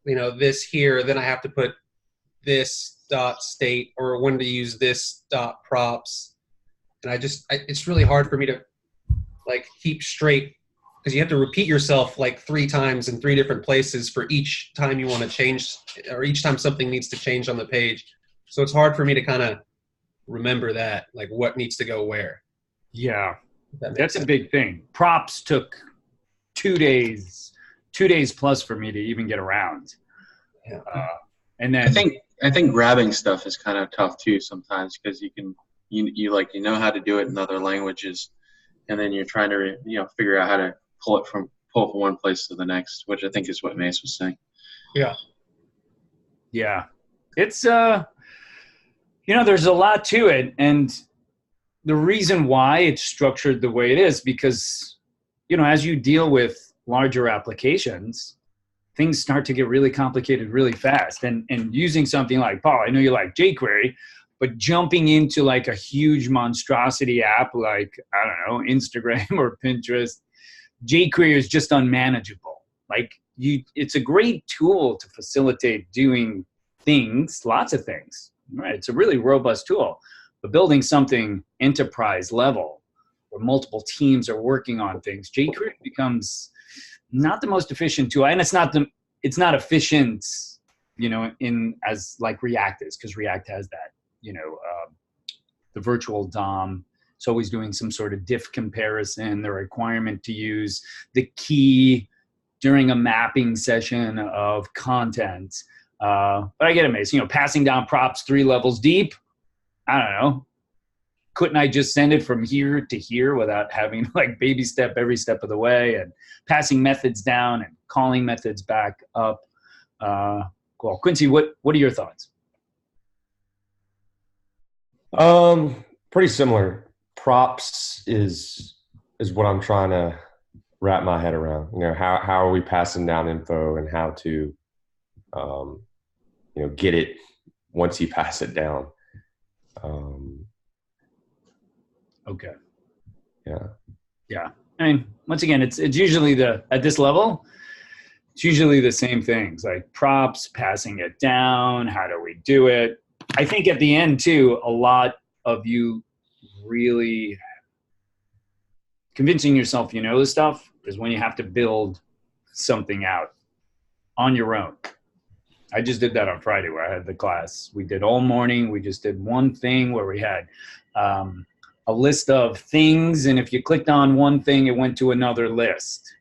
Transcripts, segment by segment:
this here, then I have to put this dot state or when to use this dot props. And it's really hard for me to like keep straight because you have to repeat yourself like 3 times in 3 different places for each time you want to change or each time something needs to change on the page. So it's hard for me to kind of remember that, like what needs to go where. Yeah, That that's a sense. big thing. Props took 2 days, 2 days plus for me to even get around. Yeah. And I then, think I think grabbing stuff is kind of tough too sometimes because you know how to do it in other languages, and then you're trying to figure out how to pull from one place to the next, which I think is what Mace was saying. Yeah. yeah, it's, there's a lot to it. And the reason why it's structured the way it is, because, as you deal with larger applications, things start to get really complicated really fast. And using something like, Paul, I know you like jQuery, but jumping into like a huge monstrosity app like, I don't know, Instagram or Pinterest, jQuery is just unmanageable. Like it's a great tool to facilitate doing things, lots of things, right? It's a really robust tool, but building something enterprise level where multiple teams are working on things, jQuery becomes not the most efficient tool. And it's not efficient, in as like React is, because React has that, the virtual DOM. It's always doing some sort of diff comparison, the requirement to use the key during a mapping session of content. But I get amazed, passing down props 3 levels deep. I don't know. Couldn't I just send it from here to here without having like baby step every step of the way and passing methods down and calling methods back up? Cool. Quincy, what are your thoughts? Pretty similar. Props is what I'm trying to wrap my head around. How are we passing down info and how to, get it once you pass it down. Okay. Yeah. Yeah. I mean, once again, it's usually at this level, it's usually the same things like props, passing it down. How do we do it? I think at the end too, a lot of you really convincing yourself this stuff is when you have to build something out on your own. I just did that on Friday where I had the class. We did all morning. We just did one thing where we had a list of things. And if you clicked on one thing, it went to another list.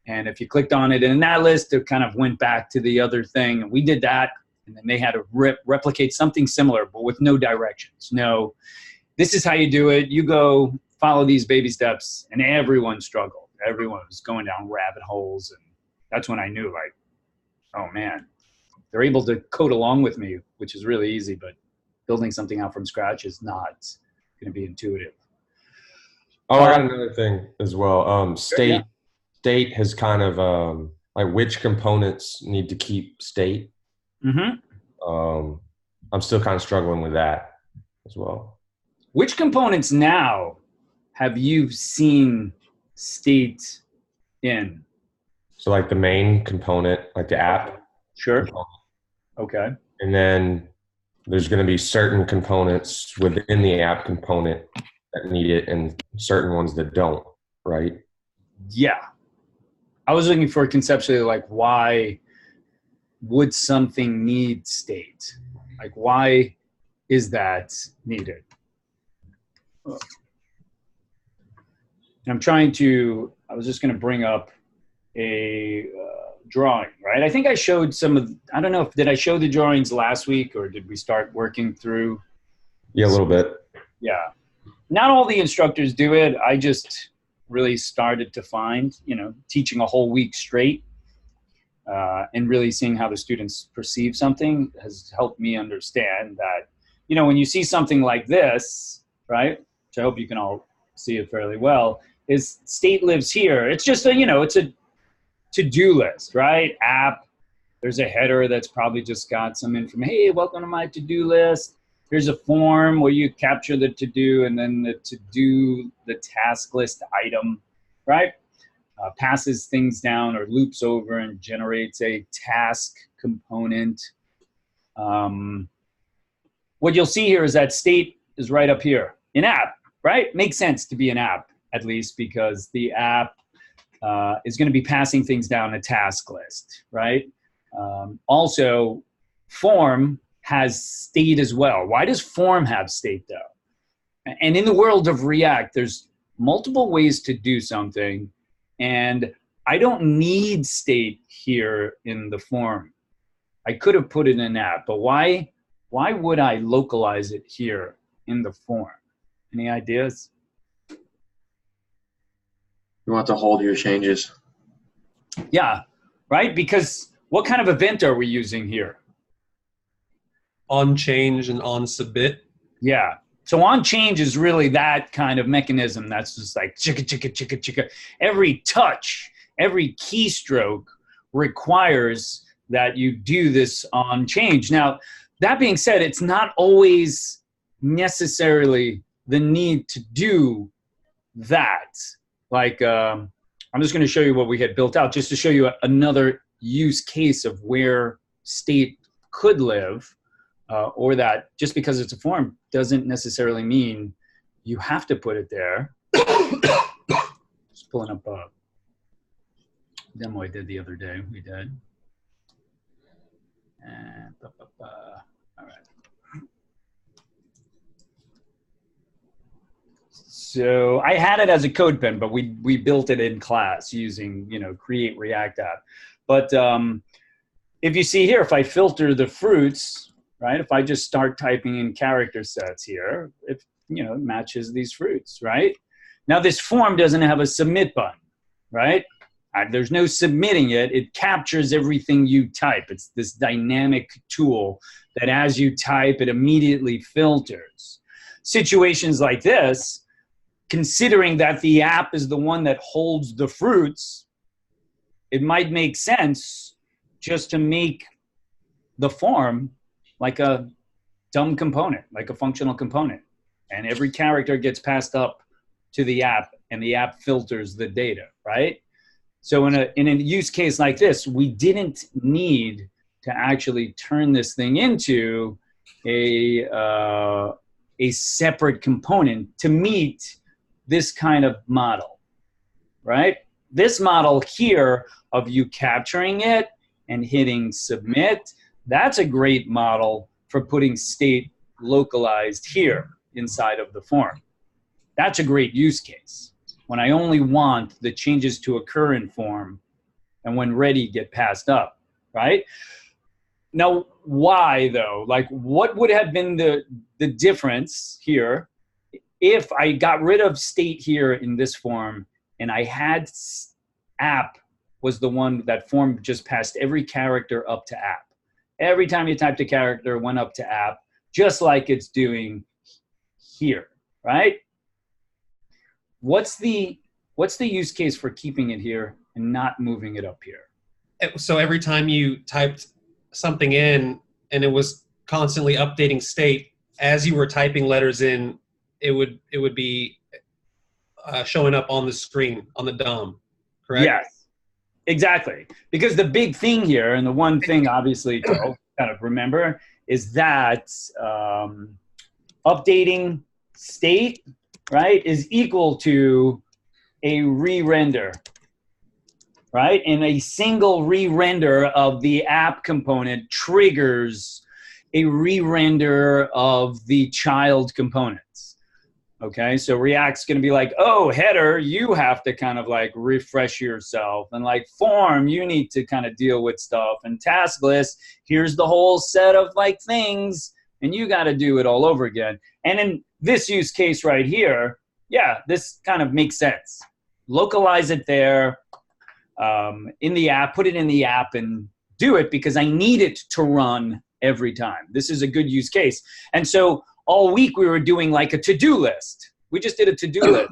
And if you clicked on it in that list, it kind of went back to the other thing. And we did that. And then they had to replicate something similar, but with no directions. No, this is how you do it. You go follow these baby steps. And everyone struggled. Everyone was going down rabbit holes. And that's when I knew, like, oh, man, they're able to code along with me, which is really easy. But building something out from scratch is not going to be intuitive. Oh, I got another thing as well. State has kind of like which components need to keep state. Mm-hmm. I'm still kind of struggling with that as well. Which components now have you seen state in? So like the main component, like the app. Sure. Component. Okay. And then there's going to be certain components within the app component that need it and certain ones that don't, right? Yeah. I was looking for conceptually like why would something need state? Like why is that needed? And I was just going to bring up a drawing, right? I think I showed I don't know, did I show the drawings last week or did we start working through? Yeah, a little bit. Yeah. Not all the instructors do it. I just really started to find, teaching a whole week straight and really seeing how the students perceive something has helped me understand that, when you see something like this, right, which I hope you can all see it fairly well, is state lives here. It's just it's a to-do list, right? App, there's a header that's probably just got some information. Hey, welcome to my to-do list. Here's a form where you capture the to-do and then the to-do, the task list item, right? passes things down or loops over and generates a task component. What you'll see here is that state is right up here in app, right? Makes sense to be an app, at least, because the app is going to be passing things down a task list, right? Also, form has state as well. Why does form have state, though? And in the world of React, there's multiple ways to do something, and I don't need state here in the form. I could have put it in an app, but why would I localize it here in the form? Any ideas? You want to hold your changes. Yeah, right? Because what kind of event are we using here? On change and on submit. Yeah. So on change is really that kind of mechanism that's just like chicka, chicka, chicka, chicka. Every touch, every keystroke requires that you do this on change. Now, that being said, it's not always necessarily the need to do that. Like, I'm just going to show you what we had built out just to show you another use case of where state could live, or that just because it's a form doesn't necessarily mean you have to put it there. Just pulling up a demo I did the other day. We did. And all right. So I had it as a code pen, but we built it in class using, Create React App. But if you see here, if I filter the fruits, right? If I just start typing in character sets here, it matches these fruits, right? Now this form doesn't have a submit button, right? There's no submitting it. It captures everything you type. It's this dynamic tool that as you type, it immediately filters. Situations like this, considering that the app is the one that holds the fruits, it might make sense just to make the form like a dumb component, like a functional component. And every character gets passed up to the app, and the app filters the data, right? So in a use case like this, we didn't need to actually turn this thing into a separate component to meet this kind of model, right? This model here of you capturing it and hitting submit, that's a great model for putting state localized here inside of the form. That's a great use case. When I only want the changes to occur in form and when ready get passed up, right? Now, why though? Like what would have been the difference here if I got rid of state here in this form and I had app was the one that form just passed every character up to app. Every time you typed a character, went up to app, just like it's doing here, right? What's the use case for keeping it here and not moving it up here? So every time you typed something in and it was constantly updating state, as you were typing letters in, it would be showing up on the screen, on the DOM, correct? Yes, exactly. Because the big thing here, and the one thing obviously to kind of remember, is that updating state, right, is equal to a re-render, right? And a single re-render of the app component triggers a re-render of the child components, okay? So React's gonna be like, oh, header, you have to kind of like refresh yourself, and like form, you need to kind of deal with stuff, and task list, here's the whole set of like things, and you gotta do it all over again. And in this use case right here, yeah, this kind of makes sense. Localize it there in the app, put it in the app and do it because I need it to run every time. This is a good use case. And so all week we were doing like a to-do list. We just did a to-do list.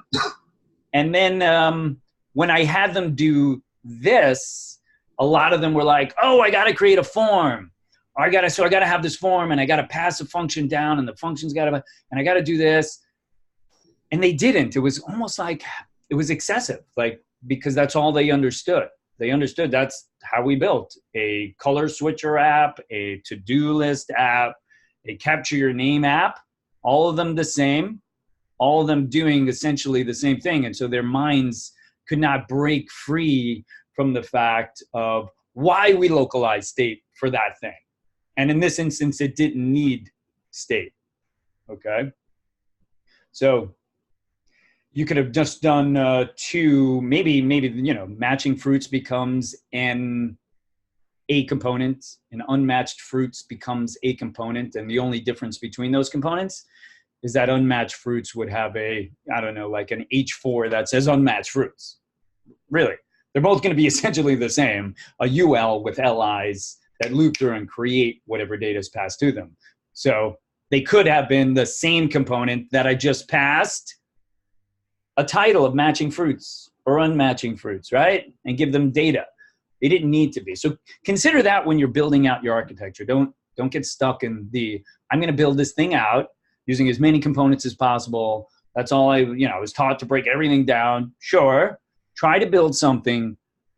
And then when I had them do this, a lot of them were like, oh, I got to create a form. I got to have this form and I got to pass a function down and the function's got to, and I got to do this. And they didn't. It was almost like it was excessive. Like because that's all they understood. They understood that's how we built a color switcher app, a to-do list app, a capture your name app, all of them the same, all of them doing essentially the same thing. And so their minds could not break free from the fact of why we localize state for that thing. And in this instance, it didn't need state, okay? So you could have just done two, maybe, you know, matching fruits becomes a component, and unmatched fruits becomes a component. And the only difference between those components is that unmatched fruits would have a, I don't know, like an H4 that says unmatched fruits. Really, they're both going to be essentially the same, a UL with LIs that loop through and create whatever data is passed to them. So they could have been the same component that I just passed a title of matching fruits or unmatching fruits, right? And give them data. They didn't need to be. So consider that when you're building out your architecture. Don't get stuck in the, I'm going to build this thing out using as many components as possible. That's all I was taught to break everything down. Sure. Try to build something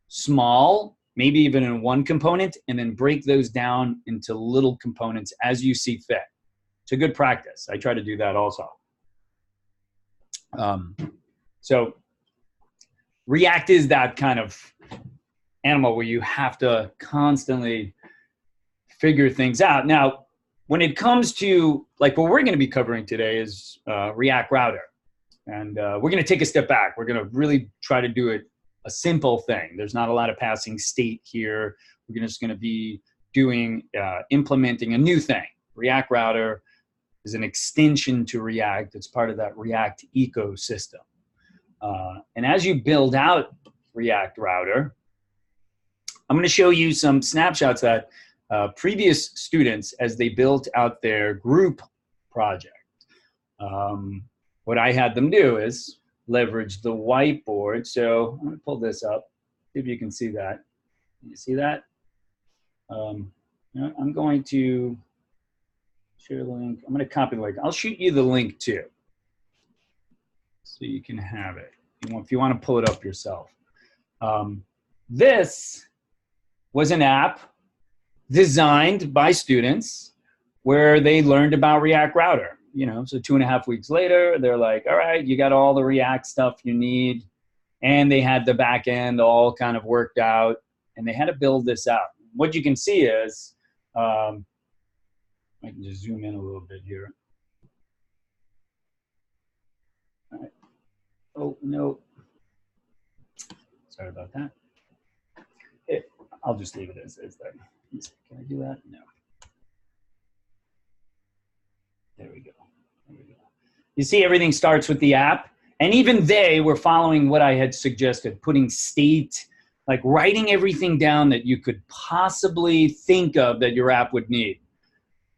small, maybe even in one component, and then break those down into little components as you see fit. It's a good practice. I try to do that also. So React is that kind of animal where you have to constantly figure things out. Now, when it comes to like what we're going to be covering today is React Router. And we're going to take a step back. We're going to really try to do it a simple thing. There's not a lot of passing state here. We're just going to be doing, implementing a new thing. React Router is an extension to React. It's part of that React ecosystem. And as you build out React Router, I'm going to show you some snapshots that previous students, as they built out their group project, what I had them do is leverage the whiteboard. So I'm going to pull this up, see if you can see that. Can you see that? I'm going to share the link. I'm going to copy the link. I'll shoot you the link too, so you can have it if you want to pull it up yourself. This was an app designed by students where they learned about React Router. So 2.5 weeks later, they're like, all right, you got all the React stuff you need. And they had the back end all kind of worked out, and they had to build this out. What you can see is, I can just zoom in a little bit here. All right. Oh, no. Sorry about that. I'll just leave it as there. Can I do that? No. There we go. You see, everything starts with the app. And even they were following what I had suggested, putting state, like writing everything down that you could possibly think of that your app would need,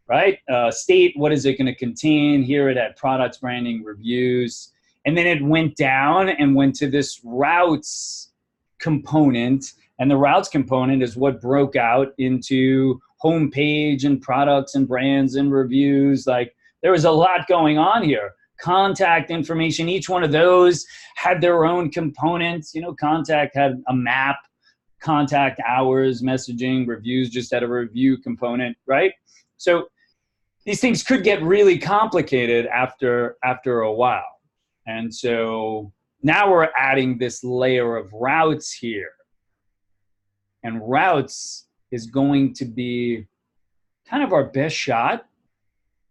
right? State, what is it going to contain? Here it had products, branding, reviews. And then it went down and went to this routes component. And the routes component is what broke out into homepage and products and brands and reviews. Like, there was a lot going on here. Contact information, each one of those had their own components. Contact had a map, contact hours, messaging, reviews just had a review component, right? So these things could get really complicated after a while. And so now we're adding this layer of routes here. And routes is going to be kind of our best shot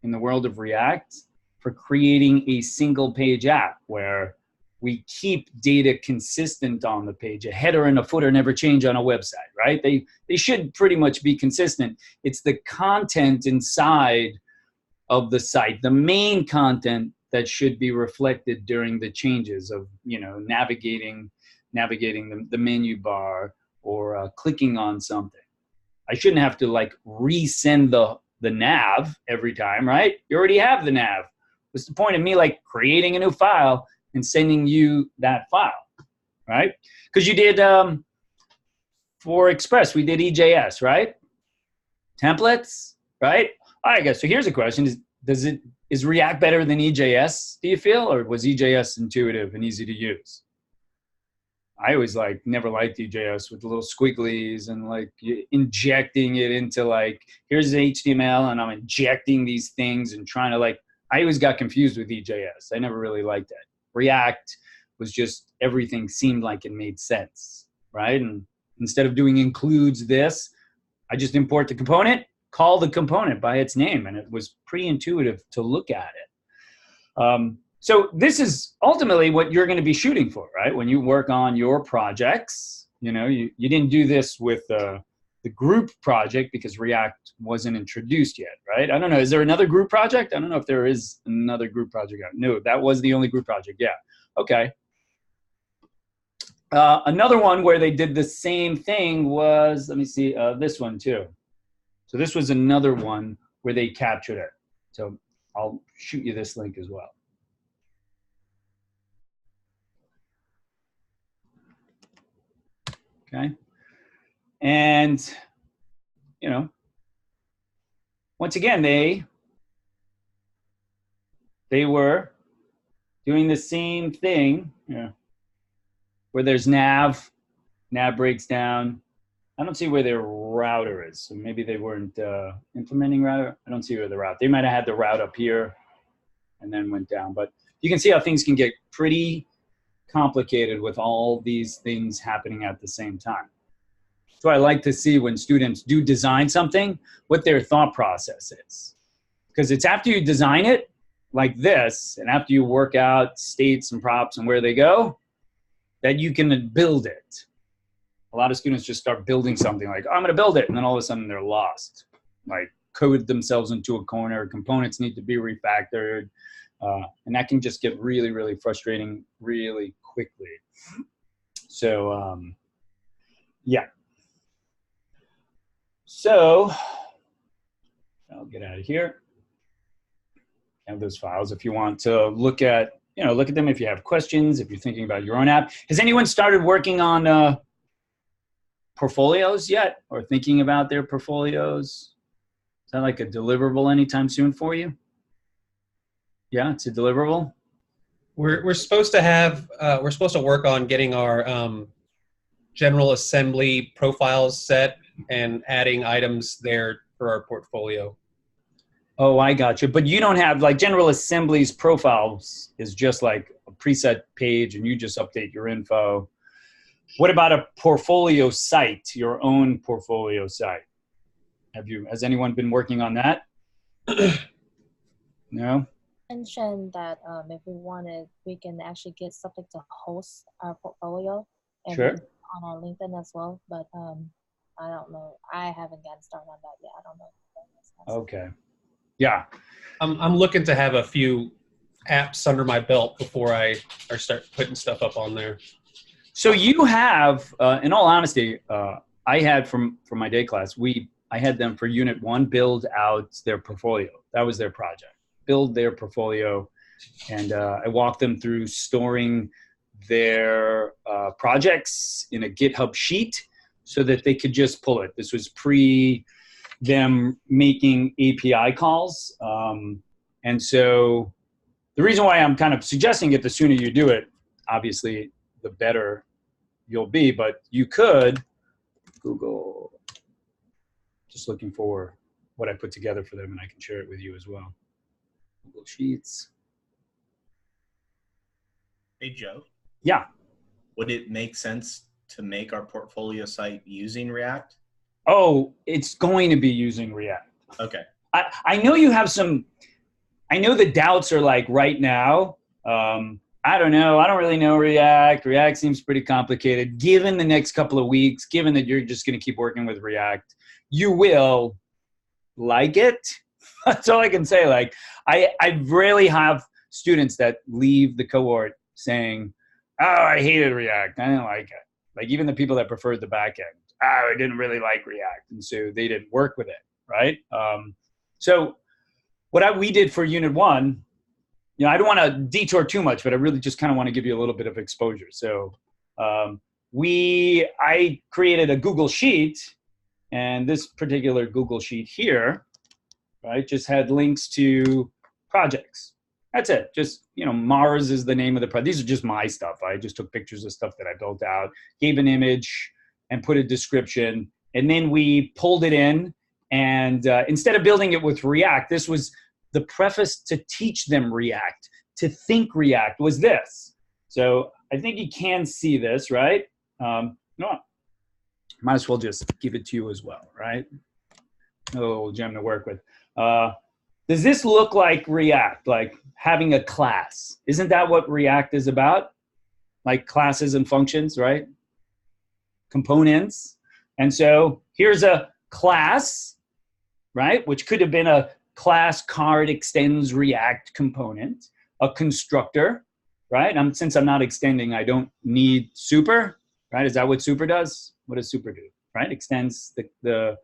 in the world of React for creating a single page app where we keep data consistent on the page. A header and a footer never change on a website, right? They should pretty much be consistent. It's the content inside of the site, the main content that should be reflected during the changes of, navigating the menu bar or clicking on something. I shouldn't have to resend the nav every time, right? You already have the nav. What's the point of me creating a new file and sending you that file, right? Because you did, for Express, we did EJS, right? Templates, right? All right, guys, so here's a question. Is React better than EJS, do you feel? Or was EJS intuitive and easy to use? I always like never liked EJS with the little squigglies and like injecting it into like, here's HTML and I'm injecting these things and trying to like, I always got confused with EJS. I never really liked that. React was just, everything seemed like it made sense, right? And instead of doing includes this, I just import the component, call the component by its name, and it was pretty intuitive to look at it. So this is ultimately what you're going to be shooting for, right? When you work on your projects, you know, you didn't do this with the group project because React wasn't introduced yet, right? I don't know. Is there another group project? I don't know if there is another group project. No, that was the only group project. Yeah. Okay. Another one where they did the same thing was, let me see, this one too. So this was another one where they captured it. So I'll shoot you this link as well. Okay. And, you know, once again, they were doing the same thing, you know, where there's nav breaks down. I don't see where their router is. So maybe they weren't implementing router. I don't see where the route. They might have had the route up here and then went down. But you can see how things can get pretty complicated with all these things happening at the same time. So I like to see when students do design something, what their thought process is. Because it's after you design it like this, and after you work out states and props and where they go, that you can build it. A lot of students just start building something like, oh, I'm gonna build it, and then all of a sudden they're lost. Like code themselves into a corner, components need to be refactored, and that can just get really, really frustrating really quickly. So, yeah. So, I'll get out of here. Have those files if you want to look at, you know, look at them if you have questions, if you're thinking about your own app. Has anyone started working on portfolios yet, or thinking about their portfolios? Is that like a deliverable anytime soon for you? Yeah, it's a deliverable. We're supposed to have we're supposed to work on getting our General Assembly profiles set and adding items there for our portfolio. Oh, I got you. But you don't have, like, General Assembly's profiles is just like a preset page and you just update your info. What about a portfolio site, your own portfolio site? Has anyone been working on that? No? Mentioned that if we wanted, we can actually get something to host our portfolio and Sure. on our LinkedIn as well. But I don't know. I haven't gotten started on that yet. I don't know. Okay. Yeah. I'm looking to have a few apps under my belt before I start putting stuff up on there. So you have, in all honesty, I had from my day class, I had them for Unit 1 build out their portfolio. That was their project. Build their portfolio. And I walked them through storing their projects in a GitHub sheet so that they could just pull it. This was pre them making API calls. And so the reason why I'm kind of suggesting it, the sooner you do it, obviously the better you'll be, but you could Google, just looking for what I put together for them and I can share it with you as well. Google Sheets. Hey, Joe. Yeah. Would it make sense to make our portfolio site using React? Oh, it's going to be using React. Okay. I know you have some, I know the doubts are like right now, I don't know. I don't really know React. React seems pretty complicated. Given the next couple of weeks, given that you're just going to keep working with React, you will like it. That's all I can say. Like, I rarely have students that leave the cohort saying, oh, I hated React. I didn't like it. Like, even the people that preferred the back end, oh, I didn't really like React. And so they didn't work with it, right? So what we did for Unit 1, you know, I don't want to detour too much, but I really just kind of want to give you a little bit of exposure. So I created a Google Sheet, and this particular Google Sheet here, right, just had links to projects. That's it. Just, Mars is the name of the project. These are just my stuff. I just took pictures of stuff that I built out, gave an image and put a description. And then we pulled it in. And instead of building it with React, this was the preface to teach them React, to think React was this. So I think you can see this, right? No, might as well just give it to you as well, right? A little gem to work with. Does this look like React, like having a class? Isn't that what React is about? Like classes and functions, right? Components. And so here's a class, right? Which could have been a class card extends React component, a constructor, right? Since I'm not extending, I don't need super, right? Is that what super does? What does super do, right? Extends the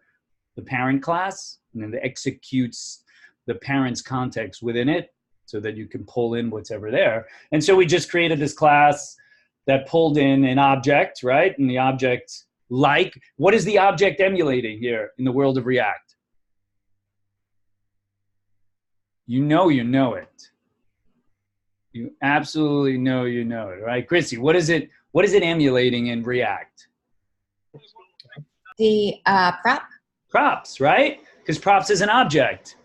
parent class and then it executes the parent's context within it so that you can pull in whatever there. And so we just created this class that pulled in an object, right? And the object, what is the object emulating here in the world of React? You know it. You absolutely know it, right? Chrissy, what is it emulating in React? The prop. Props, right? Because props is an object,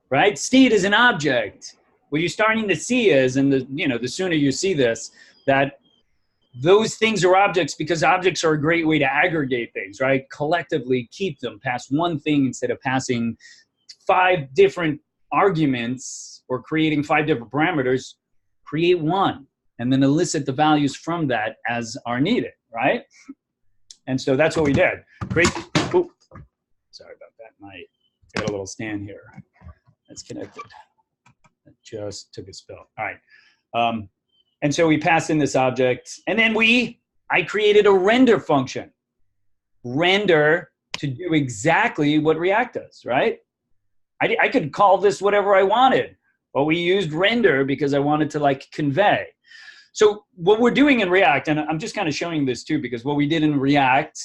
right? Steed is an object. What you're starting to see is, and the sooner you see this, that those things are objects because objects are a great way to aggregate things, right? Collectively keep them, pass one thing instead of passing 5 different arguments or creating 5 different parameters, create one and then elicit the values from that as are needed, right? And so that's what we did. Sorry about that. I got a little stand here that's connected. That just took a spill. All right. And so we passed in this object, and then I created a render function. Render to do exactly what React does, right? I could call this whatever I wanted, but we used render because I wanted to convey. So what we're doing in React, and I'm just kind of showing this too, because what we did in React,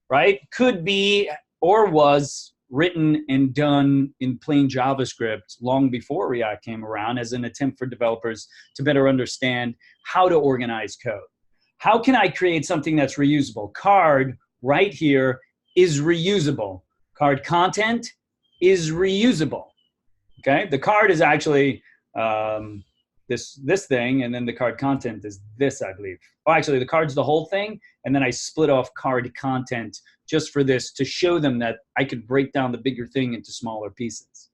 right, could be or was written and done in plain JavaScript long before React came around as an attempt for developers to better understand how to organize code. How can I create something that's reusable? Card right here is reusable. Card content is reusable. Okay, the card is actually this thing, and then the card content is this, I believe. Oh, actually, the card's the whole thing, and then I split off card content just for this to show them that I could break down the bigger thing into smaller pieces,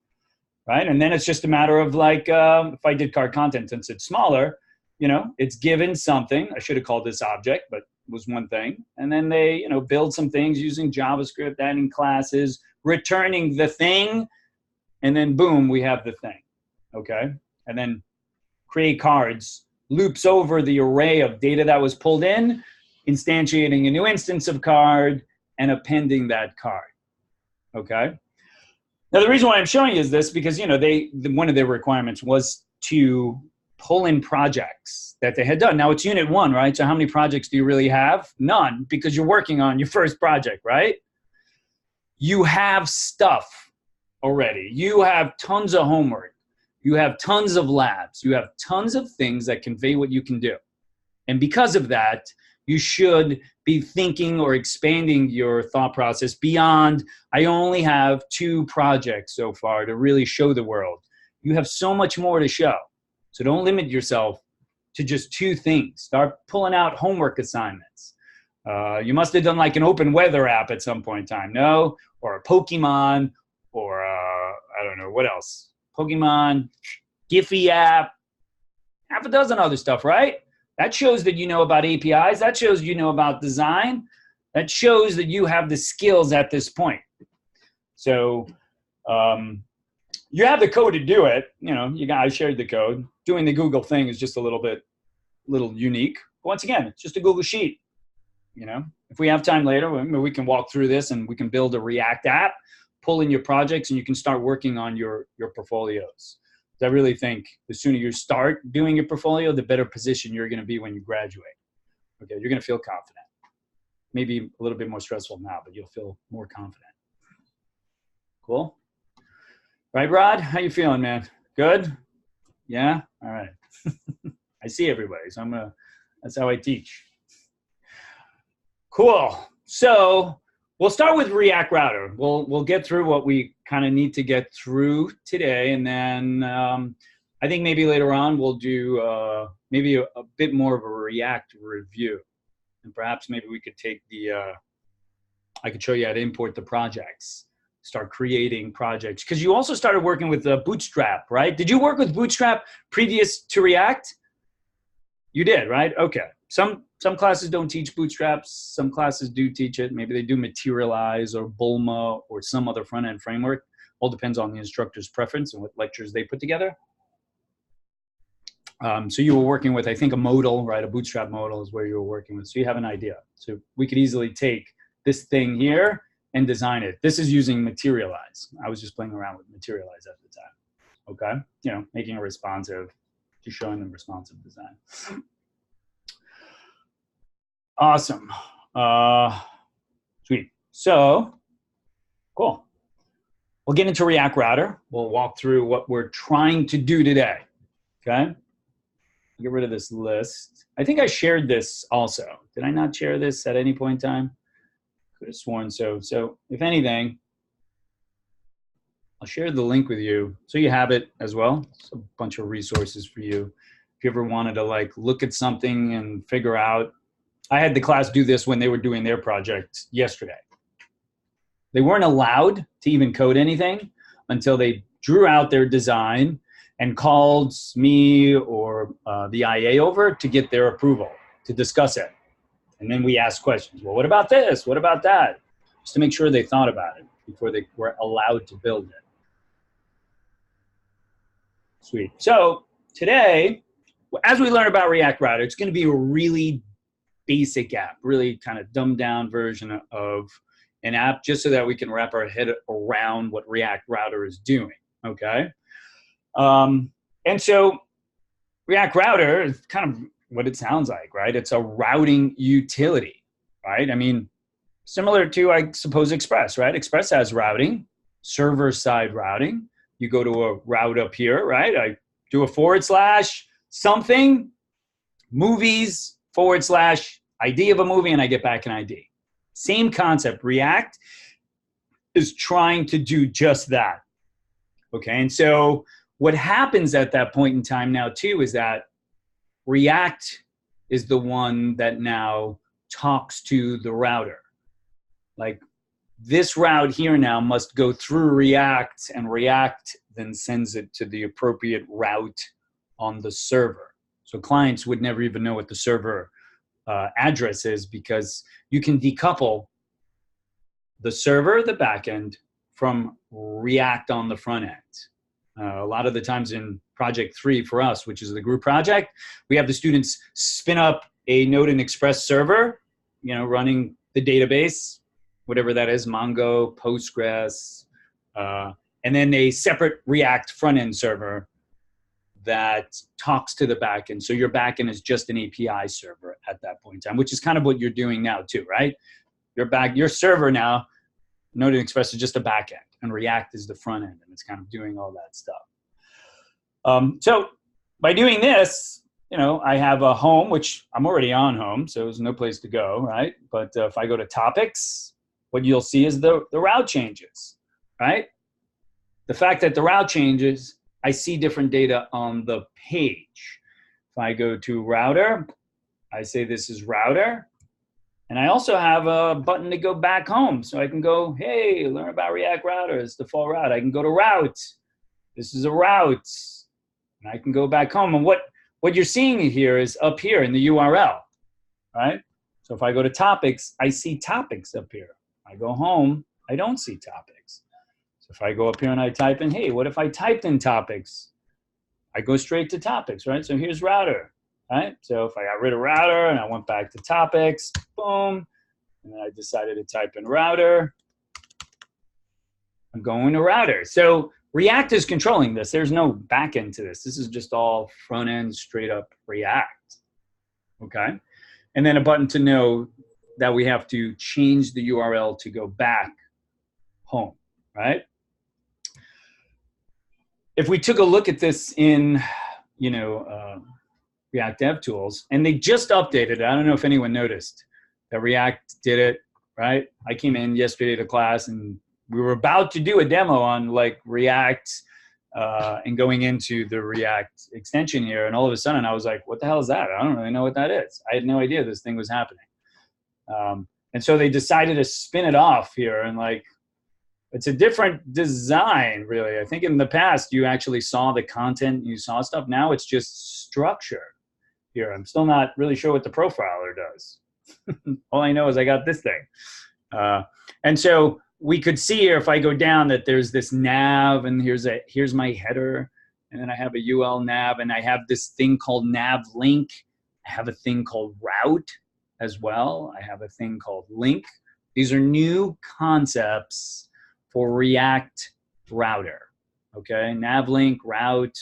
right? And then it's just a matter of if I did card content and said smaller, it's given something. I should have called this object, but it was one thing. And then they, build some things using JavaScript, adding classes, returning the thing, and then boom, we have the thing, okay? And then create cards, loops over the array of data that was pulled in, instantiating a new instance of card, and appending that card, okay? Now, the reason why I'm showing you is this because, one of their requirements was to pull in projects that they had done. Now, it's unit 1, right? So how many projects do you really have? None, because you're working on your first project, right? You have stuff already. You have tons of homework. You have tons of labs. You have tons of things that convey what you can do. And because of that, you should be thinking or expanding your thought process beyond, I only have 2 projects so far to really show the world. You have so much more to show. So don't limit yourself to just 2 things. Start pulling out homework assignments. You must have done an open weather app at some point in time, no? Or a Pokemon, or I don't know, what else? Pokemon, Giphy app, half a dozen other stuff, right? That shows that you know about APIs. That shows you know about design. That shows that you have the skills at this point. So you have the code to do it. I shared the code. Doing the Google thing is just a little unique. But once again, it's just a Google Sheet. If we have time later, we can walk through this and we can build a React app, pull in your projects, and you can start working on your portfolios. I really think the sooner you start doing your portfolio, the better position you're going to be when you graduate. Okay, you're going to feel confident. Maybe a little bit more stressful now, but you'll feel more confident. Cool? Right, Rod? How you feeling, man? Good? Yeah? All right. I see everybody, so that's how I teach. Cool. So we'll start with React Router. We'll get through what we kind of need to get through today, and then I think maybe later on we'll do maybe a bit more of a React review, and perhaps maybe we could take I could show you how to import the projects, start creating projects, because you also started working with Bootstrap, right? Did you work with Bootstrap previous to React? You did, right? Okay. Some classes don't teach Bootstrap. Some classes do teach it. Maybe they do Materialize or Bulma or some other front-end framework. All depends on the instructor's preference and what lectures they put together. So you were working with, I think, a modal, right? A Bootstrap modal is where you were working with. So you have an idea. So we could easily take this thing here and design it. This is using Materialize. I was just playing around with Materialize at the time. Okay? You know, making it responsive, just showing them responsive design. Awesome. Sweet. So, cool. We'll get into React Router. We'll walk through what we're trying to do today. Okay? Get rid of this list. I think I shared this also. Did I not share this at any point in time? Could have sworn so. So, if anything, I'll share the link with you so you have it as well. It's a bunch of resources for you. If you ever wanted to like look at something and figure out, I had the class do this when they were doing their project yesterday. They weren't allowed to even code anything until they drew out their design and called me or the IA over to get their approval, to discuss it. And then we asked questions. Well, what about this? What about that? Just to make sure they thought about it before they were allowed to build it. Sweet. So today, as we learn about React Router, it's going to be a really basic app, really kind of dumbed down version of an app, just so that we can wrap our head around what React Router is doing, okay? And so React Router is kind of what it sounds like, right? It's a routing utility, right? I mean, similar to, I suppose, Express, right? Express has routing, server-side routing. You go to a route up here, right? I do a / something, movies / ID of a movie, and I get back an ID. Same concept. React is trying to do just that. Okay, and so what happens at that point in time now too is that React is the one that now talks to the router. Like this route here now must go through React, and React then sends it to the appropriate route on the server. So clients would never even know what the server address is, because you can decouple the server, the backend, from React on the front end. A lot of the times in project 3 for us, which is the group project, we have the students spin up a Node and Express server, you know, running the database, whatever that is, Mongo, Postgres, and then a separate React front-end server that talks to the backend. So your backend is just an API server at that point in time, which is kind of what you're doing now too, right? Your server now, Node and Express is just a backend, and React is the front end, and it's kind of doing all that stuff. So by doing this, you know, I have a home, which I'm already on home, so there's no place to go, right? But if I go to topics, what you'll see is the route changes, right? The fact that the route changes, I see different data on the page. If I go to router, I say this is router. And I also have a button to go back home. So I can go, hey, learn about React Router. It's the default route. I can go to route. This is a route. And I can go back home. And what you're seeing here is up here in the URL, right? So if I go to topics, I see topics up here. I go home, I don't see topics. So if I go up here and I type in, hey, what if I typed in topics? I go straight to topics, right? So here's router, right? So if I got rid of router and I went back to topics, boom, and then I decided to type in router, I'm going to router. So React is controlling this. There's no back end to this. This is just all front end, straight up React, okay? And then a button to know that we have to change the URL to go back home, right? If we took a look at this in React Dev Tools, and they just updated it. I don't know if anyone noticed that React did it, right? I came in yesterday to class and we were about to do a demo on like React and going into the React extension here. And all of a sudden I was like, what the hell is that? I don't really know what that is. I had no idea this thing was happening. And so they decided to spin it off here, and like, it's a different design, really. I think in the past you actually saw the content, you saw stuff. Now it's just structure here. I'm still not really sure what the profiler does. All I know is I got this thing. And so we could see here, if I go down, that there's this nav, and here's my header, and then I have a UL nav, and I have this thing called nav link. I have a thing called route as well. I have a thing called link. These are new concepts for React Router. Okay, nav link, route,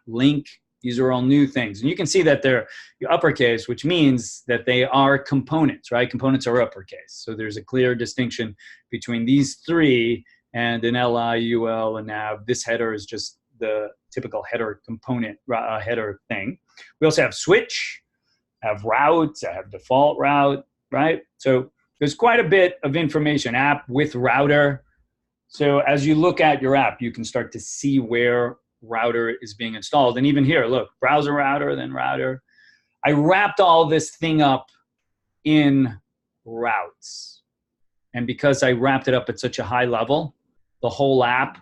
link. These are all new things. And you can see that they're uppercase, which means that they are components, right? Components are uppercase. So there's a clear distinction between these three and an LI, UL, and nav. This header is just the typical header component, header thing. We also have switch, have routes, I have default route, right? So there's quite a bit of information, app with router. So as you look at your app, you can start to see where router is being installed. And even here, look, browser router, then router. I wrapped all this thing up in routes. And because I wrapped it up at such a high level, the whole app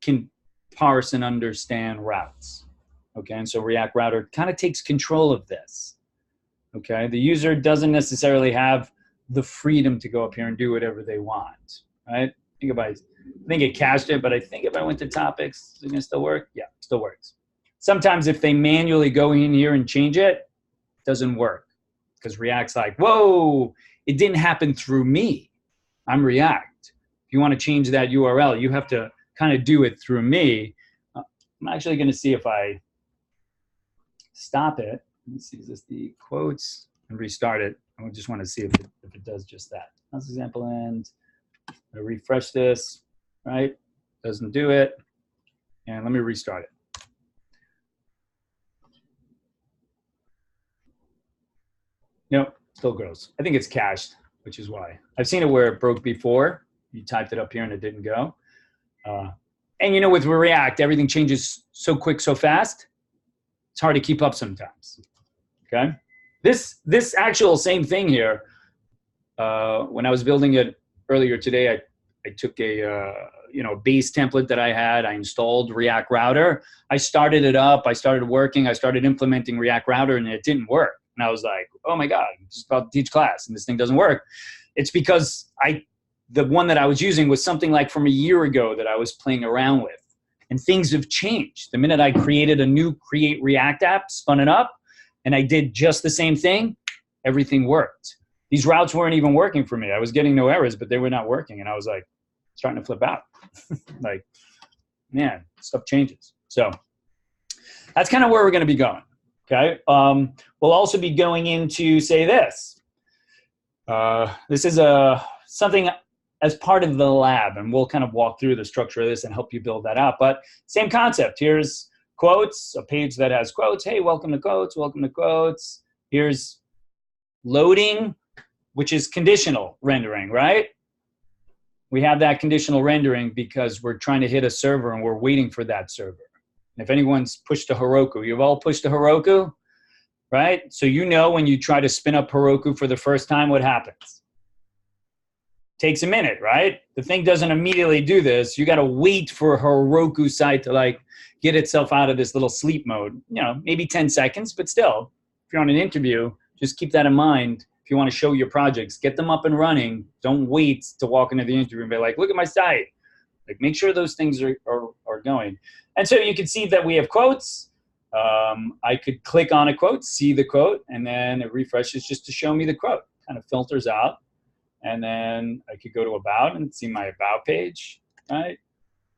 can parse and understand routes. Okay, and so React Router kind of takes control of this. Okay, the user doesn't necessarily have the freedom to go up here and do whatever they want, right? I think it cached it, but I think if I went to topics, is it gonna still work? Yeah, it still works. Sometimes if they manually go in here and change it, it doesn't work, because React's like, whoa, it didn't happen through me. I'm React. If you want to change that URL, you have to kind of do it through me. I'm actually gonna see if I stop it. Let me see, is this the quotes? And restart it. I just want to see if it does just that. That's example end. I refresh this, right? Doesn't do it. And let me restart it. Nope, still grows. I think it's cached, which is why. I've seen it where it broke before. You typed it up here and it didn't go. And with React, everything changes so quick, so fast. It's hard to keep up sometimes. Okay, this actual same thing here. When I was building it earlier today, I took a base template that I had. I installed React Router. I started it up. I started working. I started implementing React Router, and it didn't work. And I was like, oh my God, I'm just about to teach class, and this thing doesn't work. It's because the one that I was using was something like from a year ago that I was playing around with, and things have changed. The minute I created a new Create React app, spun it up, and I did just the same thing, everything worked. These routes weren't even working for me. I was getting no errors, but they were not working. And I was like, starting to flip out. Like, man, stuff changes. So that's kind of where we're going to be going. Okay. We'll also be going into, say, this. This is something as part of the lab, and we'll kind of walk through the structure of this and help you build that out. But same concept. Here's quotes, a page that has quotes. Hey, welcome to quotes, welcome to quotes. Here's loading, which is conditional rendering, right? We have that conditional rendering because we're trying to hit a server and we're waiting for that server. And if anyone's pushed a Heroku, you've all pushed a Heroku, right? So when you try to spin up Heroku for the first time, what happens? Takes a minute, right? The thing doesn't immediately do this. You got to wait for a Heroku site to get itself out of this little sleep mode. Maybe 10 seconds, but still, if you're on an interview, just keep that in mind. If you want to show your projects, get them up and running. Don't wait to walk into the interview and be like, look at my site. Make sure those things are going. And so you can see that we have quotes. I could click on a quote, see the quote, and then it refreshes just to show me the quote. Kind of filters out. And then I could go to About and see my About page, right?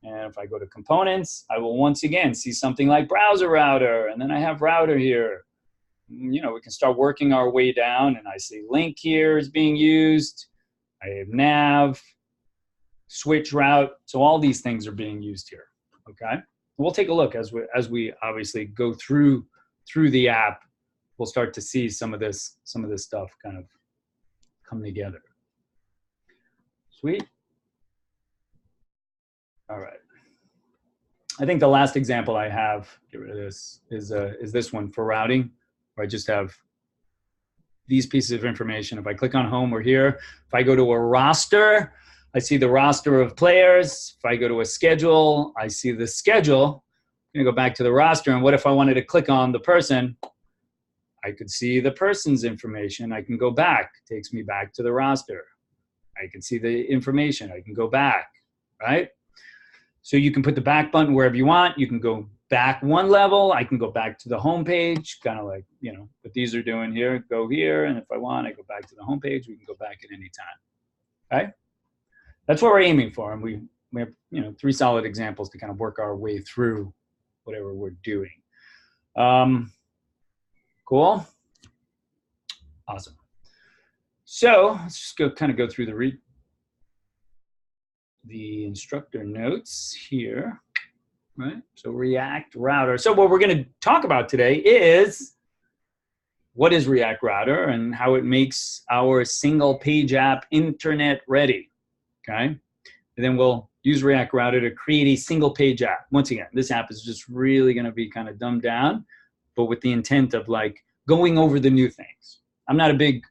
And if I go to Components, I will once again see something like Browser Router, and then I have Router here. We can start working our way down, and I see Link here is being used. I have Nav, Switch Route. So all these things are being used here, okay? we'll take a look as we obviously go through the app. We'll start to see some of this stuff kind of come together. Sweet. All right. I think the last example I have, get rid of this, is this one for routing, where I just have these pieces of information. If I click on home, we're here. If I go to a roster, I see the roster of players. If I go to a schedule, I see the schedule. I'm gonna go back to the roster, and what if I wanted to click on the person? I could see the person's information. I can go back. It takes me back to the roster. I can see the information. I can go back, right? So you can put the back button wherever you want. You can go back one level. I can go back to the home page, kind of like, you know, what these are doing here. Go here, and if I want, I go back to the home page. We can go back at any time, right? That's what we're aiming for, and we have, you know, 3 solid examples to kind of work our way through whatever we're doing. Cool. Awesome. So let's just go through the instructor notes here, right? So React Router. So what we're going to talk about today is what is React Router and how it makes our single page app internet ready, okay? And then we'll use React Router to create a single page app. Once again, this app is just really going to be kind of dumbed down, but with the intent of like going over the new things. I'm not a big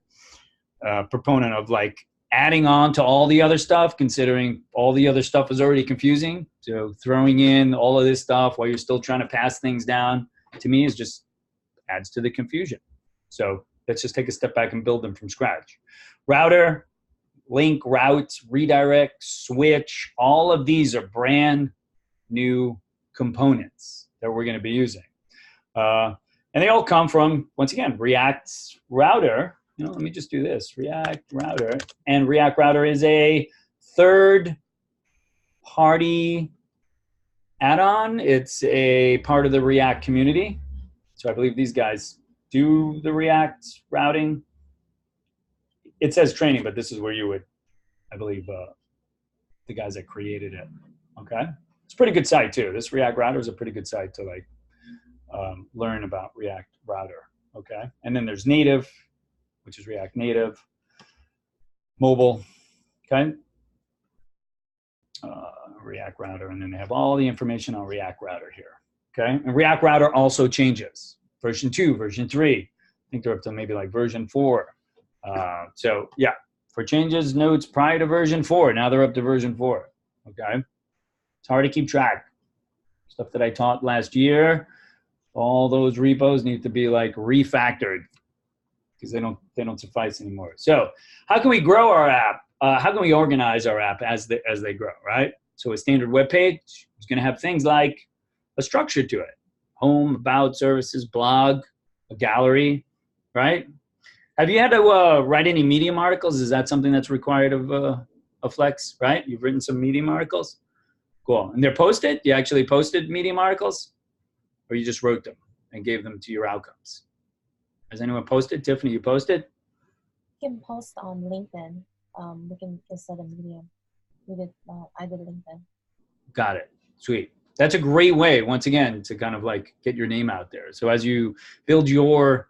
proponent of like adding on to all the other stuff, considering all the other stuff is already confusing. So throwing in all of this stuff while you're still trying to pass things down, to me, is just adds to the confusion. So let's just take a step back and build them from scratch. Router, link, route, redirect, switch, all of these are brand new components that we're going to be using. And they all come from, once again, React Router. You know, let me just do this, React Router. And React Router is a third-party add-on. It's a part of the React community. So I believe these guys do the React routing. It says training, but this is where you would, I believe, the guys that created it, okay? It's a pretty good site, too. This React Router is a pretty good site to, like, learn about React Router, okay? And then there's native, which is React Native, mobile, okay? React Router, and then they have all the information on React Router here, okay? And React Router also changes. Version 2, version 3. I think they're up to maybe like version 4. So yeah, for changes, notes prior to version 4, now they're up to version 4, okay? It's hard to keep track. Stuff that I taught last year, all those repos need to be like refactored because they don't suffice anymore. So how can we grow our app? How can we organize our app as they grow, right? So a standard web page is going to have things like a structure to it: home, about, services, blog, a gallery, right? Have you had to write any Medium articles? Is that something that's required of Flex, right? You've written some Medium articles? Cool. And they're posted? You actually posted Medium articles? Or you just wrote them and gave them to your outcomes? Has anyone posted? Tiffany, you posted? You can post on LinkedIn. We can instead of Medium. I did LinkedIn. Got it. Sweet. That's a great way, once again, to kind of like get your name out there. So as you build your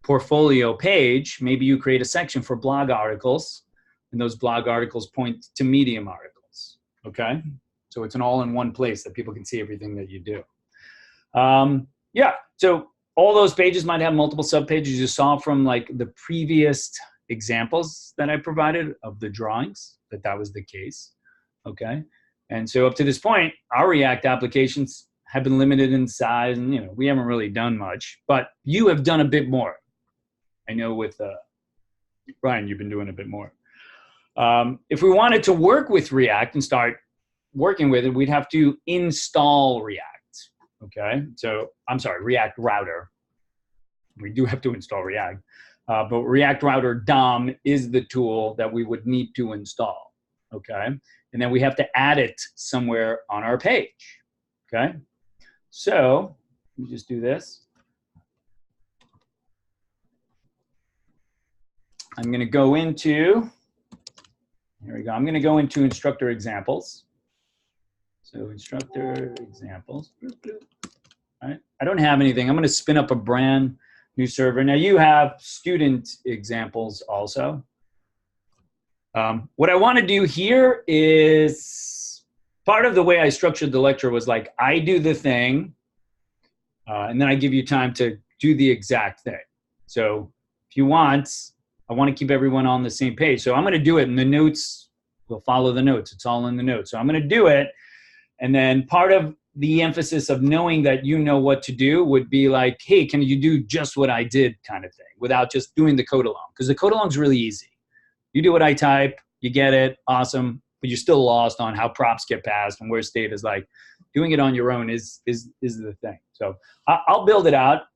portfolio page, maybe you create a section for blog articles, and those blog articles point to Medium articles, okay? So it's an all-in-one place that people can see everything that you do. Yeah, so all those pages might have multiple subpages. You saw from like the previous examples that I provided of the drawings that was the case, okay? And so up to this point, our React applications have been limited in size, and you know, we haven't really done much, but you have done a bit more. I know with Brian, you've been doing a bit more. If we wanted to work with React and start working with it, we'd have to install React, okay? So, I'm sorry, React Router. We do have to install React, but React Router DOM is the tool that we would need to install, okay? And then we have to add it somewhere on our page, okay? So, let me just do this. I'm gonna go into, here we go, I'm gonna go into instructor examples. So instructor examples. Bloop, bloop. All right. I don't have anything. I'm going to spin up a brand new server. Now you have student examples also. What I want to do here is part of the way I structured the lecture was like, I do the thing, and then I give you time to do the exact thing. So if you want, I want to keep everyone on the same page. So I'm going to do it, and the notes will follow the notes. It's all in the notes. So I'm going to do it, and then part of the emphasis of knowing that you know what to do would be like, hey, can you do just what I did kind of thing without just doing the code along? Because the code along is really easy. You do what I type, you get it, awesome, but you're still lost on how props get passed and where state is like. Doing it on your own is the thing. So I'll build it out,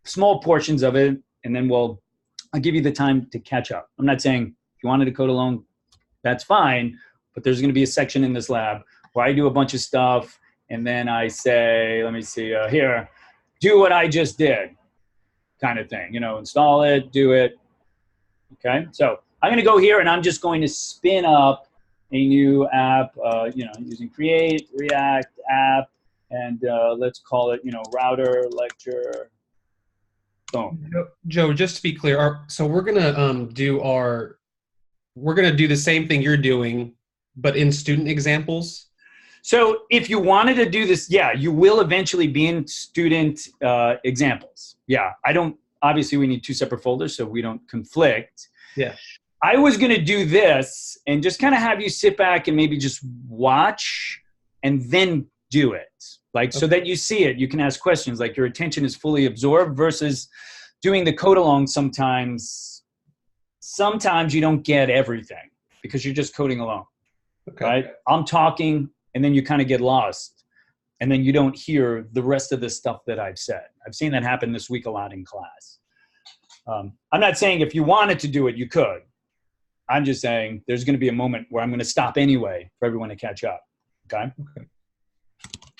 small portions of it, and then I'll give you the time to catch up. I'm not saying if you wanted to code alone, that's fine, but there's going to be a section in this lab where I do a bunch of stuff, and then I say, let me see, here, do what I just did, kind of thing. You know, install it, do it. Okay, so I'm going to go here, and I'm just going to spin up a new app, you know, using create, React app, and let's call it, you know, router lecture. Boom. Joe, just to be clear, so we're gonna we're gonna do the same thing you're doing, but in student examples. So if you wanted to do this, yeah, you will eventually be in student examples. Yeah, obviously we need two separate folders so we don't conflict. Yeah. I was going to do this and just kind of have you sit back and maybe just watch and then do it. Like, so that you see it, you can ask questions, like your attention is fully absorbed versus doing the code along sometimes you don't get everything because you're just coding along. Okay. Right? I'm talking and then you kind of get lost and then you don't hear the rest of the stuff that I've said. I've seen that happen this week a lot in class. I'm not saying if you wanted to do it, you could. I'm just saying there's going to be a moment where I'm going to stop anyway for everyone to catch up. Okay?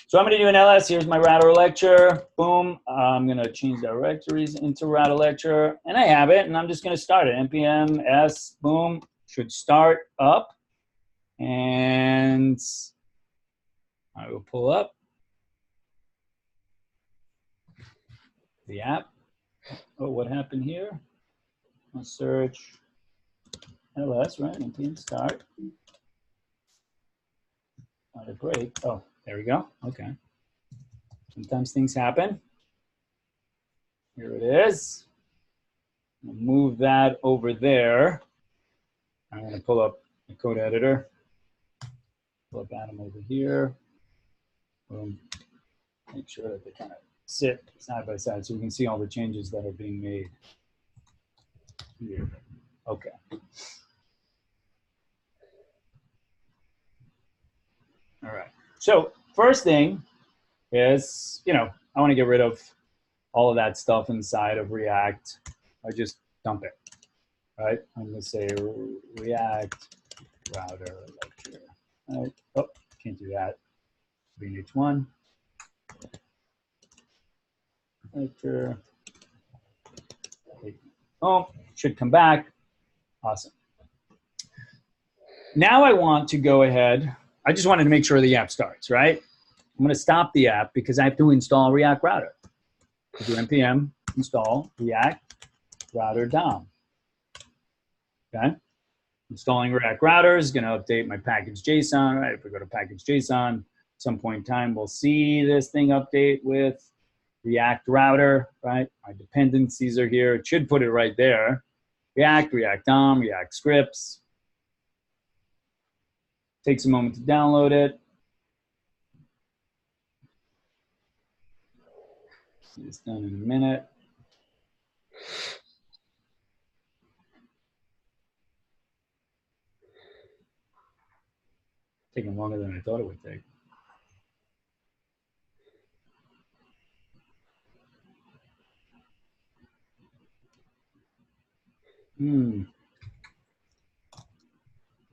So I'm going to do an ls. Here's my router lecture. Boom. I'm going to change directories into router lecture. And I have it. And I'm just going to start it. npm s, boom. Should start up. And I will pull up the app. Oh, what happened here? I'll search ls, right? npm start. Not a break. Oh, there we go. Okay. Sometimes things happen. Here it is. I'll move that over there. I'm going to pull up the code editor. Pull up Atom over here. Boom. Make sure that they kind of sit side by side so we can see all the changes that are being made here. Okay. All right. So first thing is, you know, I want to get rid of all of that stuff inside of React. I just dump it, right? I'm going to say React router lecture. All right. Oh, can't do that. H1. Lecture. Oh, should come back. Awesome. Now I want to go ahead. I just wanted to make sure the app starts, right? I'm going to stop the app because I have to install React Router. I do npm install React Router DOM. Okay. Installing React Router is going to update my package JSON, right? If we go to package JSON, at some point in time, we'll see this thing update with React Router, right? My dependencies are here. It should put it right there. React, React DOM, React scripts. Takes a moment to download it. See this done in a minute. Taking longer than I thought it would take.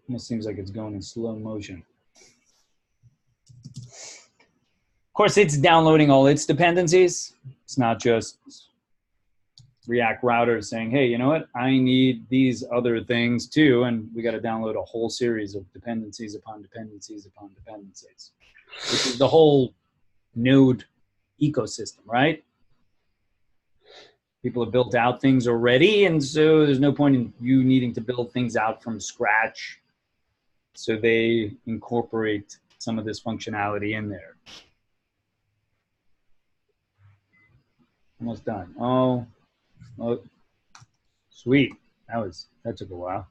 Almost seems like it's going in slow motion. Of course, it's downloading all its dependencies. It's not just React router saying, hey, you know what? I need these other things too. And we got to download a whole series of dependencies upon dependencies upon dependencies, which is the whole Node ecosystem, right? People have built out things already, and so there's no point in you needing to build things out from scratch. So they incorporate some of this functionality in there. Almost done. Oh, sweet. That took a while.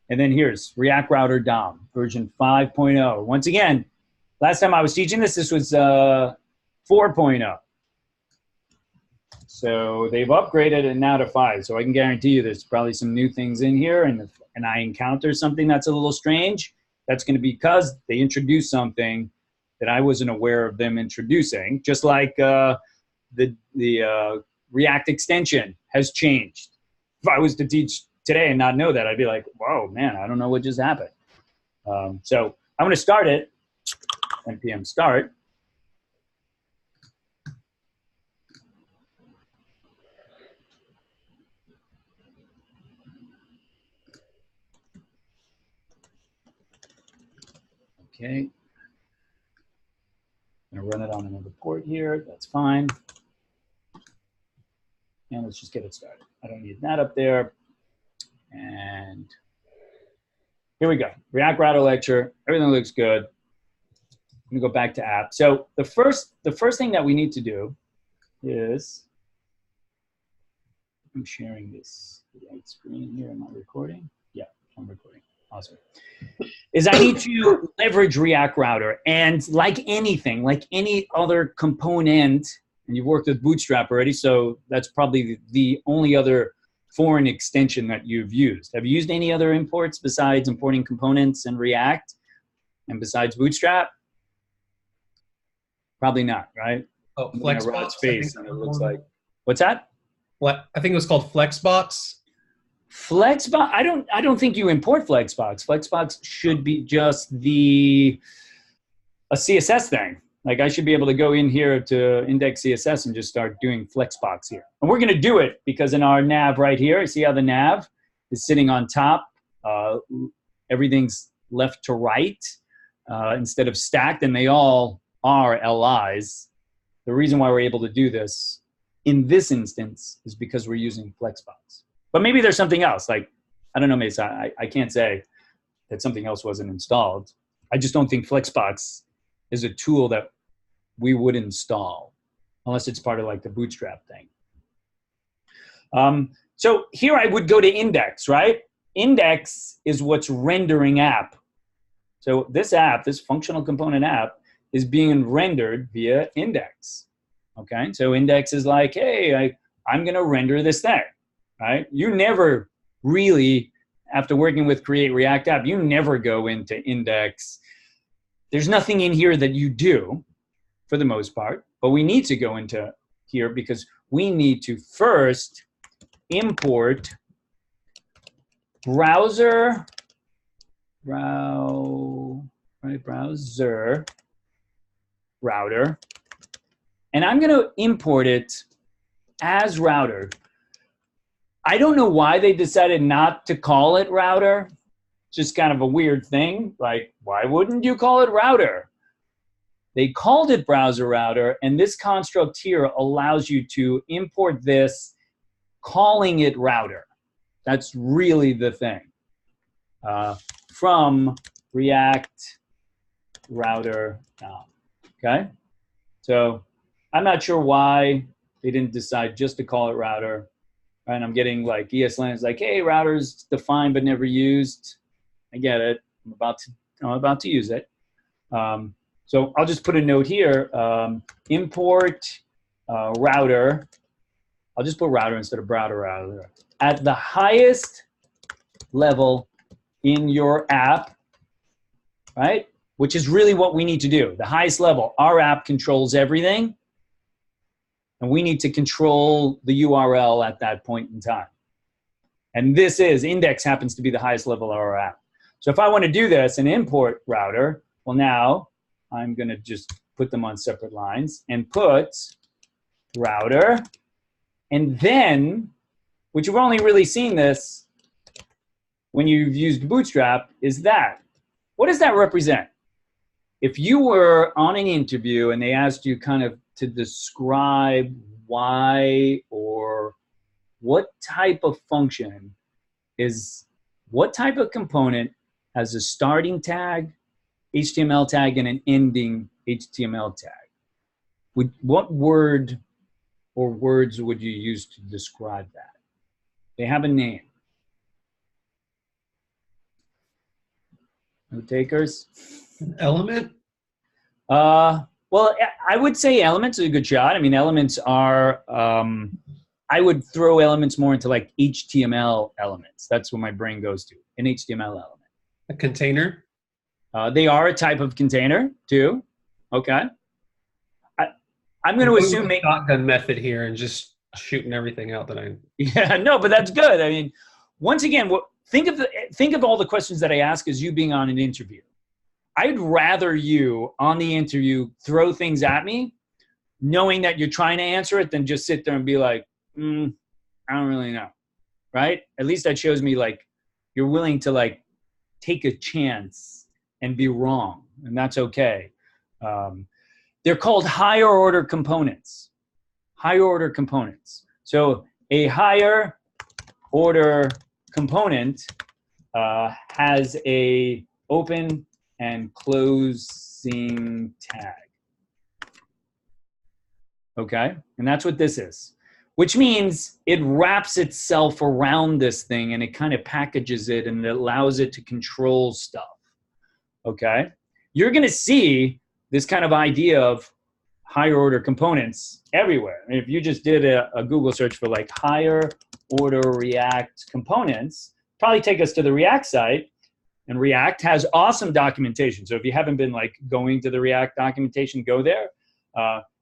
And then here's React Router DOM version 5.0. Once again, last time I was teaching this was 4.0. So they've upgraded it now to 5. So I can guarantee you there's probably some new things in here. And if I encounter something that's a little strange, that's going to be because they introduced something that I wasn't aware of them introducing. Just like the React extension has changed. If I was to teach today and not know that, I'd be like, whoa, man, I don't know what just happened. So I'm going to start it. npm start. Okay. I'm going to run it on another port here. That's fine. And let's just get it started. I don't need that up there. And here we go. React Router lecture. Everything looks good. I'm going to go back to app. So the first thing that we need to do is, I'm sharing this right screen here. Am I recording? Yeah, I'm recording. Awesome. Is I need to leverage React Router. And like anything, like any other component, and you've worked with Bootstrap already, so that's probably the only other foreign extension that you've used. Have you used any other imports besides importing components in React and besides Bootstrap? Probably not, right? Oh, Flexbox. Space, and it looks like, what's that? What? I think it was called Flexbox. Flexbox, I don't think you import Flexbox. Flexbox should be just a CSS thing. Like I should be able to go in here to index CSS and just start doing Flexbox here. And we're going to do it because in our nav right here, see how the nav is sitting on top? Everything's left to right instead of stacked, and they all are LIs. The reason why we're able to do this in this instance is because we're using Flexbox. But maybe there's something else. Like, I don't know, Mesa. I can't say that something else wasn't installed. I just don't think Flexbox is a tool that we would install unless it's part of like the Bootstrap thing. So here I would go to index, right? Index is what's rendering app. So this app, this functional component app, is being rendered via index. Okay, so index is like, hey, I'm going to render this thing. Right? You never really, after working with Create React App, you never go into index. There's nothing in here that you do for the most part, but we need to go into here because we need to first import browser router, and I'm going to import it as router. I don't know why they decided not to call it router. Just kind of a weird thing. Like, why wouldn't you call it router? They called it browser router, and this construct here allows you to import this, calling it router. That's really the thing. From React Router DOM. Okay? So I'm not sure why they didn't decide just to call it router. And I'm getting like ESLint is like, hey, router's defined but never used. I get it. I'm about to use it. So I'll just put a note here. Import router. I'll just put router instead of browser router. At the highest level in your app, right? Which is really what we need to do. The highest level. Our app controls everything. And we need to control the URL at that point in time. And this is, index happens to be the highest level of our app. So if I want to do this and import router, well now I'm going to just put them on separate lines and put router. And then which you've only really seen this when you've used Bootstrap, is that. What does that represent? If you were on an interview and they asked you kind of to describe why or what type of function is, what type of component has a starting tag, HTML tag, and an ending HTML tag? What word or words would you use to describe that? They have a name. No takers? Element? Well, I would say elements is a good shot. I mean, elements are, I would throw elements more into like HTML elements. That's what my brain goes to, an HTML element. A container? They are a type of container too. Okay. I'm going to assume the shotgun method here and just shooting everything out that I. Yeah, no, but that's good. I mean, once again, think of all the questions that I ask as you being on an interview. I'd rather you on the interview throw things at me, knowing that you're trying to answer it, than just sit there and be like, I don't really know, right? At least that shows me like you're willing to like take a chance and be wrong, and that's okay. They're called higher order components. Higher order components. So a higher order component has a open and closing tag. Okay, and that's what this is, which means it wraps itself around this thing and it kind of packages it and it allows it to control stuff. Okay, you're going to see this kind of idea of higher order components everywhere. I mean, if you just did a Google search for like higher order React components, probably take us to the React site, and React has awesome documentation. So if you haven't been like going to the React documentation, go there.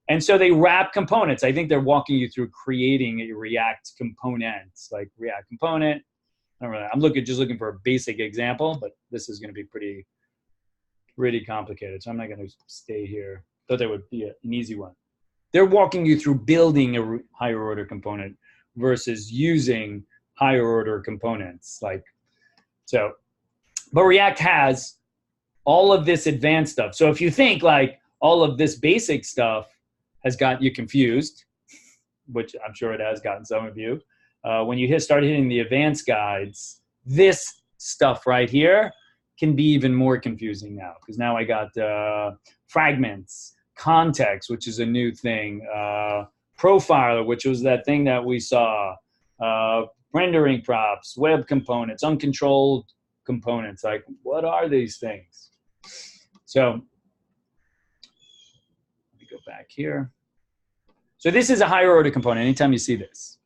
And so they wrap components. I think they're walking you through creating a React component, like React component. I don't know, I'm just looking for a basic example, but this is going to be pretty complicated. So I'm not going to stay here. Thought that would be an easy one. They're walking you through building a higher order component versus using higher order components. Like, so, but React has all of this advanced stuff. So if you think like all of this basic stuff has got you confused, which I'm sure it has gotten some of you, when you start hitting the advanced guides, this stuff right here can be even more confusing now, because now I got fragments, context, which is a new thing, profiler, which was that thing that we saw, rendering props, web components, uncontrolled components. Like, what are these things? So let me go back here. So this is a higher order component anytime you see this.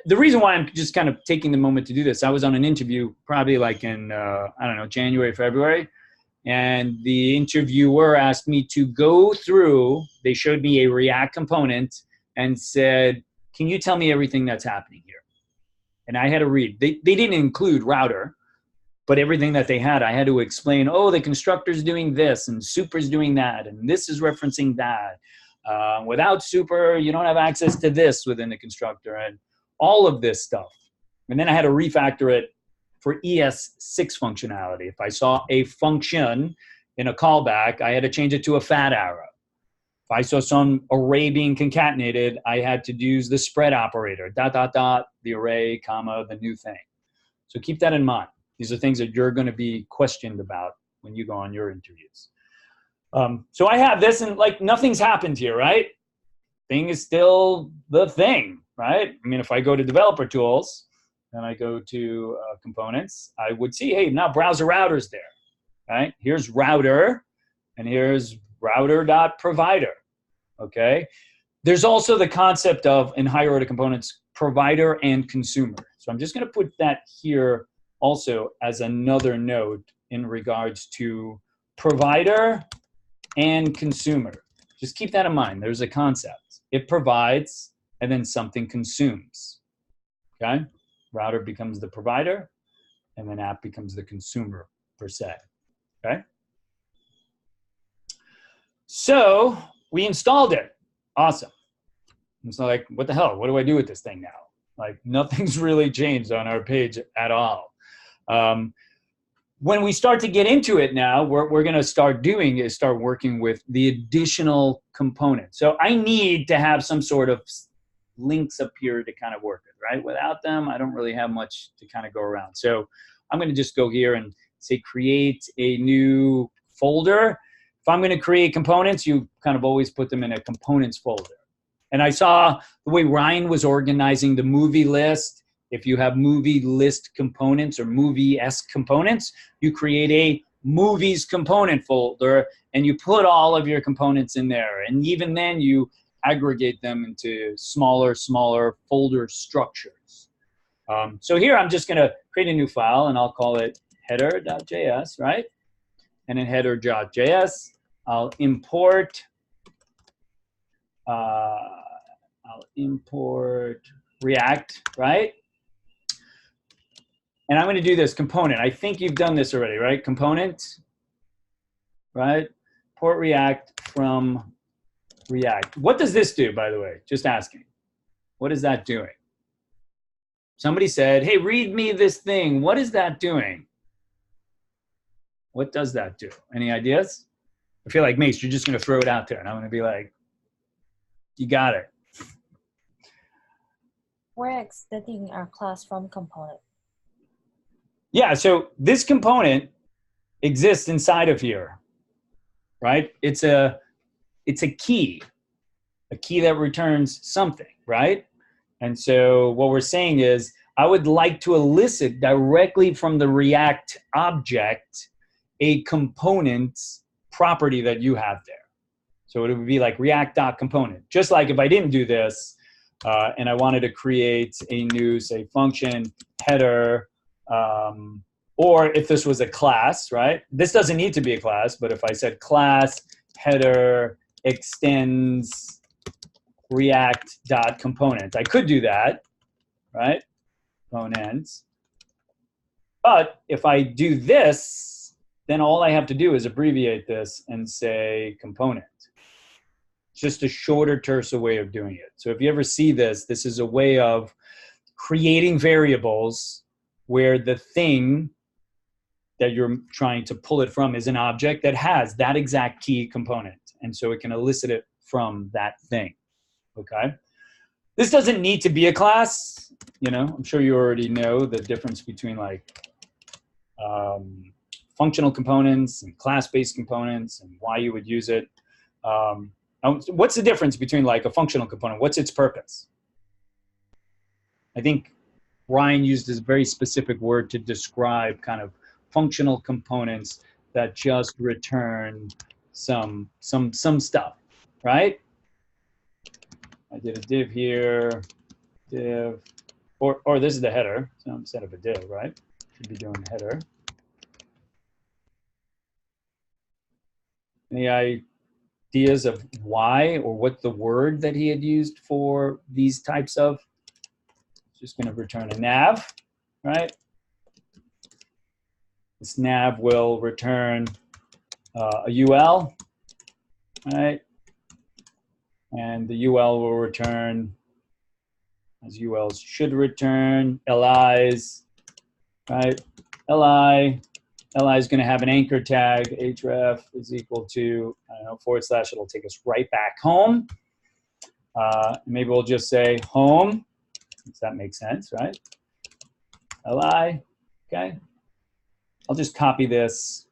The reason why I'm just kind of taking the moment to do this, I was on an interview probably like in, I don't know, January, February. And the interviewer asked me to go through, they showed me a React component and said, can you tell me everything that's happening here? And I had to read. They didn't include router, but everything that they had, I had to explain, oh, the constructor's doing this and super's doing that, and this is referencing that. Without super, you don't have access to this within the constructor, and all of this stuff. And then I had to refactor it for ES6 functionality. If I saw a function in a callback, I had to change it to a fat arrow. If I saw some array being concatenated, I had to use the spread operator, ... the array, comma, the new thing. So keep that in mind. These are things that you're going to be questioned about when you go on your interviews. So I have this, and like nothing's happened here, right? Thing is still the thing, right? I mean, if I go to developer tools, and I go to components, I would see, hey, now browser router's there, right? Here's router, and here's router.provider, okay? There's also the concept of, in higher order components, provider and consumer. So I'm just gonna put that here also as another note in regards to provider and consumer. Just keep that in mind. There's a concept. It provides, and then something consumes, okay? Router becomes the provider, and then app becomes the consumer, per se, okay? So we installed it. Awesome. And so like, what the hell? What do I do with this thing now? Like nothing's really changed on our page at all. When we start to get into it now, we're going to start doing is start working with the additional components. So I need to have some sort of links up here to kind of work with, right? Without them, I don't really have much to kind of go around. So I'm going to just go here and say create a new folder. If I'm going to create components, you kind of always put them in a components folder. And I saw the way Ryan was organizing the movie list. If you have movie list components or movie-esque components, you create a movies component folder and you put all of your components in there. And even then you aggregate them into smaller folder structures. So here I'm just gonna create a new file and I'll call it header.js, right? And in header.js, I'll import React, right? And I'm going to do this component. I think you've done this already, right? Component, right? Import React from React. What does this do, by the way? Just asking. What is that doing? Somebody said, hey, read me this thing. What is that doing? What does that do? Any ideas? I feel like, Mace, you're just going to throw it out there, and I'm going to be like, you got it. We're extending our class from component. Yeah, so this component exists inside of here, right? It's a key that returns something, right? And so what we're saying is, I would like to elicit directly from the React object a component property that you have there. So it would be like react.component. Just like if I didn't do this and I wanted to create a new, say, function header, or if this was a class, right? This doesn't need to be a class, but if I said class header extends react.component, I could do that, right? Components. But if I do this, then all I have to do is abbreviate this and say component. It's just a shorter, terse way of doing it. So if you ever see this, this is a way of creating variables where the thing that you're trying to pull it from is an object that has that exact key component. And so it can elicit it from that thing, okay? This doesn't need to be a class. You know, I'm sure you already know the difference between like functional components and class-based components and why you would use it. What's the difference between like a functional component? What's its purpose? I think Ryan used this very specific word to describe kind of functional components that just return some stuff, right? I did a div here, div, or this is the header, so instead of a div, right? Should be doing header. Any ideas of why or what the word that he had used for these types of? Just going to return a nav, right? This nav will return a UL, right? And the UL will return, as ULs should return, LIs, right? LI is going to have an anchor tag, href is equal to, I don't know, /, it'll take us right back home. Maybe we'll just say home. Does that make sense, right? Li, okay. I'll just copy this,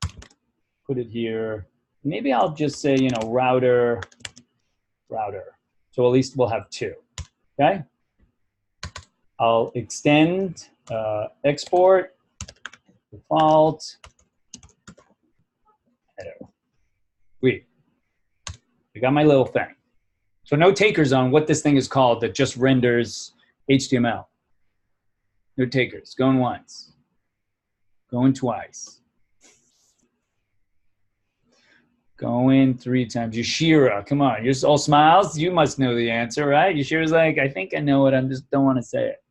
put it here. Maybe I'll just say, you know, router. So at least we'll have two, okay? I'll extend, export, default, header. We got my little thing. So no takers on what this thing is called that just renders HTML. No takers. Going once. Going twice. Going 3 times. Yashira, come on. You're all smiles. You must know the answer, right? Yashira's like, I think I know it. I just don't want to say it.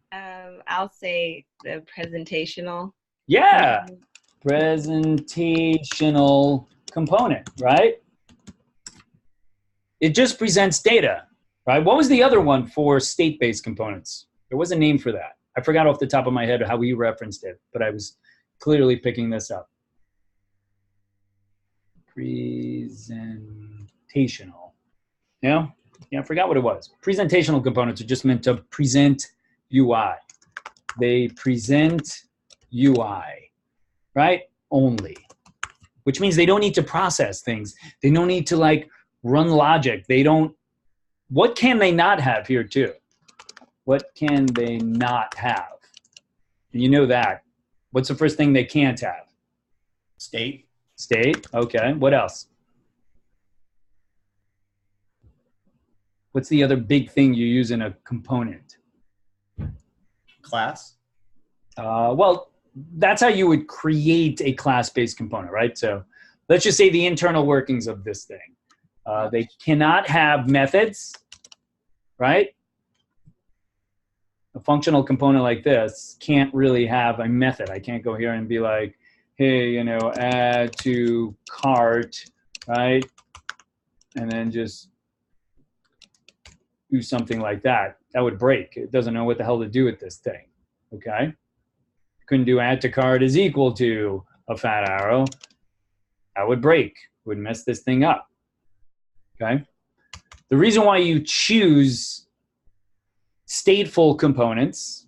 I'll say the presentational. Yeah. Presentational component, right? It just presents data, right? What was the other one for state-based components? There was a name for that. I forgot off the top of my head how we referenced it, but I was clearly picking this up. Presentational. Yeah, I forgot what it was. Presentational components are just meant to present UI. They present UI, right? Only. Which means they don't need to process things. They don't need to like run logic. They don't. What can they not have here too? What can they not have? And you know that. What's the first thing they can't have? State. State. Okay. What else? What's the other big thing you use in a component? Class. Well, that's how you would create a class-based component, right? So let's just say the internal workings of this thing. They cannot have methods, right? A functional component like this can't really have a method. I can't go here and be like, hey, you know, add to cart, right? And then just do something like that. That would break. It doesn't know what the hell to do with this thing, okay? Couldn't do add to cart is equal to a fat arrow. That would break, would mess this thing up, okay? The reason why you choose stateful components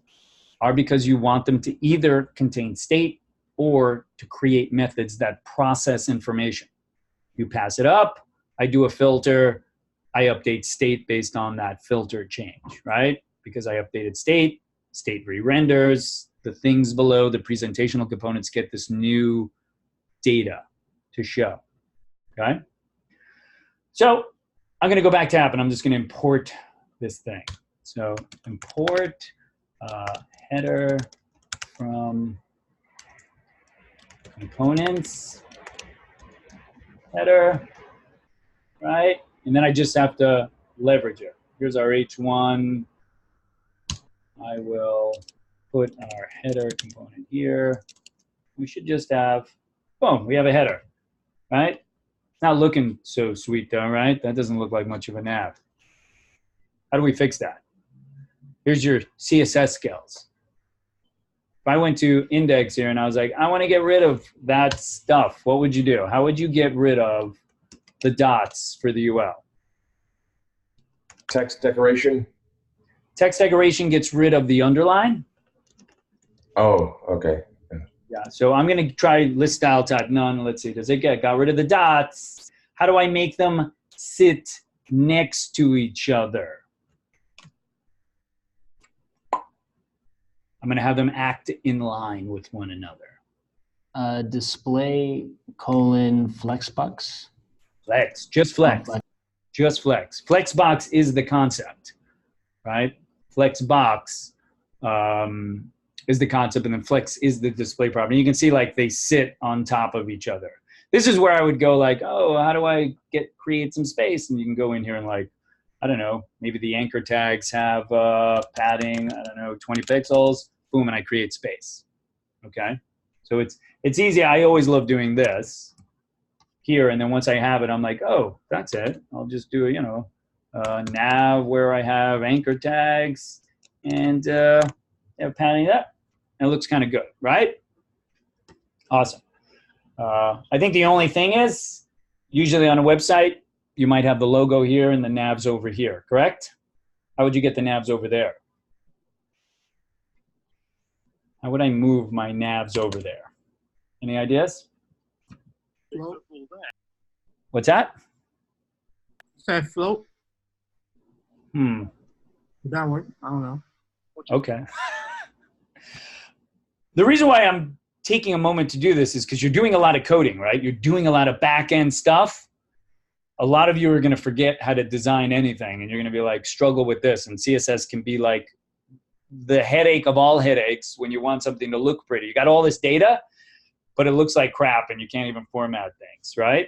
are because you want them to either contain state or to create methods that process information. You pass it up, I do a filter, I update state based on that filter change, right? Because I updated state, state re-renders, the things below the presentational components get this new data to show, okay? So I'm gonna go back to app and I'm just gonna import this thing. So import header from components, header, right? And then I just have to leverage it. Here's our H1. I will put our header component here. We should just have, boom, we have a header, right? It's not looking so sweet though, right? That doesn't look like much of a nav. How do we fix that? Here's your CSS skills. If I went to index here and I was like, I want to get rid of that stuff, what would you do? How would you get rid of the dots for the UL? Text decoration. Text decoration gets rid of the underline. Oh, okay. Yeah, so I'm going to try list style type none. Let's see, does it got rid of the dots? How do I make them sit next to each other? I'm going to have them act in line with one another. Display colon flexbox. Flex, just flex. Oh, flex. Just flex. Flexbox is the concept, right? Flexbox is the concept, and then flex is the display property. You can see like they sit on top of each other. This is where I would go like, oh, how do I create some space? And you can go in here and like, I don't know, maybe the anchor tags have padding, I don't know, 20 pixels. Boom, and I create space. Okay, so it's easy. I always love doing this here, and then once I have it, I'm like, oh, that's it. I'll just do you know, nav where I have anchor tags and have padding that, and it looks kind of good, right? Awesome. I think the only thing is, usually on a website, you might have the logo here and the navs over here, correct? How would you get the navs over there? How would I move my navs over there? Any ideas? Float. What's that? Say float. Hmm. Downward. I don't know. Okay. The reason why I'm taking a moment to do this is because you're doing a lot of coding, right? You're doing a lot of back-end stuff. A lot of you are going to forget how to design anything, and you're going to be like, struggle with this. And CSS can be like the headache of all headaches when you want something to look pretty. You got all this data, but it looks like crap, and you can't even format things, right?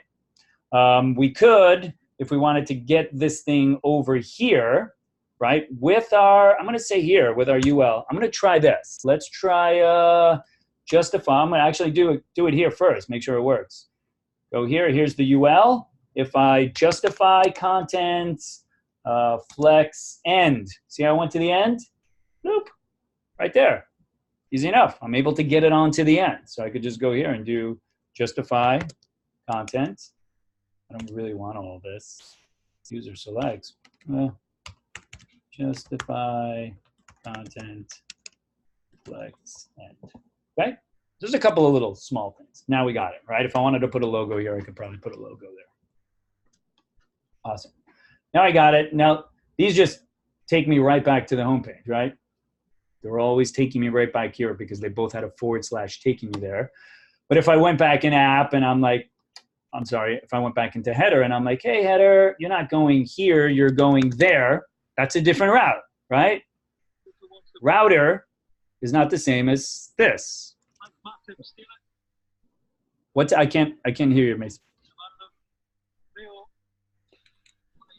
We could, if we wanted to get this thing over here, right, with our, I'm going to say here, with our UL, I'm going to try this. Let's try justify. I'm going to actually do it here first, make sure it works. Go here, here's the UL. If I justify content, flex, end. See how I went to the end? Boop, right there. Easy enough. I'm able to get it onto the end. So I could just go here and do justify content. I don't really want all this. User selects. Justify content flex end. Okay? There's a couple of little small things. Now we got it, right? If I wanted to put a logo here, I could probably put a logo there. Awesome. Now I got it. Now these just take me right back to the homepage, right? They're always taking me right back here because they both had a / taking me there. But if I went back in app and I'm like, I'm sorry, if I went back into header and I'm like, hey, header, you're not going here, you're going there, that's a different route, right? Router is not the same as this. What's, I can't hear you, Mason.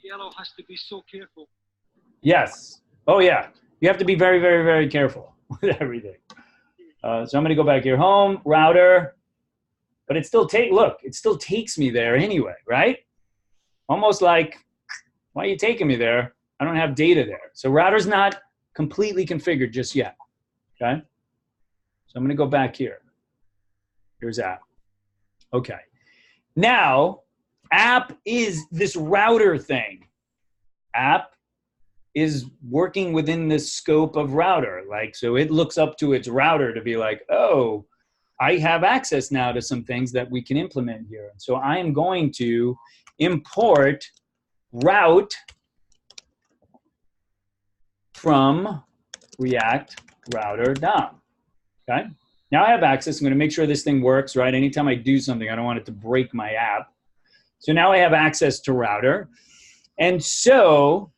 Yellow has to be so careful. Yes. Oh, yeah. You have to be very, very, very careful with everything. So I'm going to go back here, home, router, but it still it still takes me there anyway, right? Almost like, why are you taking me there? I don't have data there. So router's not completely configured just yet, okay? So I'm going to go back here. Here's app. Okay. Now, app is this router thing. App is working within the scope of router. Like, so it looks up to its router to be like, oh, I have access now to some things that we can implement here. So I am going to import route from React router DOM. Okay. Now I have access. I'm going to make sure this thing works, right? Anytime I do something, I don't want it to break my app. So now I have access to router. And so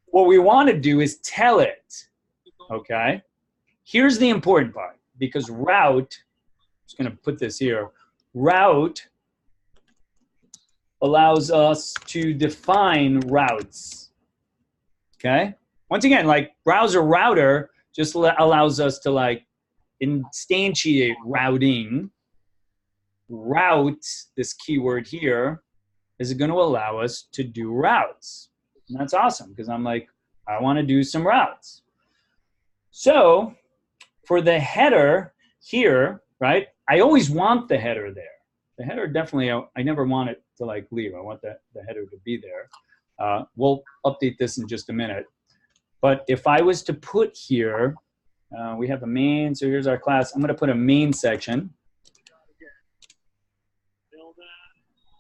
what we want to do is tell it, okay? Here's the important part, because route, I'm just going to put this here, route allows us to define routes, okay? Once again, like browser router just allows us to like instantiate routing. Route, this keyword here, is going to allow us to do routes. And that's awesome because I'm like, I want to do some routes. So for the header here, right, I always want the header there. The header definitely, I never want it to like leave. I want the header to be there. We'll update this in just a minute. But if I was to put here, we have a main, so here's our class. I'm going to put a main section.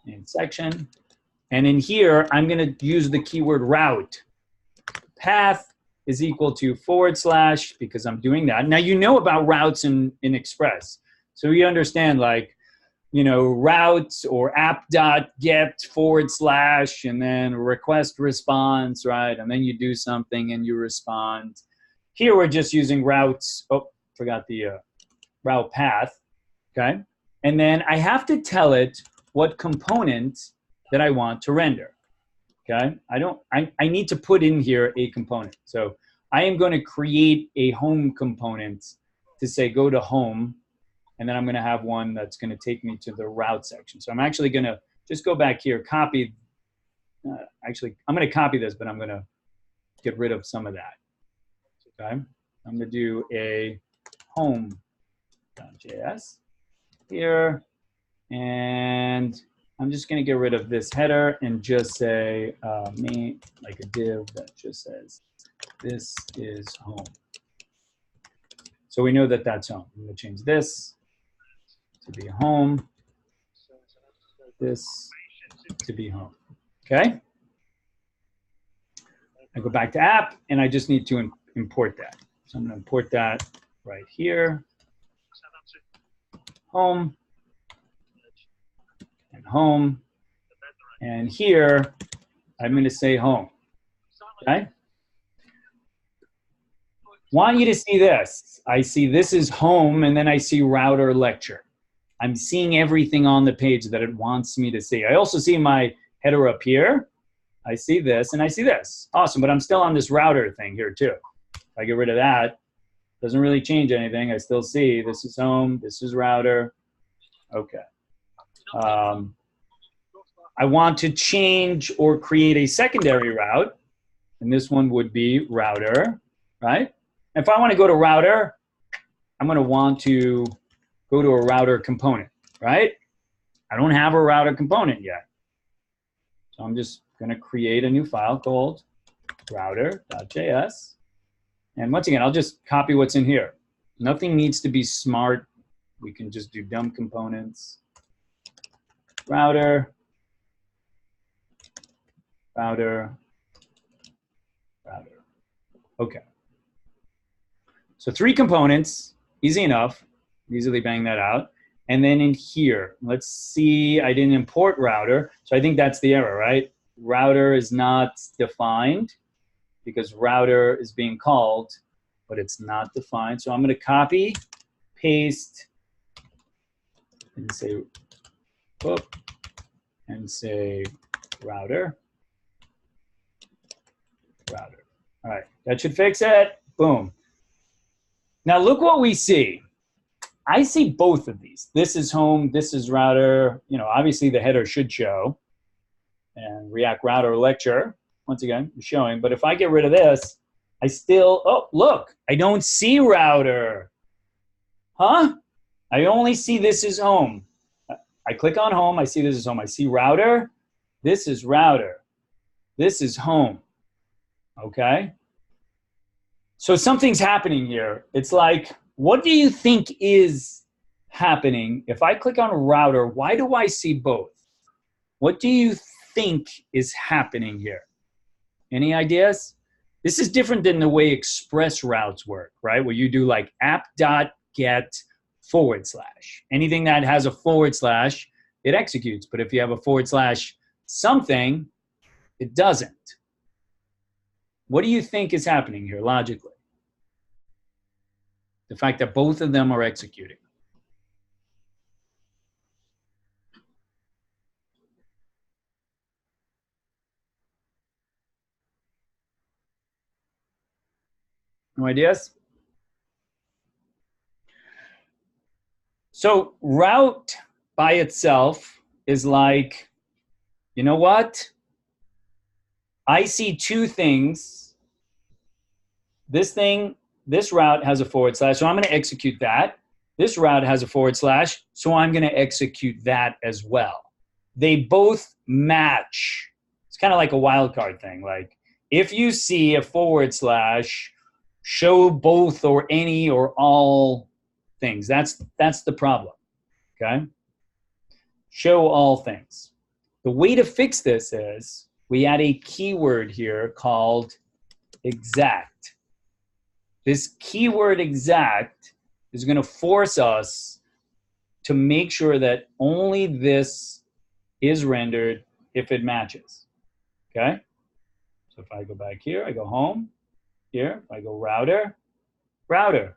Main section. And in here, I'm going to use the keyword route. Path is equal to / because I'm doing that. Now, you know about routes in Express. So you understand like, you know, routes or app.get / and then request response, right? And then you do something and you respond. Here, we're just using routes. Oh, forgot the route path, okay? And then I have to tell it what component that I want to render, okay? I need to put in here a component. So I am going to create a home component to say go to home, and then I'm going to have one that's going to take me to the route section. So I'm actually going to just go back here, copy. Actually, I'm going to copy this, but I'm going to get rid of some of that, okay? I'm going to do a home.js here, and I'm just going to get rid of this header and just say main, like a div that just says, this is home. So we know that that's home. I'm going to change this to be home, this to be home, okay? I go back to app, and I just need to import that. So I'm going to import that right here, home, and home, and here I'm going to say home, okay? Want you to see this. I see this is home, and then I see router lecture. I'm seeing everything on the page that it wants me to see. I also see my header up here. I see this, and I see this. Awesome, but I'm still on this router thing here too. If I get rid of that, doesn't really change anything. I still see this is home, this is router. Okay. I want to change or create a secondary route, and this one would be router, right? If I want to go to router, I'm going to want to go to a router component, right? I don't have a router component yet. So I'm just going to create a new file called router.js. And once again, I'll just copy what's in here. Nothing needs to be smart. We can just do dumb components. Router, router, router. Okay. So 3 components, easy enough. Easily bang that out. And then in here, let's see, I didn't import router. So I think that's the error, right? Router is not defined because router is being called, but it's not defined. So I'm going to copy, paste, and say, whoop, and say router, router. All right, that should fix it. Boom. Now look what we see. I see both of these. This is home, this is router. You know, obviously the header should show. And React Router lecture, once again, is showing. But if I get rid of this, I still, oh, look, I don't see router. Huh? I only see this is home. I click on home, I see this is home. I see router, this is router. This is home, okay? So something's happening here. It's like, what do you think is happening? If I click on router, why do I see both? What do you think is happening here? Any ideas? This is different than the way express routes work, right? Where you do like app.get /. Anything that has a /, it executes. But if you have a / something, it doesn't. What do you think is happening here logically? The fact that both of them are executing. No ideas? So route by itself is like, you know what? I see 2 things. This thing, this route has a /, so I'm going to execute that. This route has a /, so I'm going to execute that as well. They both match. It's kind of like a wildcard thing. Like if you see a /, show both or any or all things. That's the problem, okay? Show all things. The way to fix this is we add a keyword here called exact. This keyword exact is going to force us to make sure that only this is rendered if it matches, okay? So if I go back here, I go home, here, I go router, router,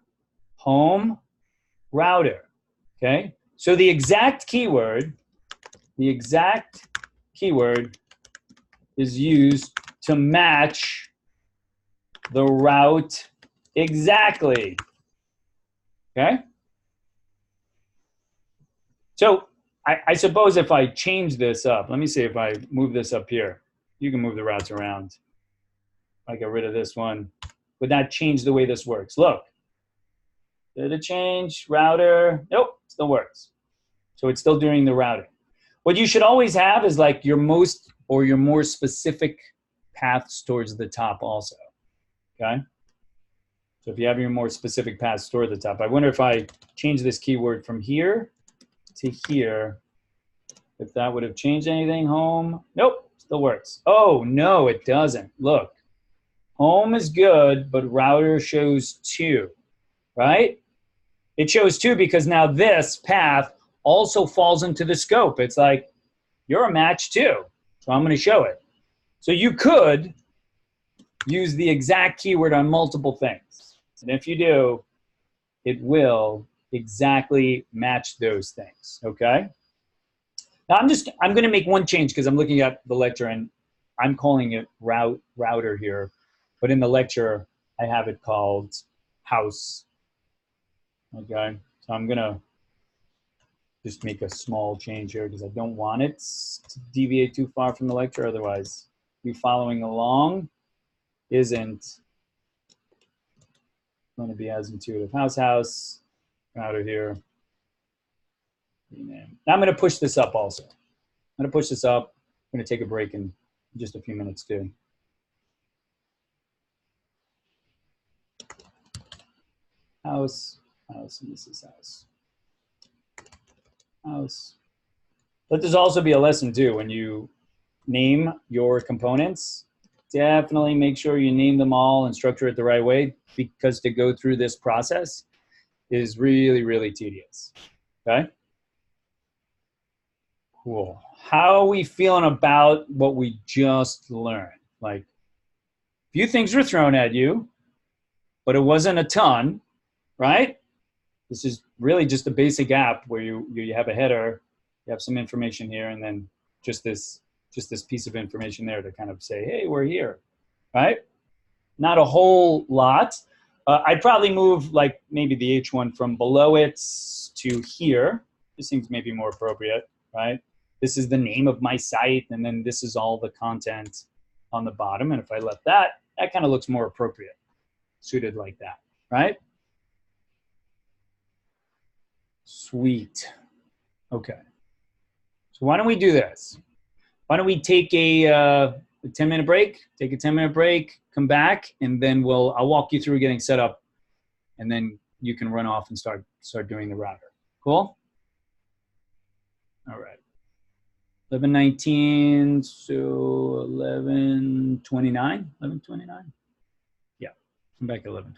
home, router, okay? So the exact keyword is used to match the route exactly, okay? So I suppose if I change this up, let me see if I move this up here. You can move the routes around. I get rid of this one. Would that change the way this works? Look, did it change? Router, nope, still works. So it's still doing the routing. What you should always have is like your most or your more specific paths towards the top also, okay? So if you have your more specific paths toward the top, I wonder if I change this keyword from here to here, if that would have changed anything. Home, nope, still works. Oh, no, it doesn't. Look, home is good, but router shows 2, right? It shows 2 because now this path also falls into the scope. It's like, you're a match too, so I'm going to show it. So you could use the exact keyword on multiple things. And if you do, it will exactly match those things, okay? Now I'm going to make one change because I'm looking at the lecture and I'm calling it router here. But in the lecture, I have it called house, okay? So I'm going to just make a small change here because I don't want it to deviate too far from the lecture. Otherwise, you following along isn't going to be as intuitive. House, out of here. Rename. Now I'm going to push this up also. I'm going to push this up. I'm going to take a break in just a few minutes too. House, and this is house. Let this also be a lesson too. When you name your components, definitely make sure you name them all and structure it the right way, because to go through this process is really, really tedious. Okay? Cool. How are we feeling about what we just learned? Like, a few things were thrown at you, but it wasn't a ton, right? This is really just a basic app where you have a header, you have some information here, and then just this piece of information there to kind of say, hey, we're here, right? Not a whole lot. I'd probably move like maybe the H1 from below it to here. This seems maybe more appropriate, right? This is the name of my site, and then this is all the content on the bottom. And if I left that kind of looks more appropriate, suited like that, right? Sweet. Okay. So why don't we do this? Why don't we take a 10-minute break? Take a 10-minute break, come back, and then I'll walk you through getting set up, and then you can run off and start doing the router. Cool? All right. 11:19, so 11:29. 11:29. Yeah, come back at 11:29.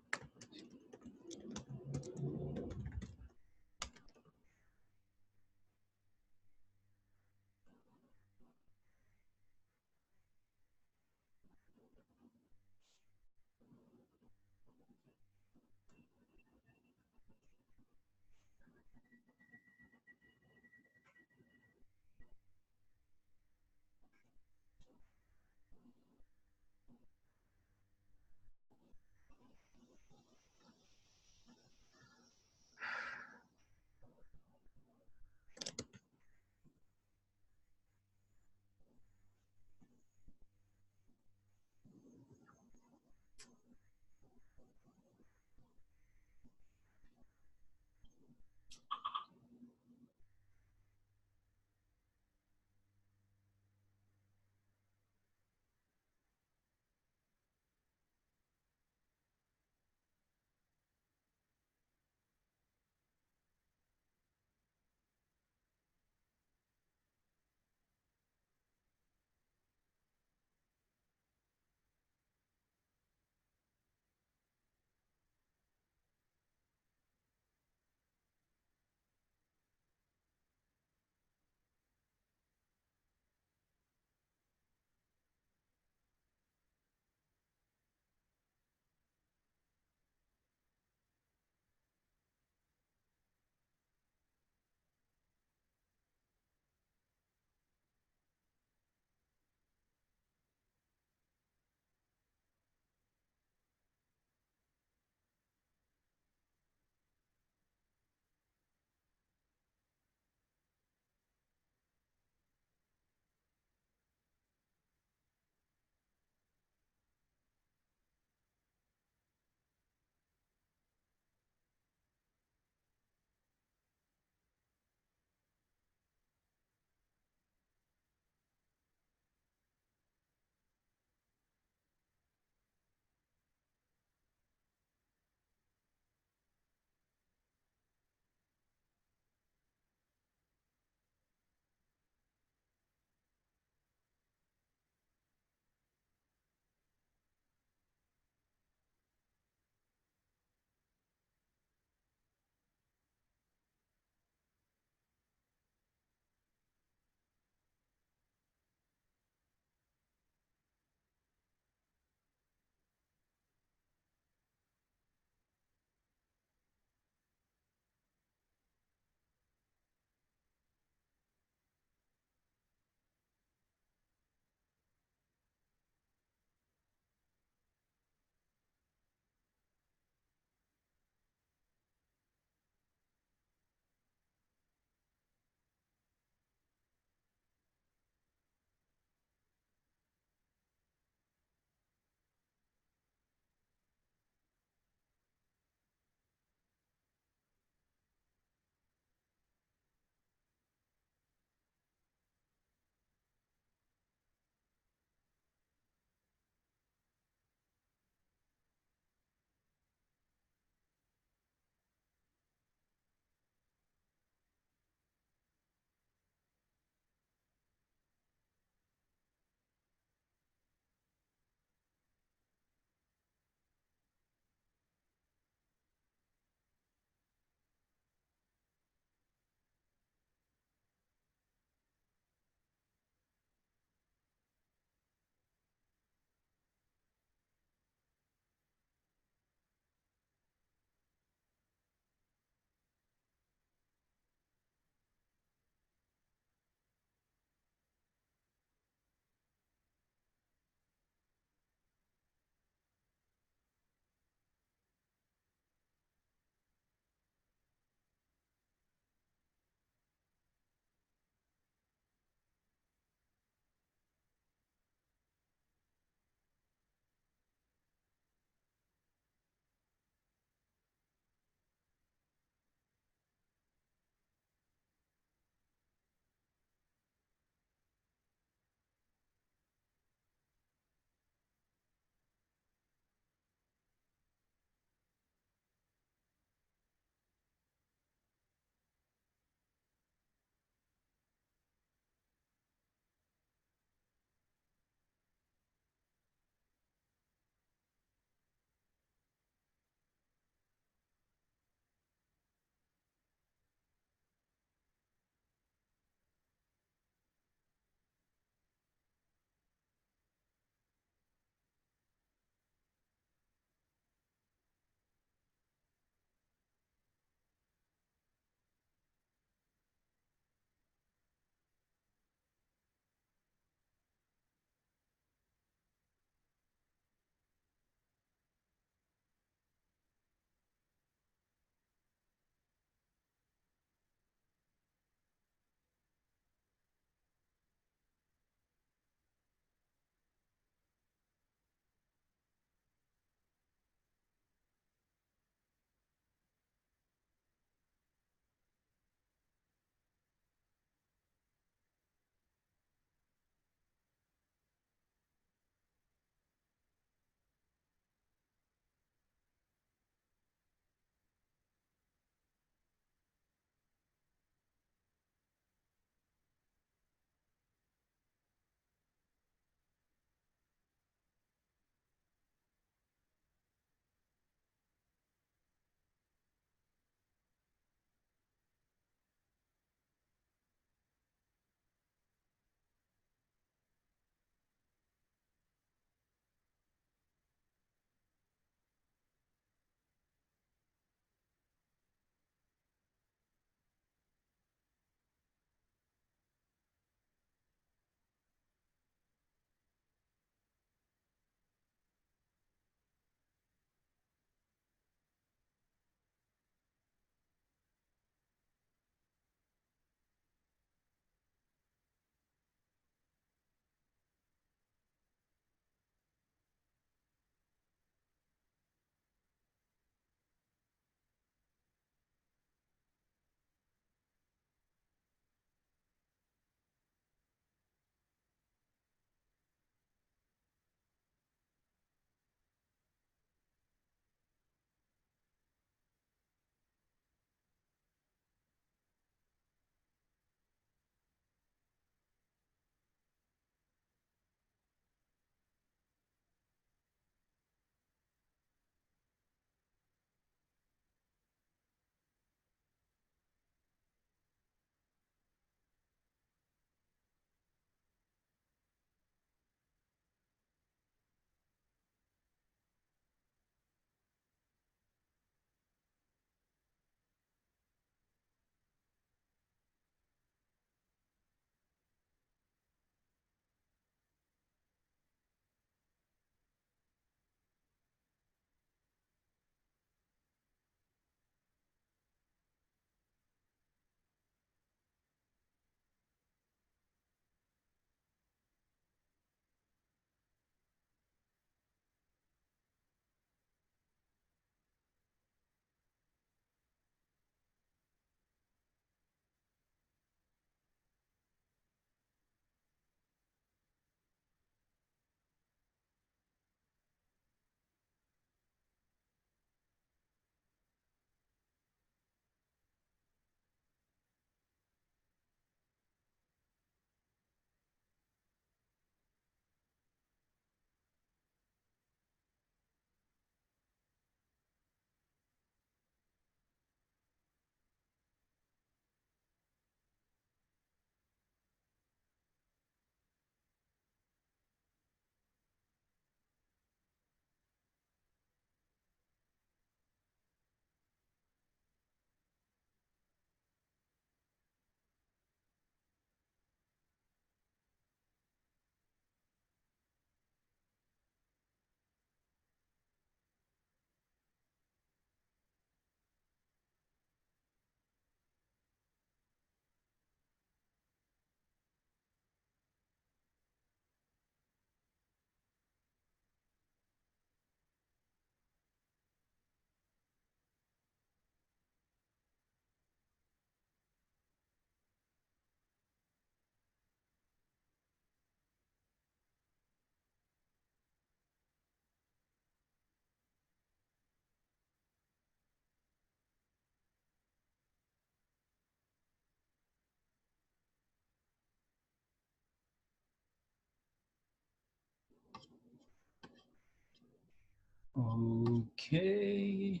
Okay.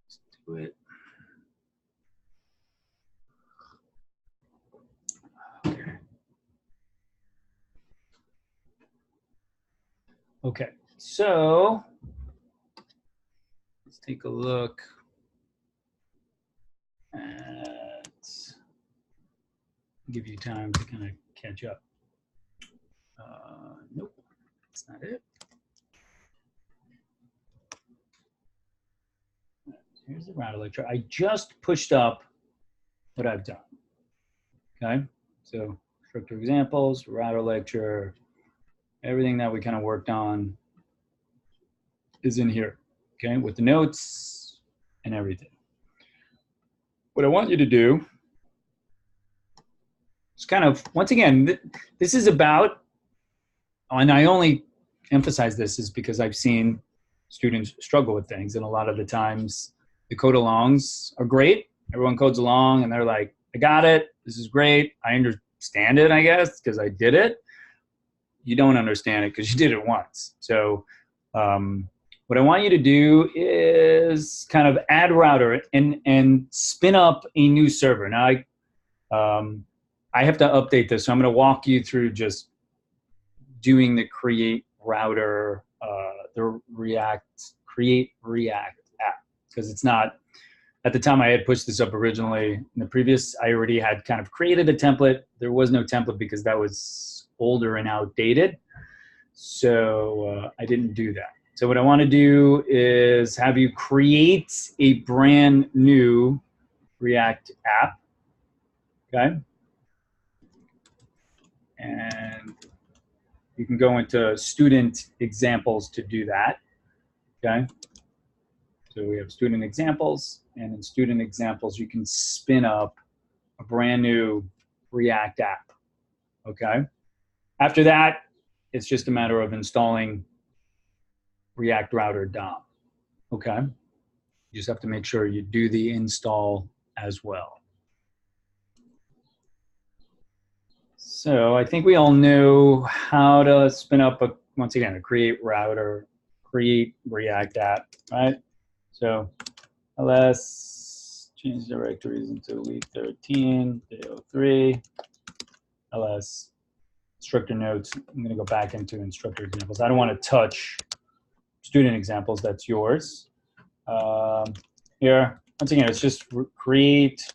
Let's do it. Okay, so let's take a look at, give you time to kind of catch up. Nope, that's not it. Here's the router lecture. I just pushed up what I've done. Okay, so structure examples, router lecture, everything that we kind of worked on is in here, okay, with the notes and everything. What I want you to do is kind of, once again, this is about, and I only emphasize this is because I've seen students struggle with things, and a lot of the times the code alongs are great. Everyone codes along and they're like, I got it, this is great, I understand it, I guess, because I did it. You don't understand it because you did it once. So what I want you to do is kind of add router and spin up a new server. Now I have to update this, so I'm going to walk you through just doing the create router, the create React app, because it's not, at the time I had pushed this up originally. In the previous, I already had kind of created a template. There was no template because that was older and outdated. So I didn't do that. So what I want to do is have you create a brand new React app, okay? And you can go into student examples to do that, okay? So we have student examples, and in student examples, you can spin up a brand new React app, okay? After that, it's just a matter of installing React Router DOM, okay? You just have to make sure you do the install as well. So I think we all know how to spin up once again, a create router, create React app, right? So ls change directories into week 13, day 03, ls instructor notes. I'm going to go back into instructor examples. I don't want to touch student examples. That's yours. Here, once again, it's just create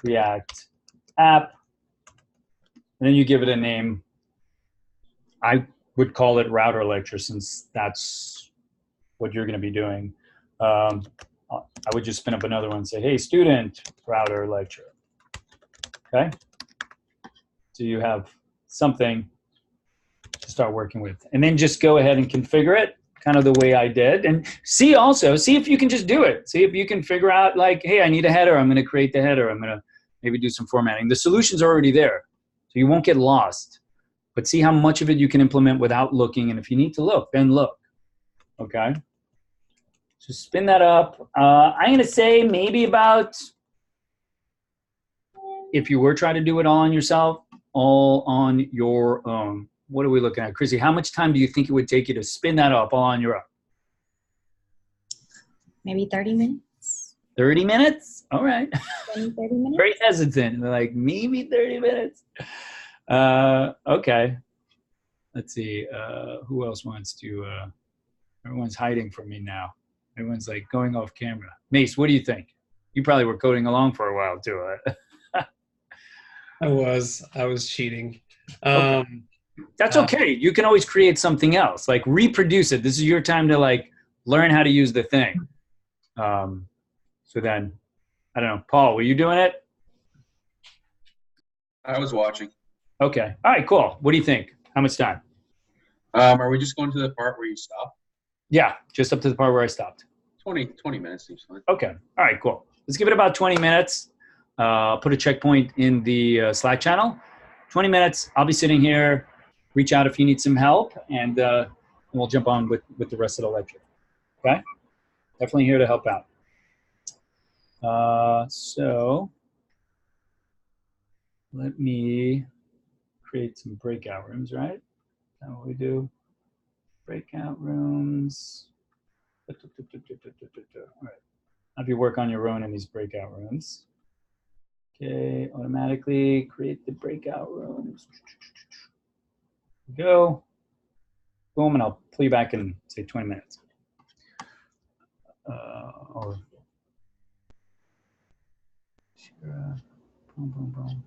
React app, and then you give it a name. I would call it router lecture since that's what you're going to be doing. I would just spin up another one and say, hey, student router lecture. Okay? So you have something to start working with. And then just go ahead and configure it kind of the way I did. And see if you can just do it. See if you can figure out like, hey, I need a header. I'm going to create the header. I'm going to maybe do some formatting. The solution's already there. So you won't get lost. But see how much of it you can implement without looking. And if you need to look, then look. Okay? So spin that up. I'm going to say maybe about, if you were trying to do it all on yourself, all on your own. What are we looking at? Chrissy, how much time do you think it would take you to spin that up all on your own? Maybe 30 minutes. 30 minutes? All right. 20, 30 minutes. Very hesitant. They're like, maybe 30 minutes. Okay. Let's see. Who else wants to? Everyone's hiding from me now. Everyone's like going off camera. Mace, what do you think? You probably were coding along for a while too. I was cheating. Okay. That's okay. You can always create something else. Like reproduce it. This is your time to like learn how to use the thing. So then, I don't know. Paul, were you doing it? I was watching. Okay. All right, cool. What do you think? How much time? Are we just going to the part where you stop? Yeah, just up to the part where I stopped. 20 minutes seems fine. Okay. All right, cool. Let's give it about 20 minutes. Put a checkpoint in the Slack channel. 20 minutes. I'll be sitting here. Reach out if you need some help, and we'll jump on with the rest of the lecture. Okay? Definitely here to help out. So let me create some breakout rooms, right? That's what we do. breakout rooms. All right. Have you work on your own in these breakout rooms. Okay, automatically create the breakout rooms. Go. Boom, and I'll play back in, say, 20 minutes. Or boom, boom, boom.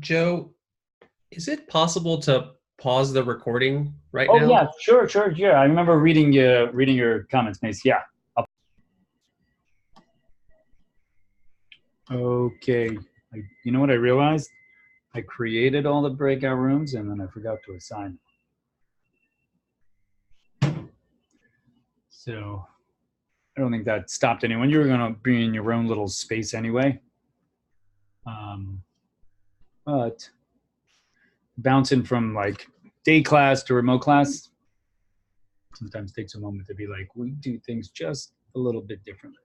Joe, is it possible to pause the recording right Oh now? yeah, sure. I remember reading your comments, Mace. Yeah. Okay. You know what I realized? I created all the breakout rooms and then I forgot to assign them. So I don't think that stopped anyone. You were going to be in your own little space anyway. But bouncing from like day class to remote class sometimes takes a moment to be like, we do things just a little bit differently.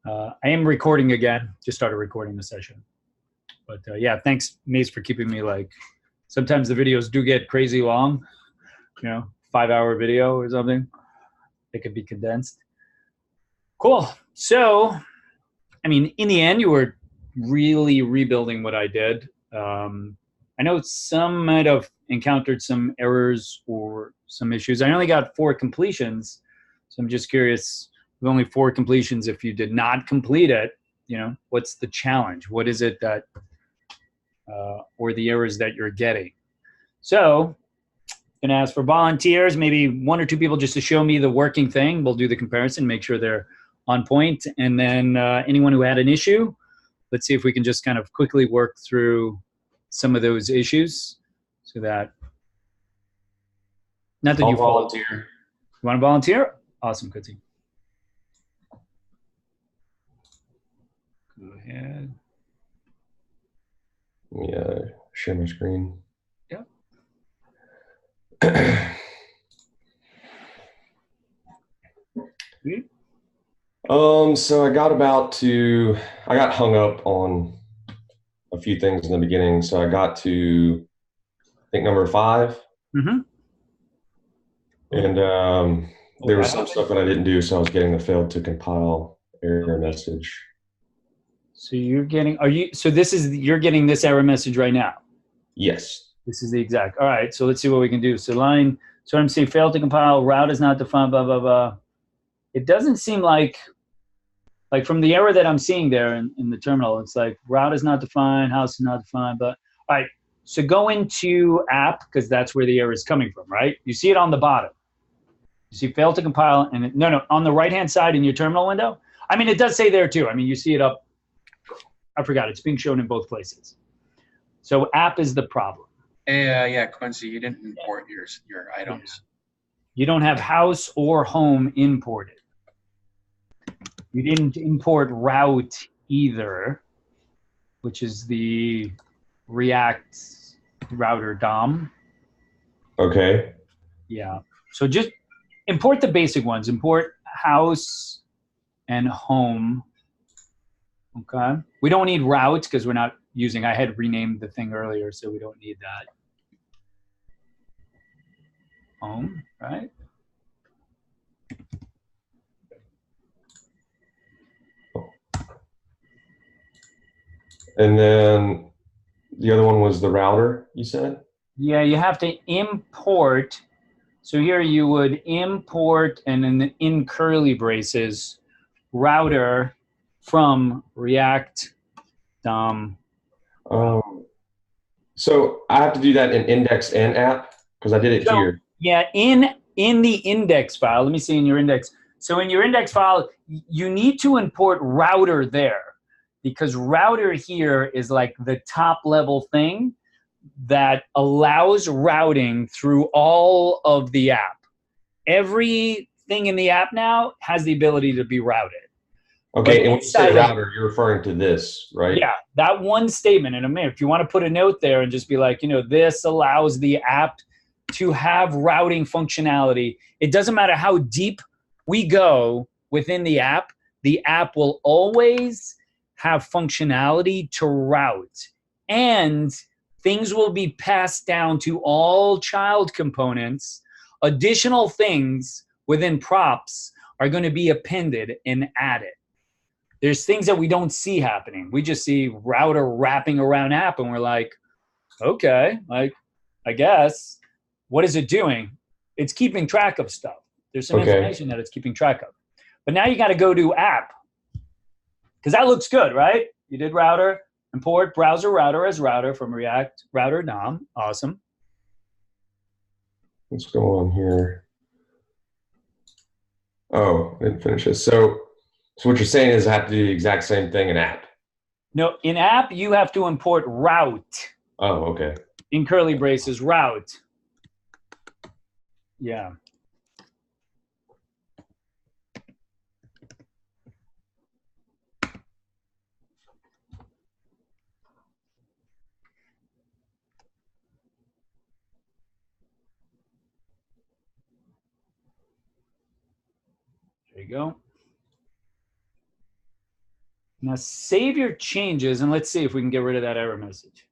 I am recording again. Just started recording the session. But yeah, thanks, Mace, for keeping me like, sometimes the videos do get crazy long, 5-hour video or something. It could be condensed. Cool. So, I mean, in the end, you were really rebuilding what I did. I know some might have encountered some errors or some issues. I only got 4 completions. So I'm just curious, with only 4 completions, if you did not complete it, what's the challenge? What is it that, or the errors that you're getting? So I'm gonna ask for volunteers, maybe 1 or 2 people just to show me the working thing. We'll do the comparison, make sure they're on point. And then anyone who had an issue, let's see if we can just kind of quickly work through some of those issues so that, not that I'll you volunteer. You want to volunteer? Awesome, Kutsi. Go ahead. Let me share my screen. Yep. So I got hung up on a few things in the beginning. So I got to, I think, number 5. Mm-hmm. And there was some stuff that I didn't do, so I was getting the failed to compile error message. So you're getting, you're getting this error message right now? Yes. This is the exact, all right, so let's see what we can do. So I'm saying failed to compile, route is not defined, blah, blah, blah. It doesn't seem like from the error that I'm seeing there in the terminal, it's like route is not defined, house is not defined, but all right. So go into app, because that's where the error is coming from, right? You see it on the bottom. You see failed to compile, and no, on the right-hand side in your terminal window. I mean, it does say there too. I mean, you see it up. I forgot, it's being shown in both places. So app is the problem. Yeah, Quincy, you didn't import your items. You don't have house or home imported. You didn't import route either, which is the React router DOM. Okay. Yeah. So just import the basic ones. Import house and home. Okay. We don't need route because we're not using, I had renamed the thing earlier, so we don't need that. Home, right? And then the other one was the router, you said? Yeah, you have to import. So here you would import, and then in curly braces, router from React DOM. So I have to do that in index and app because I did it here. Yeah, in the index file, let me see in your index. So in your index file, you need to import router there because router here is like the top level thing that allows routing through all of the app. Everything in the app now has the ability to be routed. Okay, and when you say router, you're referring to this, right? Yeah, that one statement in a minute. If you want to put a note there and just be like, this allows the app to have routing functionality. It doesn't matter how deep we go within the app will always have functionality to route. And things will be passed down to all child components. Additional things within props are going to be appended and added. There's things that we don't see happening. We just see router wrapping around app and we're like, okay, like, I guess, what is it doing? It's keeping track of stuff. There's some information that it's keeping track of. But now you got to go to app because that looks good, right? You did router, import browser router as router from React router DOM. Awesome. Let's go on here. Oh, I didn't finish this. So what you're saying is I have to do the exact same thing in app? No, in app, you have to import route. Oh, okay. In curly braces, route. Yeah. There you go. Now save your changes and let's see if we can get rid of that error message.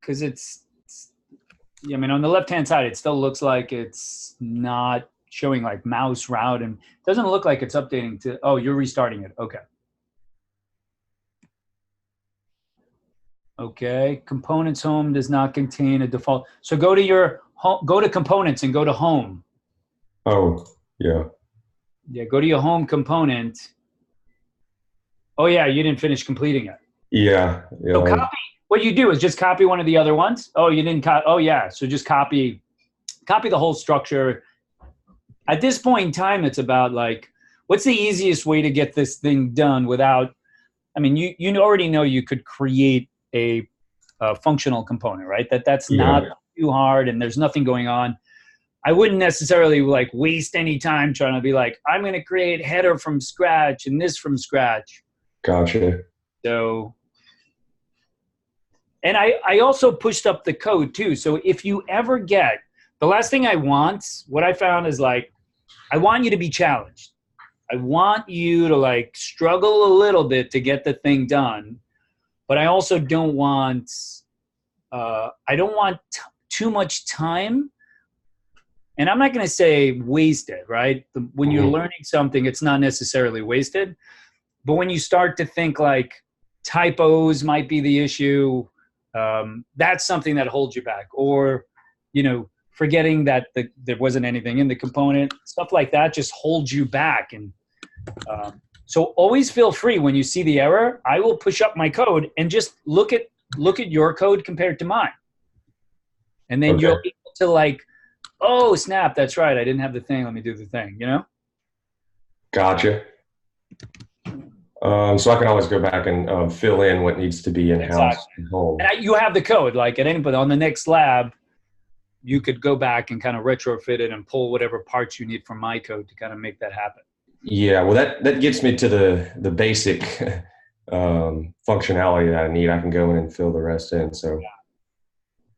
Because I mean, on the left-hand side, it still looks like it's not showing like mouse route and it doesn't look like it's updating to, oh, you're restarting it. Okay. Okay, components home does not contain a default. So go to your home, go to components and go to home. Oh, yeah. Yeah, go to your home component. Oh yeah, you didn't finish completing it. Yeah. So copy, what you do is just copy one of the other ones. Oh, you didn't copy, oh yeah, so just copy the whole structure. At this point in time, it's about like, what's the easiest way to get this thing done without, I mean, you already know you could create a functional component, right? That's not too hard and there's nothing going on. I wouldn't necessarily like waste any time trying to be like, I'm going to create header from scratch and this from scratch. Gotcha. So, and I also pushed up the code too. So if you ever get, the last thing I want, what I found is like, I want you to be challenged. I want you to like struggle a little bit to get the thing done, but I also don't want, too much time. And I'm not going to say wasted, right? When you're learning something, it's not necessarily wasted. But when you start to think like typos might be the issue, that's something that holds you back. Or, you know, forgetting that there wasn't anything in the component, stuff like that just holds you back. And so always feel free when you see the error. I will push up my code and just look at your code compared to mine. And then you'll be able to like, oh, snap, that's right. I didn't have the thing. Let me do the thing, you know? Gotcha. So I can always go back and fill in what needs to be in-house. Exactly. And you have the code. Like at any point on the next lab, you could go back and kind of retrofit it and pull whatever parts you need from my code to kind of make that happen. Yeah, well, that gets me to the basic functionality that I need. I can go in and fill the rest in. So,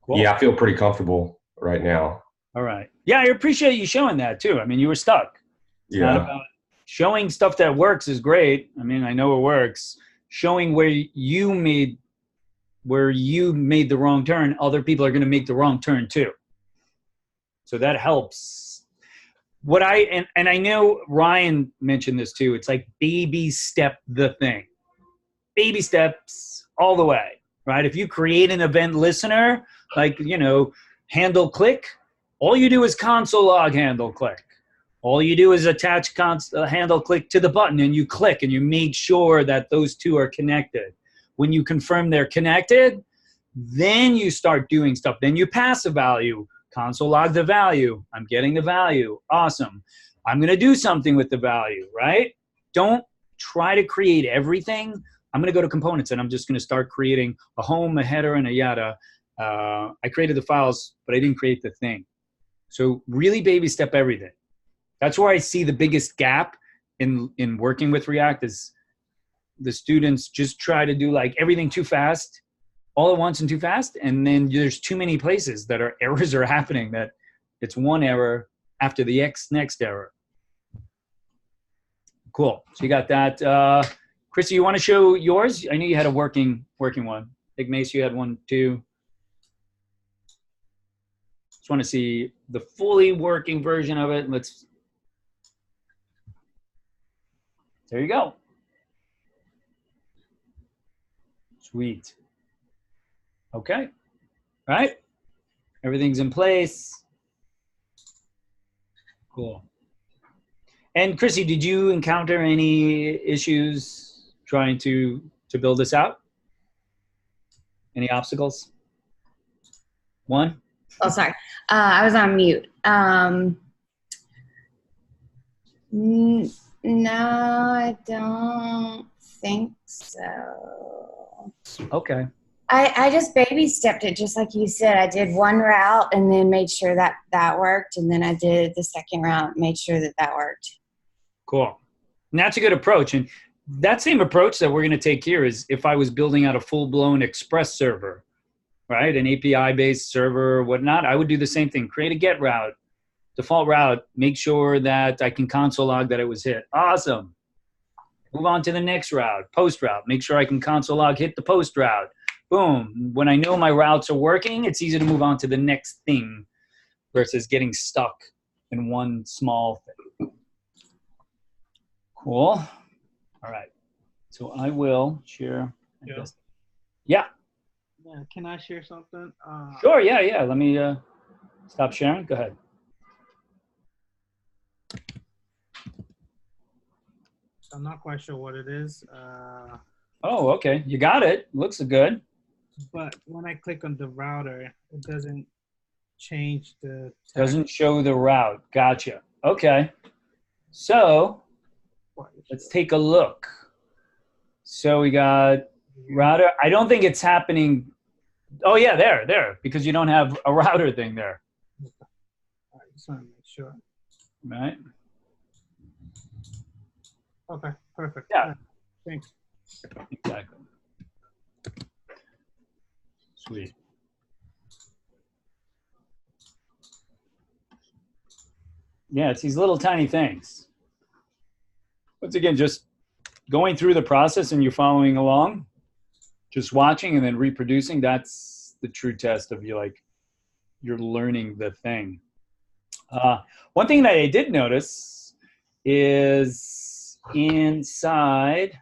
Cool. Yeah, I feel pretty comfortable right now. All right. Yeah, I appreciate you showing that too. I mean, you were stuck. It's not about showing stuff that works is great. I mean, I know it works. Showing where you made the wrong turn, other people are going to make the wrong turn too. So that helps. And I know Ryan mentioned this too. It's like baby step the thing. Baby steps all the way, right? If you create an event listener, like, you know, handle click, all you do is console log handle click. All you do is attach handle click to the button and you click and you make sure that those two are connected. When you confirm they're connected, then you start doing stuff. Then you pass a value, console log the value. I'm getting the value. Awesome. I'm going to do something with the value, right? Don't try to create everything. I'm going to go to components and I'm just going to start creating a home, a header, and a yada. I created the files, but I didn't create the thing. So really baby step everything. That's where I see the biggest gap in working with React is the students just try to do like everything too fast, all at once and too fast. And then there's too many places that errors are happening that it's one error after the next error. Cool. So you got that. Chrissy, you want to show yours? I knew you had a working one. Ignace, you had one too. Just want to see the fully working version of it. There you go. Sweet. Okay. All right. Everything's in place. Cool. And Chrissy, did you encounter any issues trying to build this out? Any obstacles? One? Oh, sorry. I was on mute. No, I don't think so. Okay. I just baby stepped it, just like you said. I did one route and then made sure that worked. And then I did the second route, made sure that worked. Cool. And that's a good approach. And that same approach that we're going to take here is if I was building out a full-blown Express server, right? An API-based server or whatnot, I would do the same thing. Create a get route, default route, make sure that I can console log that it was hit. Awesome. Move on to the next route, post route. Make sure I can console log, hit the post route. Boom. When I know my routes are working, it's easy to move on to the next thing versus getting stuck in one small thing. Cool. All right. So I will share. Yeah. Yeah. Yeah, can I share something? Sure. Yeah. Let me stop sharing. Go ahead. I'm not quite sure what it is. Oh, okay. You got it. Looks good. But when I click on the router, it doesn't change the text. Doesn't show the route. Gotcha. Okay. So let's take a look. So we got router. I don't think it's happening. Oh, yeah, there, because you don't have a router thing there. Just want to make sure. Right? Okay, perfect. Yeah. Thanks. Exactly. Sweet. Yeah, it's these little tiny things. Once again, just going through the process and you're following along, just watching and then reproducing, that's the true test of you're learning the thing. One thing that I did notice is inside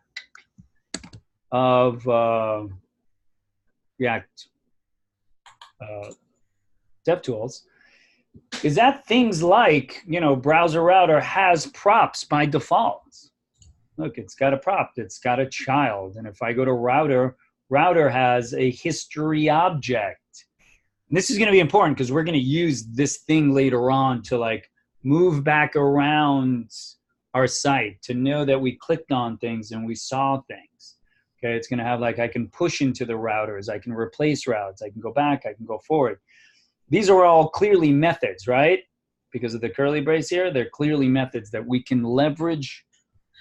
of React DevTools is that things like, Browser Router has props by default. Look, it's got a prop, it's got a child. And if I go to Router, Router has a history object. And this is going to be important because we're going to use this thing later on to move back around our site to know that we clicked on things and we saw things. Okay, it's going to have I can push into the routers, I can replace routes, I can go back, I can go forward. These are all clearly methods, right? Because of the curly brace here, they're clearly methods that we can leverage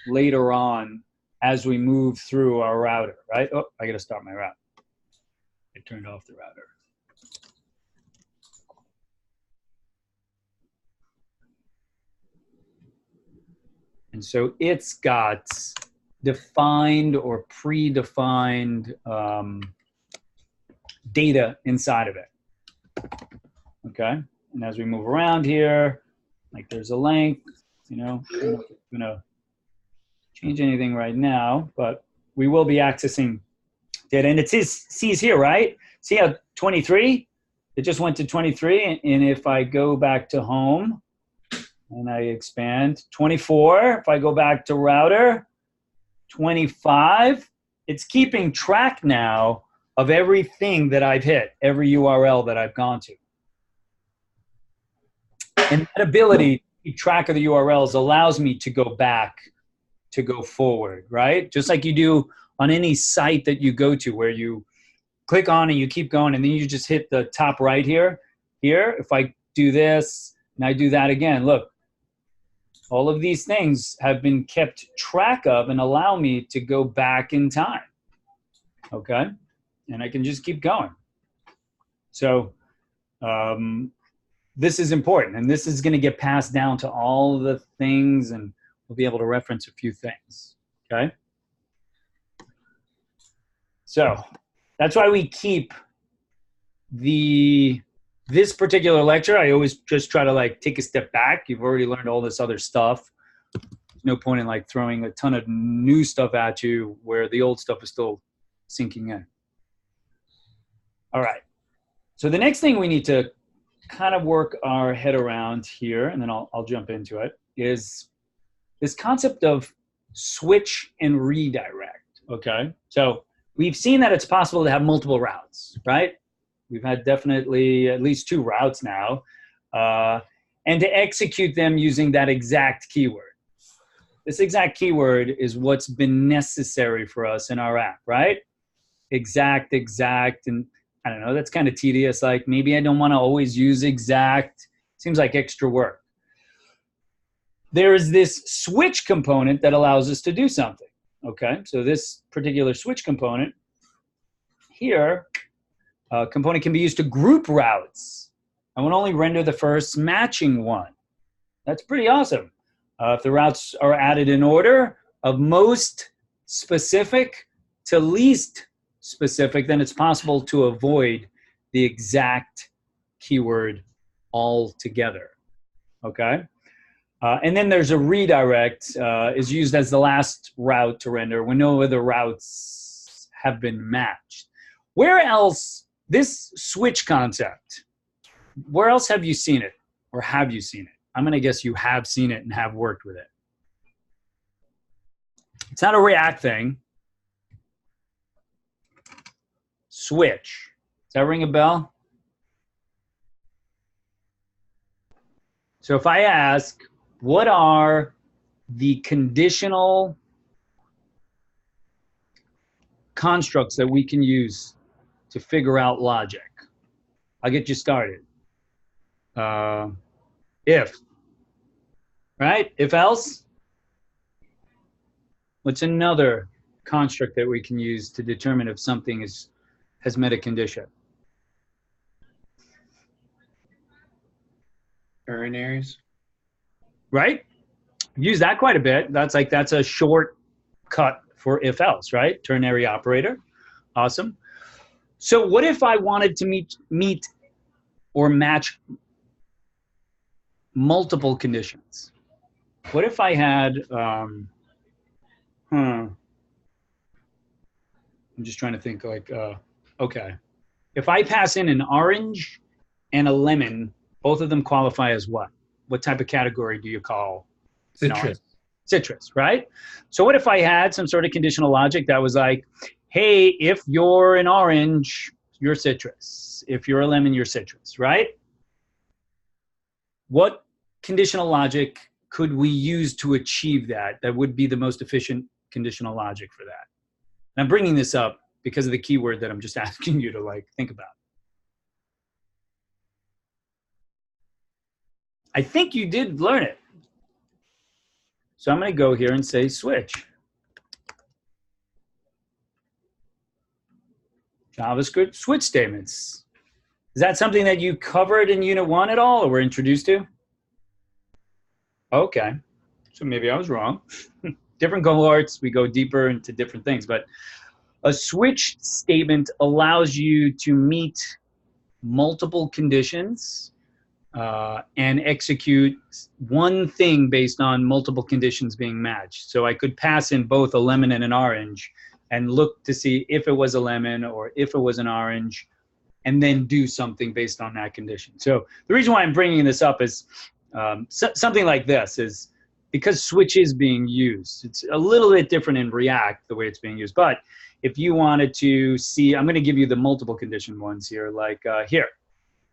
later on as we move through our router, right? Oh, I got to start my route. I turned off the router. And so it's got defined or predefined data inside of it. Okay, and as we move around here, there's a length, I'm not gonna change anything right now, but we will be accessing data. And it sees here, right? See how 23, it just went to 23. And if I go back to home and I expand 24, if I go back to router, 25, it's keeping track now of everything that I've hit, every URL that I've gone to. And that ability to keep track of the URLs allows me to go back, to go forward, right? Just like you do on any site that you go to where you click on and you keep going and then you just hit the top right here. Here, if I do this and I do that again, look, all of these things have been kept track of and allow me to go back in time, okay? And I can just keep going. So this is important, and this is going to get passed down to all the things, and we'll be able to reference a few things, okay? So that's why we keep this particular lecture. I always just try to take a step back. You've already learned all this other stuff. There's no point in throwing a ton of new stuff at you where the old stuff is still sinking in. All right. So the next thing we need to kind of work our head around here, and then I'll jump into it, is this concept of switch and redirect, okay? So we've seen that it's possible to have multiple routes, right? We've had definitely at least 2 routes now, and to execute them using that exact keyword. This exact keyword is what's been necessary for us in our app, right? Exact, and I don't know, that's kind of tedious. Maybe I don't want to always use exact. Seems like extra work. There is this switch component that allows us to do something, okay? So this particular switch component here, component can be used to group routes. I would only render the first matching one. That's pretty awesome. If the routes are added in order of most specific to least specific, then it's possible to avoid the exact keyword altogether, okay? And then there's a redirect, is used as the last route to render when no other routes have been matched. Where else, this switch concept, where else have you seen it, or have you seen it? I'm going to guess you have seen it and have worked with it. It's not a React thing. Switch. Does that ring a bell? So if I ask, what are the conditional constructs that we can use to figure out logic? I'll get you started. If, right? If else. What's another construct that we can use to determine if something has met a condition? Ternaries. Right? Use that quite a bit. That's a short cut for if else, right? Ternary operator. Awesome. So what if I wanted to meet or match multiple conditions? What if I had, I'm just trying to think like, okay. If I pass in an orange and a lemon, both of them qualify as what? What type of category do you call Citrus. Citrus, right? So what if I had some sort of conditional logic that was like, hey, if you're an orange, you're citrus. If you're a lemon, you're citrus, right? What conditional logic could we use to achieve that? That would be the most efficient conditional logic for that. And I'm bringing this up because of the keyword that I'm just asking you to like think about. I think you did learn it. So I'm going to go here and say switch. JavaScript switch statements. Is that something that you covered in Unit 1 at all, or were introduced to? Okay, so maybe I was wrong. Different cohorts, we go deeper into different things, but a switch statement allows you to meet multiple conditions and execute one thing based on multiple conditions being matched. So I could pass in both a lemon and an orange and look to see if it was a lemon or if it was an orange, and then do something based on that condition. So the reason why I'm bringing this up is something like this is because switch is being used. It's a little bit different in React, the way it's being used. But if you wanted to see, I'm going to give you the multiple condition ones here, like here.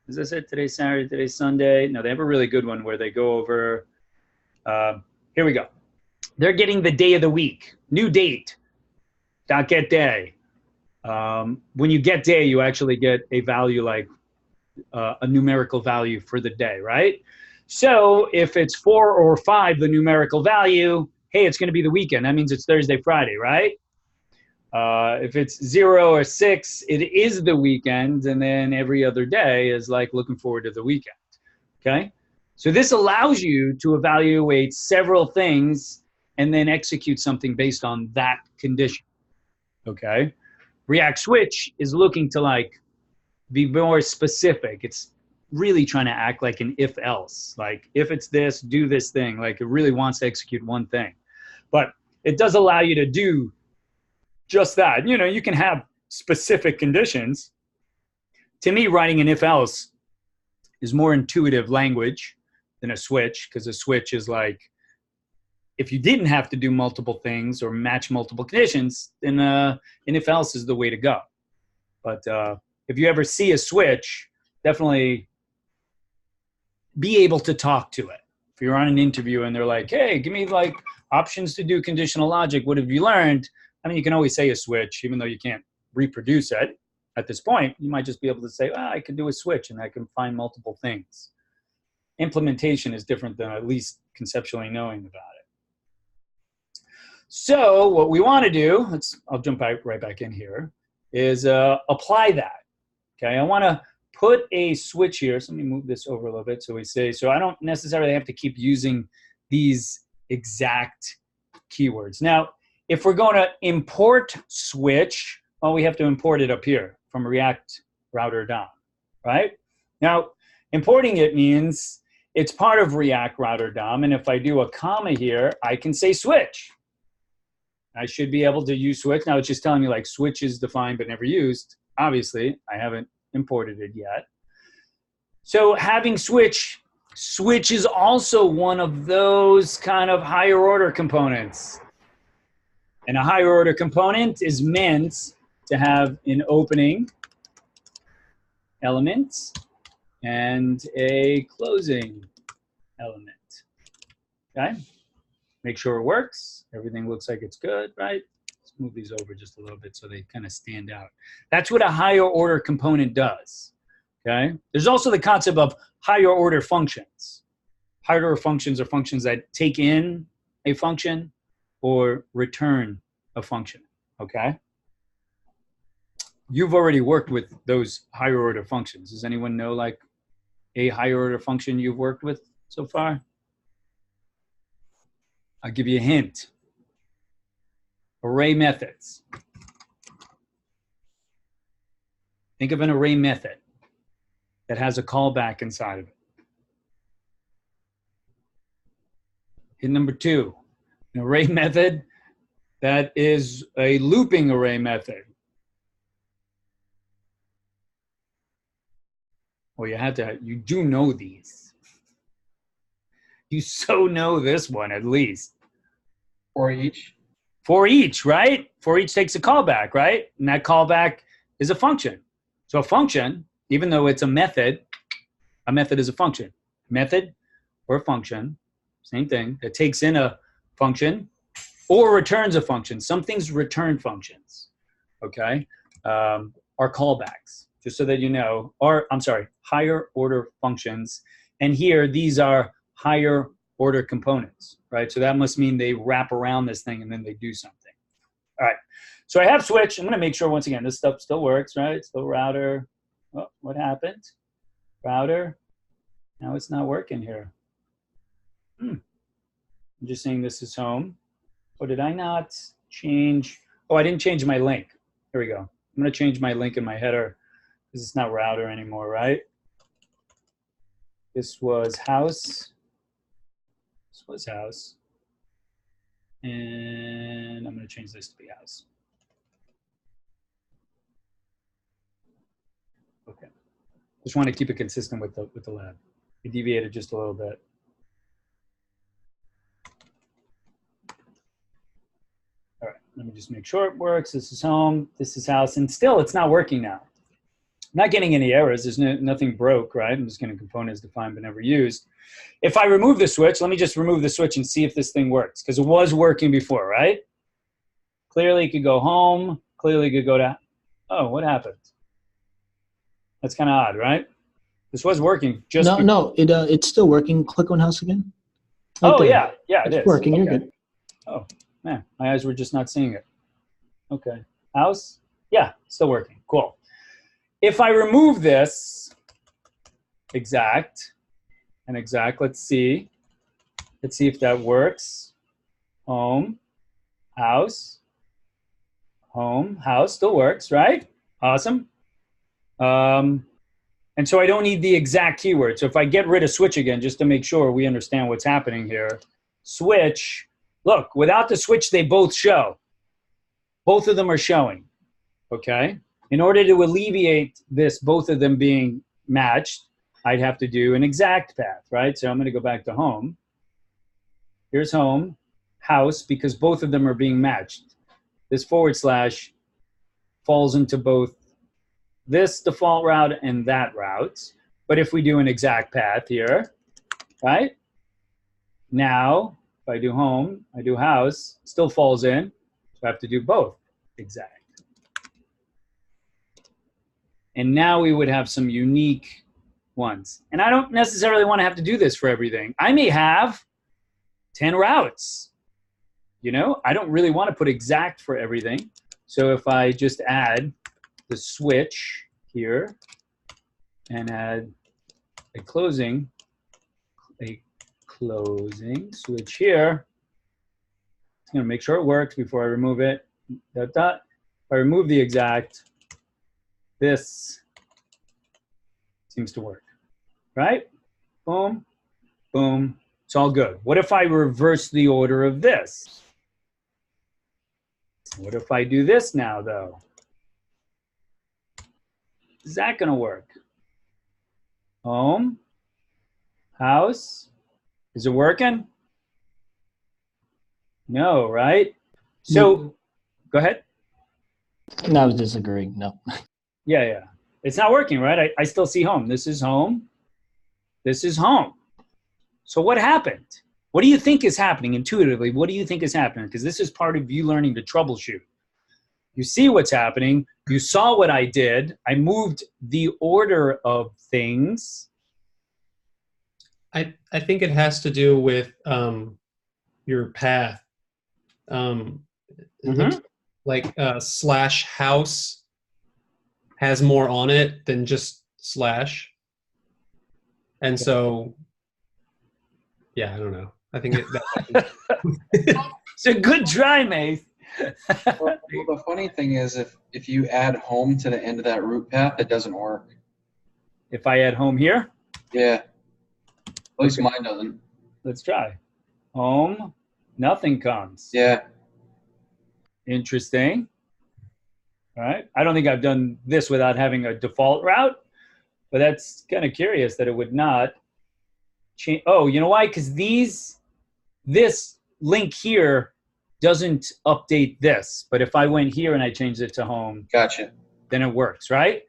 Is this it? Today's Saturday, today's Sunday. No, they have a really good one where they go over, here we go. They're getting the day of the week, new date, .get day. When you get day, you actually get a value like a numerical value for the day, right? So if it's 4 or 5, the numerical value, hey, it's going to be the weekend. That means it's Thursday, Friday, right? If it's 0 or 6, it is the weekend, and then every other day is like looking forward to the weekend, okay? So this allows you to evaluate several things and then execute something based on that condition, okay? React Switch is looking to like be more specific. It's really trying to act like an if-else, like if it's this, do this thing, like it really wants to execute one thing. But it does allow you to do just that. You know, you can have specific conditions. To me, writing an if-else is more intuitive language than a switch, because a switch is like, if you didn't have to do multiple things or match multiple conditions, then an if-else is the way to go. But if you ever see a switch, definitely be able to talk to it. If you're on an interview and they're like, hey, give me like options to do conditional logic, what have you learned? I mean, you can always say a switch, even though you can't reproduce it. At this point, you might just be able to say, I can do a switch and I can find multiple things. Implementation is different than at least conceptually knowing about it. So what we want to do, I'll jump right back in here, is apply that. Okay, I want to put a switch here. So let me move this over a little bit. So we say, so I don't necessarily have to keep using these exact keywords. Now, if we're going to import switch, well, we have to import it up here from React Router DOM, right? Now, importing it means it's part of React Router DOM, and if I do a comma here, I can say switch. I should be able to use switch. Now it's just telling me like switch is defined but never used. Obviously, I haven't imported it yet. So having switch is also one of those kind of higher order components. And a higher order component is meant to have an opening element and a closing element, okay? Make sure it works. Everything looks like it's good, right? Let's move these over just a little bit so they kind of stand out. That's what a higher order component does, okay? There's also the concept of higher order functions, Higher order functions are functions that take in a function or return a function, okay? You've already worked with those higher order functions. Does anyone know like a higher order function you've worked with so far? I'll give you a hint. Array methods. Think of an array method that has a callback inside of it. Hint number 2, an array method that is a looping array method. Well, you do know these. You so know this one at least. For each. For each, right? For each takes a callback, right? And that callback is a function. So a function, even though it's a method is a function. Method or function, same thing, that takes in a function or returns a function. Some things return functions, okay? Are callbacks, just so that you know, higher order functions. And here, these are higher order components, right? So that must mean they wrap around this thing and then they do something. All right, so I have switch. I'm gonna make sure once again, this stuff still works, right? Still router. Oh, what happened? Router, now it's not working here. I'm just saying this is home. Oh, did I not change? Oh, I didn't change my link. Here we go. I'm gonna change my link in my header because it's not router anymore, right? This was house. This was house. And I'm gonna change this to be house. Okay. Just want to keep it consistent with the lab. I deviated just a little bit. All right, let me just make sure it works. This is home, this is house, and still it's not working now. I'm not getting any errors. There's nothing broke, right? I'm just getting components defined but never used. If I remove the switch, let me just remove the switch and see if this thing works, because it was working before, right? Clearly it could go home, clearly it could go to, oh, what happened? That's kind of odd, right? This was working just it's still working. Click on house again. Oh, there. yeah, it is. It's working, okay. You're good. Oh, man, my eyes were just not seeing it. Okay, house, yeah, still working, cool. If I remove this exact and exact, let's see if that works. Home, house, still works, right? Awesome. And so I don't need the exact keyword. So if I get rid of switch again, just to make sure we understand what's happening here, switch, look, without the switch, they both show. Both of them are showing, okay? In order to alleviate this, both of them being matched, I'd have to do an exact path, right? So I'm gonna go back to home. Here's home, house, because both of them are being matched. This / falls into both this default route and that route. But if we do an exact path here, right? Now, if I do home, I do house, still falls in. So I have to do both exact. And now we would have some unique ones. And I don't necessarily want to have to do this for everything. I may have 10 routes. You know, I don't really want to put exact for everything. So if I just add the switch here and add a closing switch here, I'm going to make sure it works before I remove it. If I remove the exact, this seems to work, right? Boom, boom, it's all good. What if I reverse the order of this? What if I do this now, though? Is that gonna work? Home, house, is it working? No, right? So, go ahead. No, I was disagreeing, no. Yeah. It's not working, right? I still see home. This is home. This is home. So what happened? What do you think is happening intuitively? What do you think is happening? Because this is part of you learning to troubleshoot. You see what's happening. You saw what I did. I moved the order of things. I think it has to do with your path. It looks like slash house has more on it than just slash. And so, yeah, I don't know. I think it's a good try, Mace. Well, the funny thing is, if you add home to the end of that root path, it doesn't work. If I add home here? Yeah. At least mine doesn't. Let's try. Home, nothing comes. Yeah. Interesting. All right. I don't think I've done this without having a default route, but that's kind of curious that it would not change. Oh, you know why? Because this link here doesn't update this. But if I went here and I changed it to home, gotcha, then it works, right?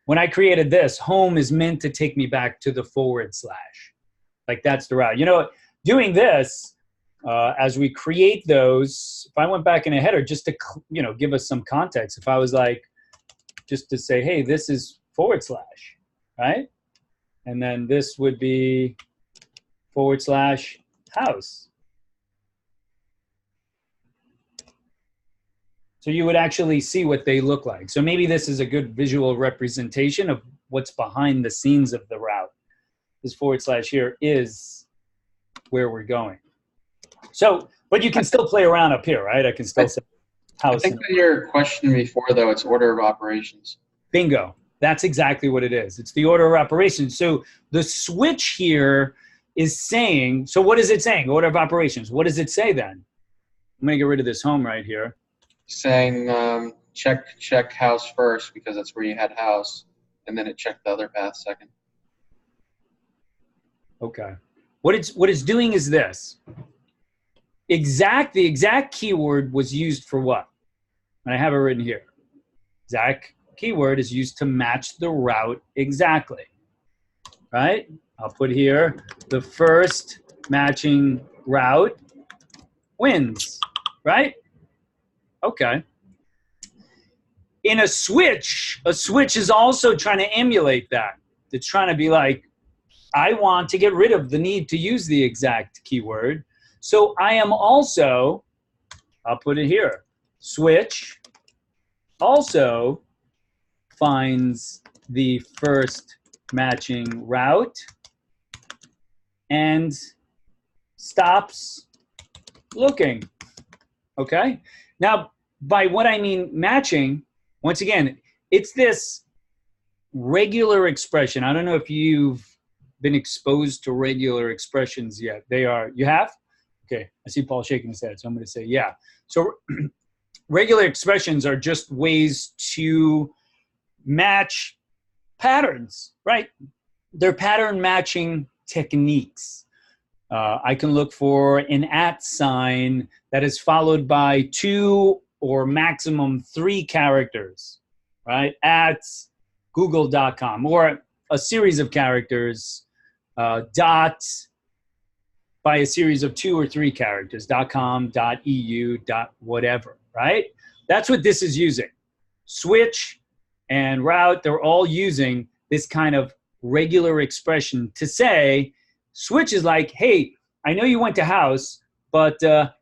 When I created this, home is meant to take me back to the /. Like that's the route. You know, doing this, as we create those, if I went back in a header just to, give us some context, if I was like, just to say, hey, this is /, right? And then this would be /house. So you would actually see what they look like. So maybe this is a good visual representation of what's behind the scenes of the route. This / here is where we're going. So, but you can still play around up here, right? I can still say house. I think in your question before, though, it's order of operations. Bingo. That's exactly what it is. It's the order of operations. So the switch here is saying, so what is it saying? Order of operations. What does it say then? I'm going to get rid of this home right here. Saying check house first because that's where you had house, and then it checked the other path second. Okay. What it's doing is this. The exact keyword was used for what? And I have it written here. Exact keyword is used to match the route exactly. Right? I'll put here the first matching route wins. Right? Okay. In a switch is also trying to emulate that. It's trying to be like, I want to get rid of the need to use the exact keyword. So I am also, I'll put it here, switch also finds the first matching route and stops looking. Okay? Now, by what I mean matching, once again, it's this regular expression. I don't know if you've been exposed to regular expressions yet. You have? Okay, I see Paul shaking his head, so I'm going to say yeah. So regular expressions are just ways to match patterns, right? They're pattern matching techniques. I can look for an @ sign that is followed by 2 or maximum 3 characters, right? At google.com, or a series of characters, dot by a series of 2 or 3 characters, .com, .eu, whatever, right? That's what this is using. Switch and route, they're all using this kind of regular expression to say, switch is like, hey, I know you went to house, but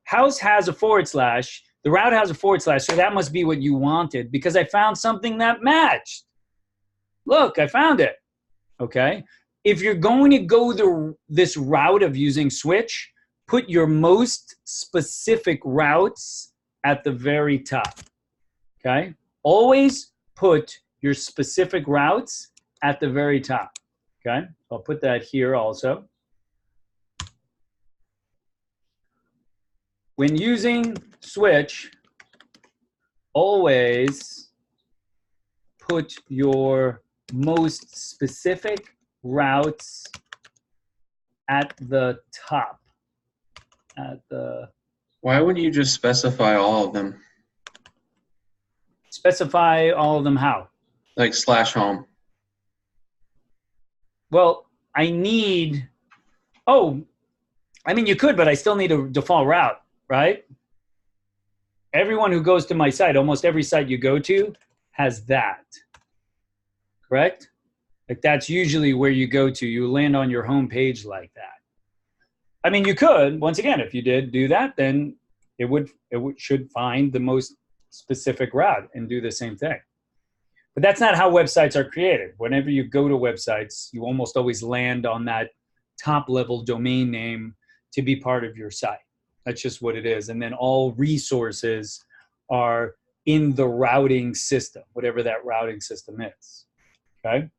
house has a /, the route has a /, so that must be what you wanted because I found something that matched. Look, I found it, okay? If you're going to go this route of using switch, put your most specific routes at the very top, okay? Always put your specific routes at the very top, okay? I'll put that here also. When using switch, always put your most specific routes at the top. Why wouldn't you just specify all of them? Specify all of them how? Like /home. Well, I need, I mean, you could, but I still need a default route, right? Everyone who goes to my site, almost every site you go to has that, correct? Like that's usually where you go to. You land on your home page like that. I mean, you could, once again, if you did do that, then should find the most specific route and do the same thing. But that's not how websites are created. Whenever you go to websites, you almost always land on that top level domain name to be part of your site. That's just what it is. And then all resources are in the routing system, whatever that routing system is. Okay.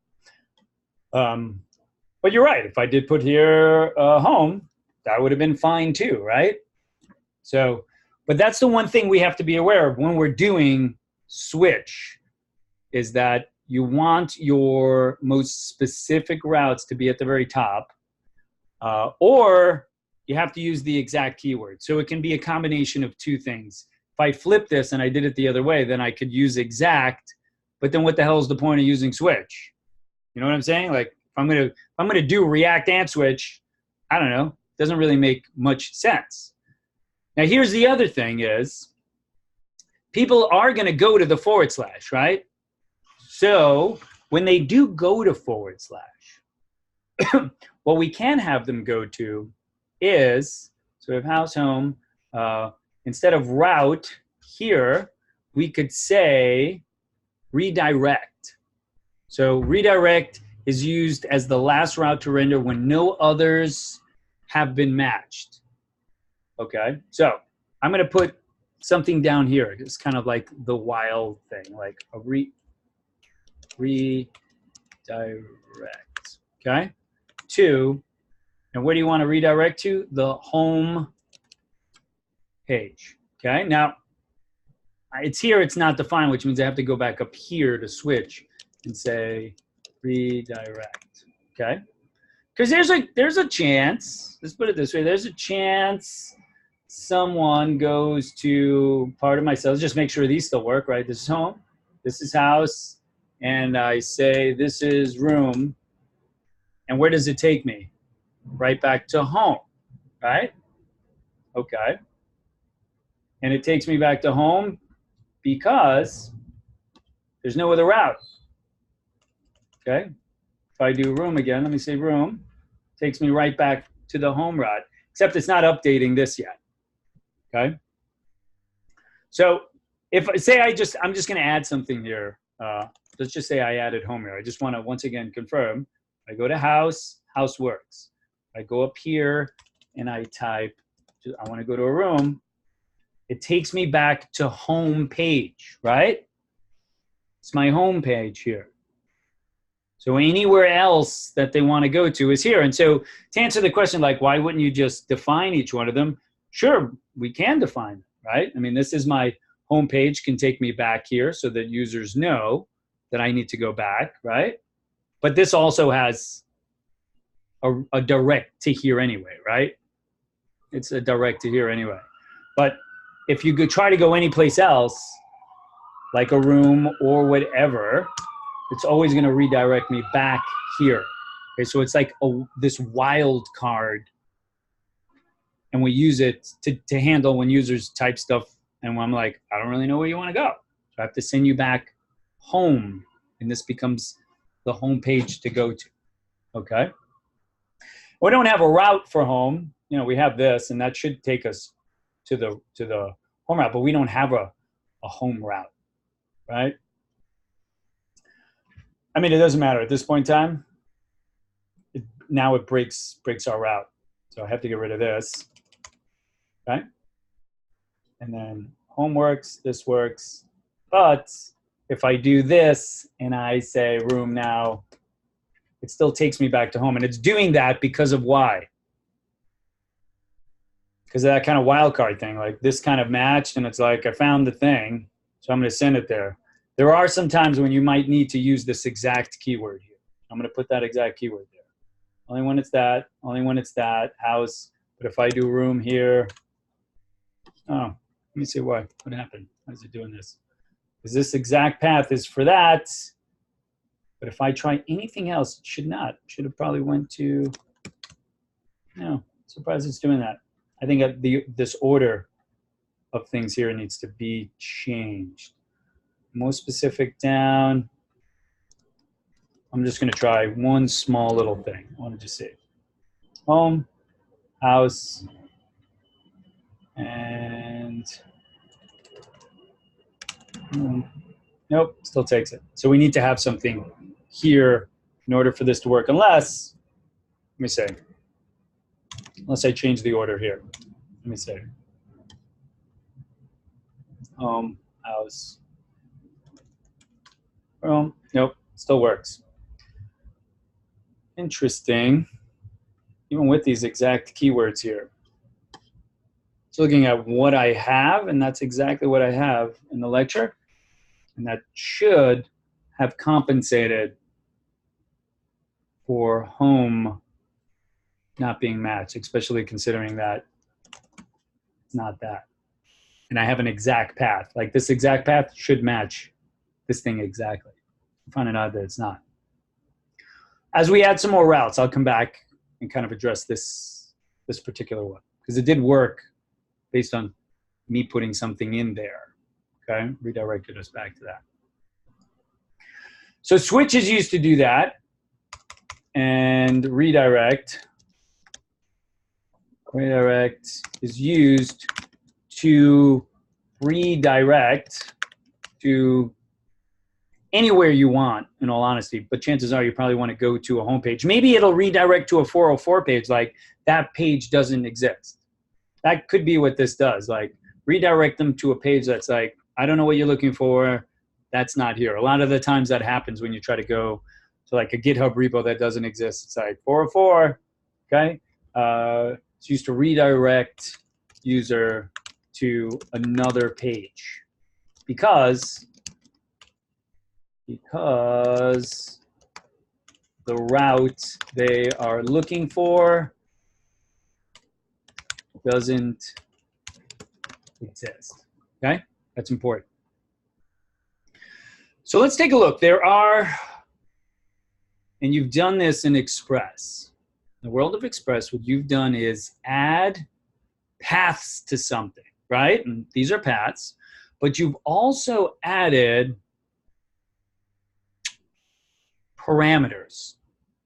But you're right. If I did put here home, that would have been fine too, right? So, but that's the one thing we have to be aware of when we're doing switch, is that you want your most specific routes to be at the very top, or you have to use the exact keyword. So it can be a combination of two things. If I flip this and I did it the other way, then I could use exact, but then what the hell is the point of using switch? You know what I'm saying? Like if I'm gonna do React and switch, I don't know, doesn't really make much sense. Now here's the other thing is, people are gonna go to the /, right? So when they do go to /, what we can have them go to is, so we have house home, instead of route here, we could say redirect. So redirect is used as the last route to render when no others have been matched. Okay, so I'm gonna put something down here. It's kind of like the wild thing, like a redirect, okay? To, and where do you want to redirect to? The home page, okay? Now, it's here, it's not defined, which means I have to go back up here to switch and say redirect, okay? Because there's a chance, let's put it this way, there's a chance someone goes to part of my cells, just make sure these still work, right? This is home, this is house, and I say this is room, and where does it take me? Right back to home, right? Okay. And it takes me back to home because there's no other route. Okay. If I do room again, let me say room, takes me right back to the home route, except it's not updating this yet. Okay. So if say I'm just going to add something here. Let's just say I added home here. I just want to once again confirm. I go to house, house works. I go up here and I type, I want to go to a room. It takes me back to home page, right? It's my home page here. So anywhere else that they want to go to is here. And so to answer the question, like, why wouldn't you just define each one of them? Sure, we can define them, right? I mean, this is my home page, can take me back here so that users know that I need to go back, right? But this also has a direct to here anyway, right? It's a direct to here anyway. But if you could try to go anyplace else, like a room or whatever, it's always going to redirect me back here. Okay, so it's like this wild card, and we use it to handle when users type stuff, and when I'm like, I don't really know where you want to go. So I have to send you back home, and this becomes the home page to go to, okay? We don't have a route for home. You know, we have this, and that should take us to the home route, but we don't have a home route, right? I mean, it doesn't matter at this point in time. Now it breaks our route. So I have to get rid of this, okay? And then home works, this works, but if I do this and I say room now, it still takes me back to home. And it's doing that because of why? Because of that kind of wildcard thing. Like this kind of matched, and it's like, I found the thing, so I'm going to send it there. There are some times when you might need to use this exact keyword here. I'm going to put that exact keyword there. Only when it's that, house. But if I do room here, oh, let me see why. What happened? Why is it doing this? Because this exact path is for that. But if I try anything else, it should not. It should have probably went to, no, surprised it's doing that. I think this order of things here needs to be changed. Most specific down. I'm just going to try one small little thing. I want to just see. Home, house, and nope, still takes it. So we need to have something here in order for this to work, unless, let me say, unless I change the order here. Let me say, home, house, home, nope, still works. Interesting, even with these exact keywords here. So looking at what I have, and that's exactly what I have in the lecture, and that should have compensated for home not being matched, especially considering that it's not that. And I have an exact path. Like this exact path should match this thing exactly. I'm finding out that it's not. As we add some more routes, I'll come back and kind of address this particular one, because it did work based on me putting something in there. Okay, redirected us back to that. So switch is used to do that, and redirect is used to redirect to anywhere you want, in all honesty, but chances are you probably want to go to a home page. Maybe it'll redirect to a 404 page, like that page doesn't exist. That could be what this does, like redirect them to a page that's like, I don't know what you're looking for, that's not here. A lot of the times that happens when you try to go to like a GitHub repo that doesn't exist. It's like 404, okay? It's used to redirect user to another page because the route they are looking for doesn't exist, okay? That's important. So let's take a look. There are, and you've done this in Express. In the world of Express, what you've done is add paths to something, right? And these are paths, but you've also added parameters.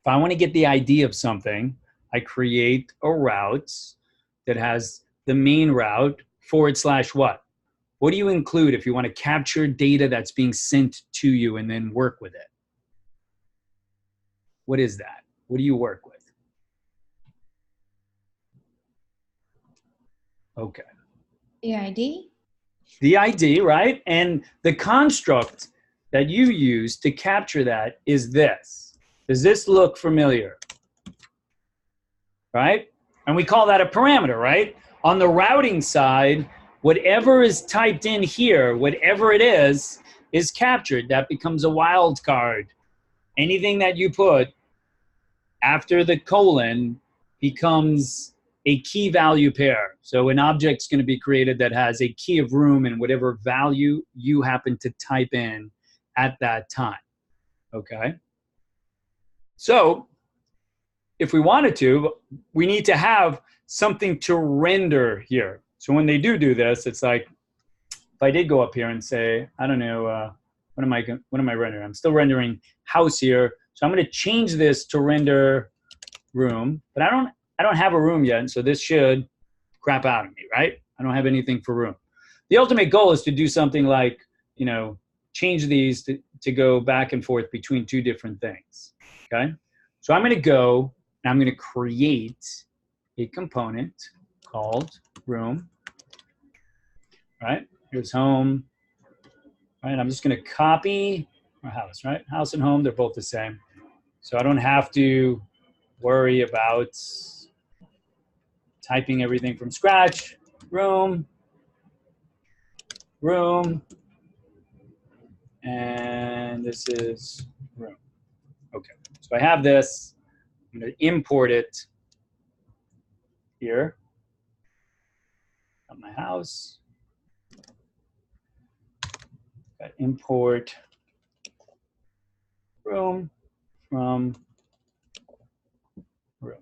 If I want to get the ID of something, I create a route that has the main route / what? What do you include if you want to capture data that's being sent to you and then work with it? What is that? What do you work with? Okay. The ID? The ID, right? And the construct that you use to capture that is this. Does this look familiar? Right? And we call that a parameter, right? On the routing side, whatever is typed in here, whatever it is captured. That becomes a wild card. Anything that you put after the colon becomes a key value pair. So an object's going to be created that has a key of room and whatever value you happen to type in at that time. Okay? So if we wanted to, we need to have something to render here. So when they do this, it's like, if I did go up here and say, I don't know, what am I rendering? I'm still rendering house here. So I'm going to change this to render room, but I don't have a room yet, and so this should crap out of me, right? I don't have anything for room. The ultimate goal is to do something like, you know, change these to go back and forth between two different things, okay? So I'm going to go and I'm going to create a component called room, right? Here's home, right? I'm just going to copy our house, right? House and home, they're both the same. So I don't have to worry about typing everything from scratch. Room, and this is room. Okay, so I have this. I'm going to import it here. Got my house. Got import room from room.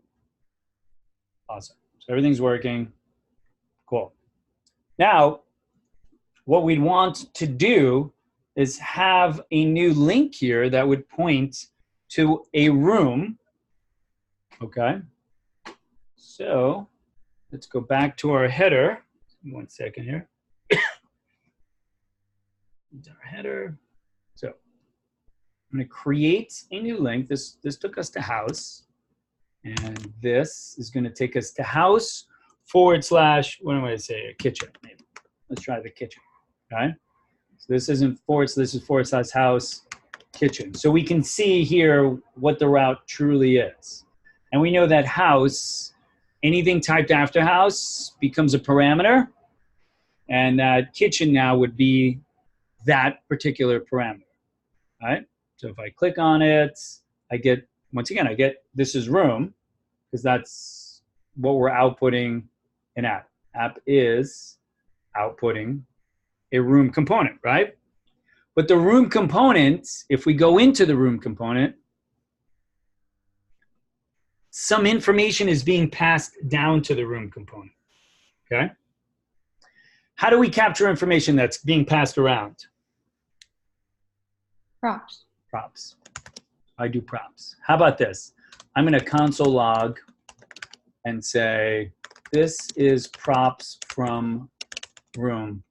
Awesome. So everything's working. Cool. Now, what we'd want to do is have a new link here that would point to a room. Okay. So let's go back to our header. 1 second here. Our header. So I'm going to create a new link. This took us to house. And this is going to take us to house / what am I going to say? A kitchen, maybe. Let's try the kitchen. Okay. So this isn't this is / house kitchen. So we can see here what the route truly is. And we know that house, anything typed after house becomes a parameter. And kitchen now would be that particular parameter, right? So if I click on it, I get, once again, I get this is room, because that's what we're outputting in app. App is outputting a room component, right? But the room component, if we go into the room component, some information is being passed down to the room component, okay? How do we capture information that's being passed around? Props. Props. I do props. How about this? I'm going to console log and say, this is props from room.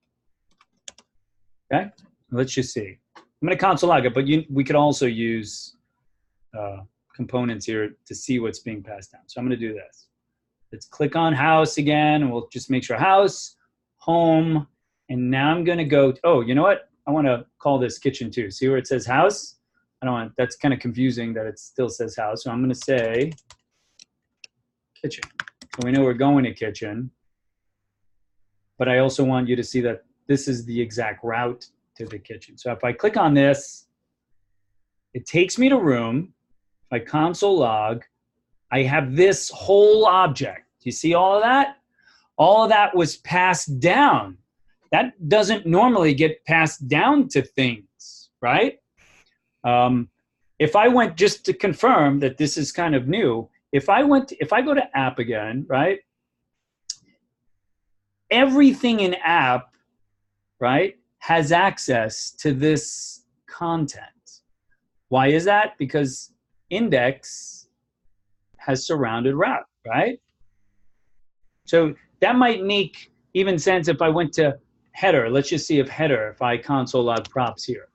Okay? Let's just see. I'm going to console log it, but we could also use components here to see what's being passed down. So I'm going to do this. Let's click on house again, and we'll just make sure house, home, and now I'm going to go, oh, you know what? I want to call this kitchen too. See where it says house? I don't want, that's kind of confusing that it still says house. So I'm going to say kitchen. So we know we're going to kitchen, but I also want you to see that this is the exact route to the kitchen. So if I click on this, it takes me to room. If I console log, I have this whole object. Do you see all of that? All of that was passed down. That doesn't normally get passed down to things, right? If I went, just to confirm that this is kind of new, if I go to app again, right? Everything in app, right, has access to this content. Why is that? Because index has surrounded route, right? So that might make even sense if I went to header. Let's just see if header, if I console log props here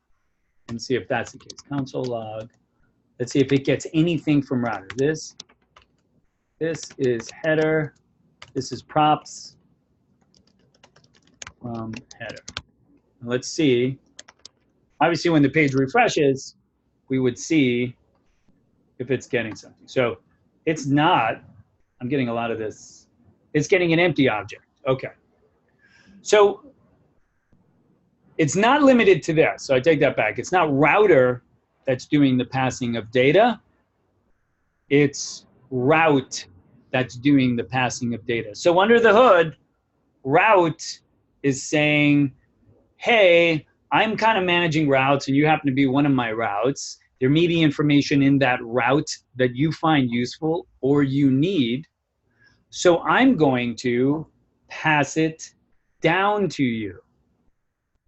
and see if that's the case. Console log. Let's see if it gets anything from router. This is header. This is props from header. Let's see. Obviously, when the page refreshes, we would see if it's getting something. So it's not. I'm getting a lot of this. It's getting an empty object. Okay. So it's not limited to this. So I take that back. It's not router that's doing the passing of data. It's route that's doing the passing of data. So under the hood, route is saying, hey, I'm kind of managing routes and you happen to be one of my routes. There may be information in that route that you find useful or you need. So I'm going to pass it down to you,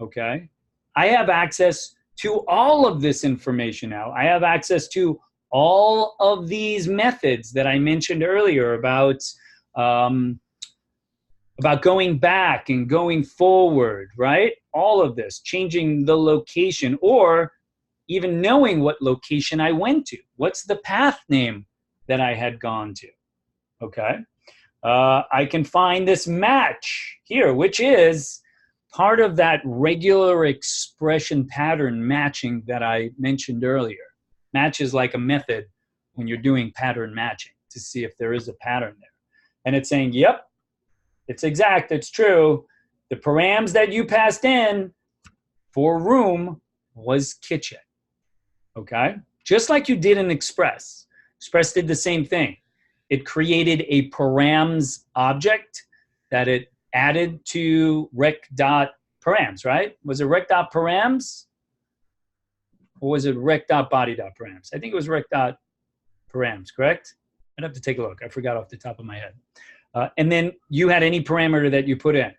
okay? I have access to all of this information now. I have access to all of these methods that I mentioned earlier about going back and going forward, right? All of this, changing the location or even knowing what location I went to. What's the path name that I had gone to, okay? I can find this match here, which is part of that regular expression pattern matching that I mentioned earlier. Match is like a method when you're doing pattern matching to see if there is a pattern there. And it's saying, yep, it's exact, it's true. The params that you passed in for room was kitchen, okay? Just like you did in Express. Express did the same thing. It created a params object that it added to rec.params, right? Was it rec.params? Or was it rec.body.params? I think it was rec.params, correct? I'd have to take a look. I forgot off the top of my head. And then you had any parameter that you put in,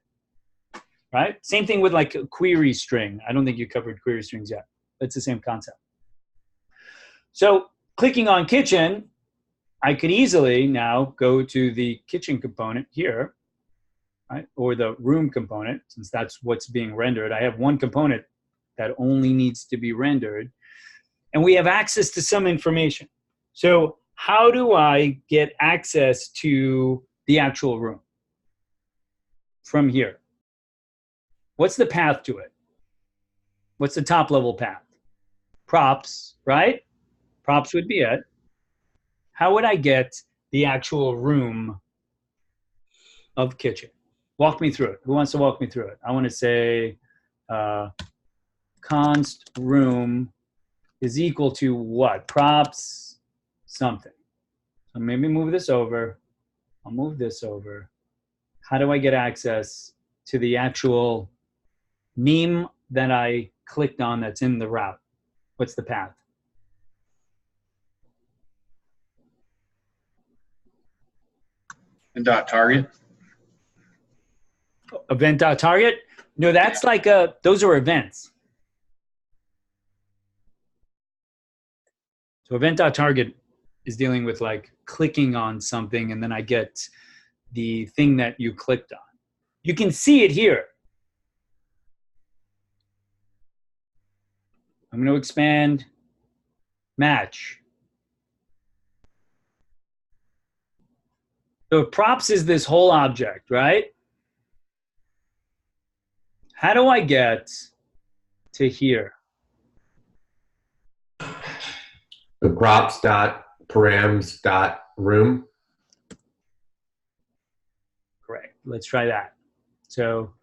right? Same thing with like a query string. I don't think you covered query strings yet. It's the same concept. So clicking on kitchen, I could easily now go to the kitchen component here, right? Or the room component, since that's what's being rendered. I have one component that only needs to be rendered. And we have access to some information. So how do I get access to the actual room from here? What's the path to it? What's the top level path? Props, right? Props would be it. How would I get the actual room of kitchen? Walk me through it. Who wants to walk me through it? I want to say const room is equal to what? Props something. So maybe move this over. I'll move this over. How do I get access to the actual name that I clicked on that's in the route? What's the path? And dot target. Event.target? No, that's like those are events. So event.target is dealing with like clicking on something and then I get the thing that you clicked on. You can see it here. I'm going to expand match. So props is this whole object, right? How do I get to here? The props dot params dot room. Correct. Let's try that. So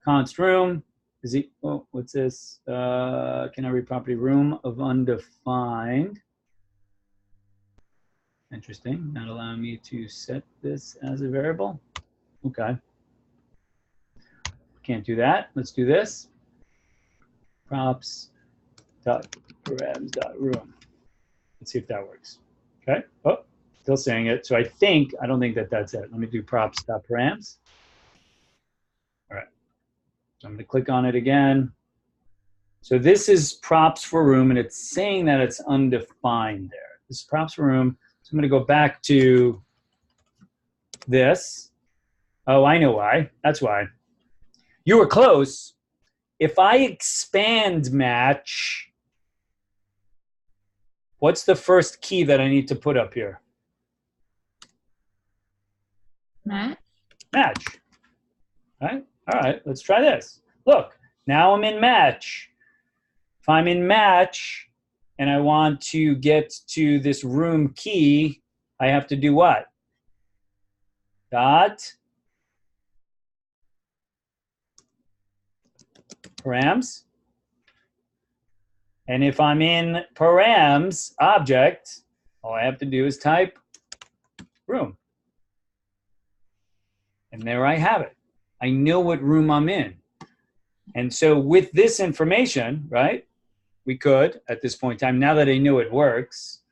const room is what's this? Can I read property room of undefined? Interesting. Not allowing me to set this as a variable. Okay. Can't do that. Let's do this. Props dot params dot room. Let's see if that works. Okay. Oh, still saying it. So I don't think that that's it. Let me do props dot params. All right. So I'm going to click on it again. So this is props for room, and it's saying that it's undefined there. This is props for room. So I'm going to go back to this. Oh, I know why. That's why. You were close. If I expand match, what's the first key that I need to put up here? Match. Match. All right, let's try this. Look, now I'm in match. If I'm in match and I want to get to this room key, I have to do what? Dot params. And if I'm in params object, all I have to do is type room. And there I have it. I know what room I'm in. And so with this information, right, we could, at this point in time, now that I know it works,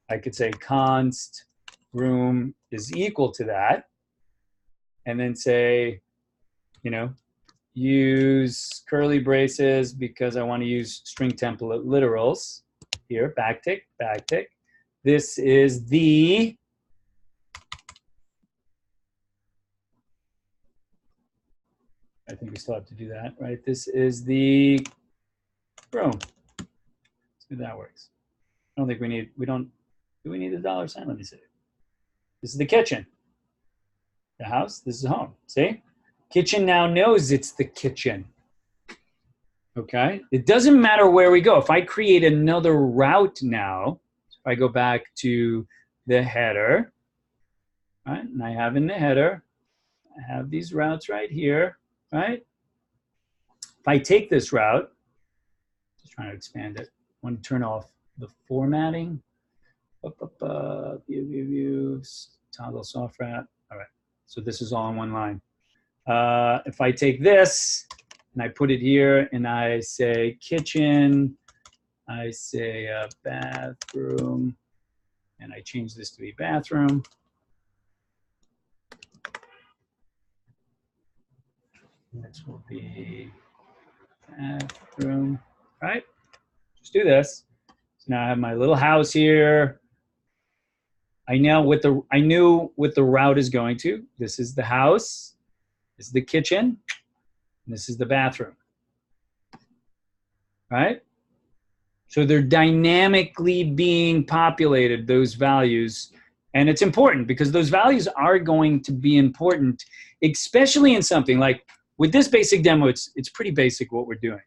I could say const room is equal to that. And then say, use curly braces because I want to use string template literals. Here, backtick, backtick. This is the I think we still have to do that, right? This is the room. Let's see if that works. I don't think we need, do we need a $sign? Let me see. This is the kitchen. The house, this is home. See? Kitchen now knows it's the kitchen. Okay? It doesn't matter where we go. If I create another route now, if I go back to the header, right? And I have in the header, I have these routes right here. Right? If I take this route, just trying to expand it, I want to turn off the formatting. View, toggle soft wrap. All right. So this is all in one line. If I take this and I put it here and I say kitchen, I say bathroom, and I change this to be bathroom. This will be bathroom, right? Just do this. So now I have my little house here. I knew what the route is going to. This is the house, this is the kitchen, and this is the bathroom, right? So they're dynamically being populated, those values. And it's important because those values are going to be important, especially in something like with this basic demo, it's pretty basic what we're doing.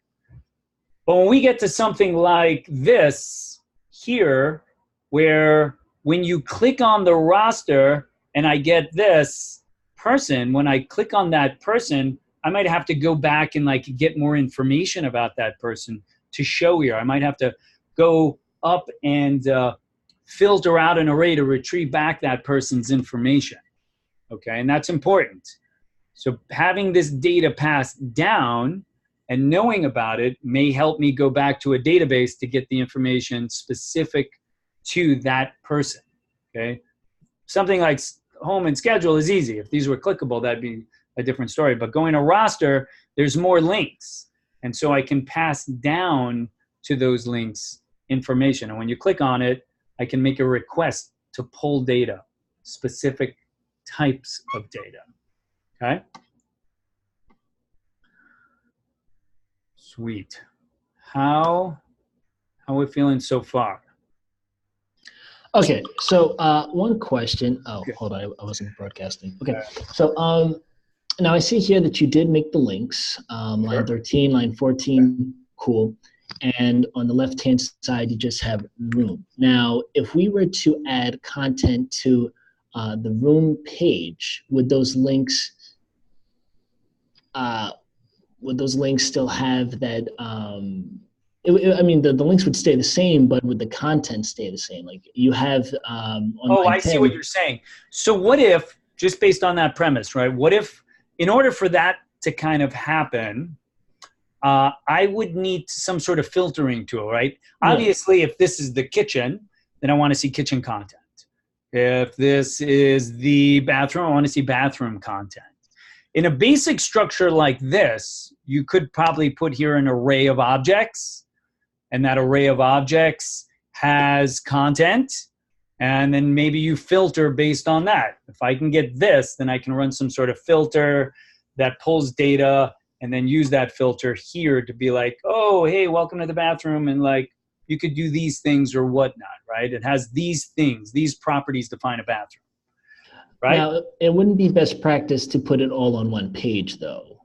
But when we get to something like this here, where when you click on the roster and I get this person, when I click on that person, I might have to go back and like get more information about that person to show here. I might have to go up and filter out an array to retrieve back that person's information. Okay, and that's important. So having this data passed down and knowing about it may help me go back to a database to get the information specific to that person. Okay, something like home and schedule is easy. If these were clickable, that'd be a different story. But going to roster, there's more links. And so I can pass down to those links information. And when you click on it, I can make a request to pull data, specific types of data. Okay? Sweet. How are we feeling so far? Okay, so one question. Oh, hold on, I wasn't broadcasting. Okay, so now I see here that you did make the links, line 13, line 14, cool. And on the left-hand side, you just have room. Now, if we were to add content to the room page, would those links still have that? I mean, the links would stay the same, but would the content stay the same? Like you have on I see what you're saying. So what if, just based on that premise, right? What if, in order for that to kind of happen, I would need some sort of filtering tool, right? Yeah. Obviously, if this is the kitchen, then I want to see kitchen content. If this is the bathroom, I want to see bathroom content. In a basic structure like this, you could probably put here an array of objects, and that array of objects has content, and then maybe you filter based on that. If I can get this, then I can run some sort of filter that pulls data and then use that filter here to be like, oh, hey, welcome to the bathroom, and like you could do these things or whatnot, right? It has these things, these properties define a bathroom, right? Now, it wouldn't be best practice to put it all on one page, though.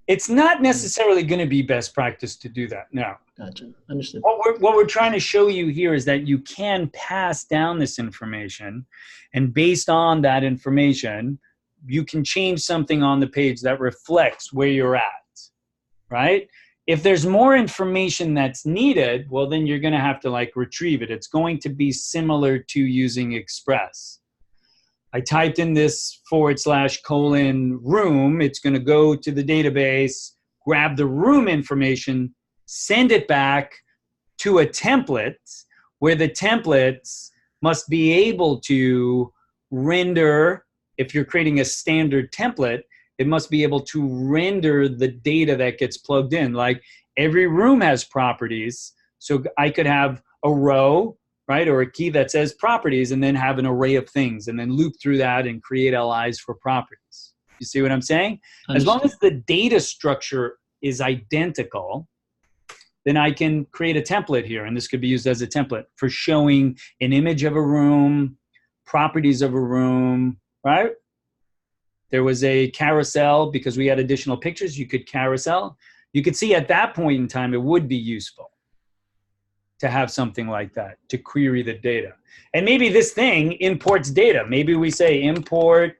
It's not necessarily going to be best practice to do that, no. Gotcha, understood. What we're trying to show you here is that you can pass down this information, and based on that information, you can change something on the page that reflects where you're at, right? If there's more information that's needed, well, then you're going to have to like retrieve it. It's going to be similar to using Express. I typed in this / room. It's going to go to the database, grab the room information, send it back to a template where the templates must be able to render. If you're creating a standard template, it must be able to render the data that gets plugged in. Like every room has properties. So I could have a row, right, or a key that says properties, and then have an array of things, and then loop through that and create LIs for properties. You see what I'm saying? As long as the data structure is identical, then I can create a template here. And this could be used as a template for showing an image of a room, properties of a room, right? There was a carousel because we had additional pictures. You could carousel. You could see at that point in time, it would be useful to have something like that to query the data. And maybe this thing imports data. Maybe we say import,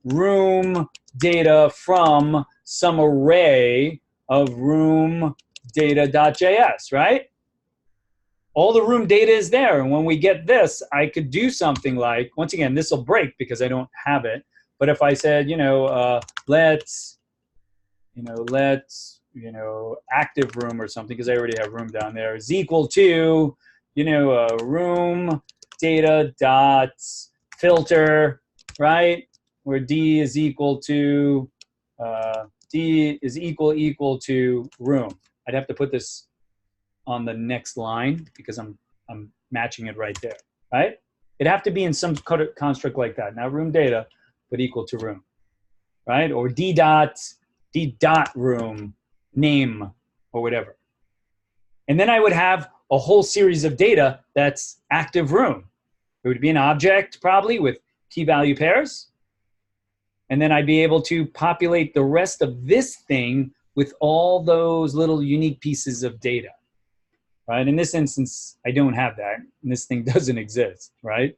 room data from some array of room data.js, right? All the room data is there. And when we get this, I could do something like, once again, this will break because I don't have it. But if I said, let's active room or something, because I already have room down there, is equal to, room data dot filter, right? Where D is equal to room. I'd have to put this on the next line because I'm matching it right there, right? It'd have to be in some construct like that. Not room data, but equal to room, right? Or d dot room name or whatever. And then I would have a whole series of data that's active room. It would be an object probably with key value pairs. And then I'd be able to populate the rest of this thing with all those little unique pieces of data, right? In this instance, I don't have that, and this thing doesn't exist, right?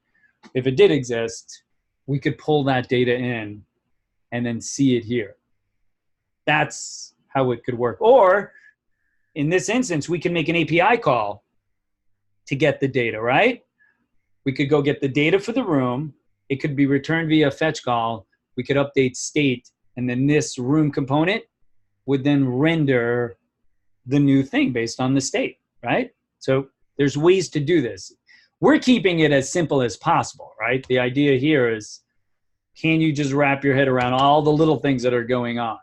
If it did exist, we could pull that data in and then see it here. That's how it could work. Or in this instance, we can make an API call to get the data, right? We could go get the data for the room. It could be returned via fetch call. We could update state, and then this room component would then render the new thing based on the state, right? So there's ways to do this. We're keeping it as simple as possible, right? The idea here is, can you just wrap your head around all the little things that are going on?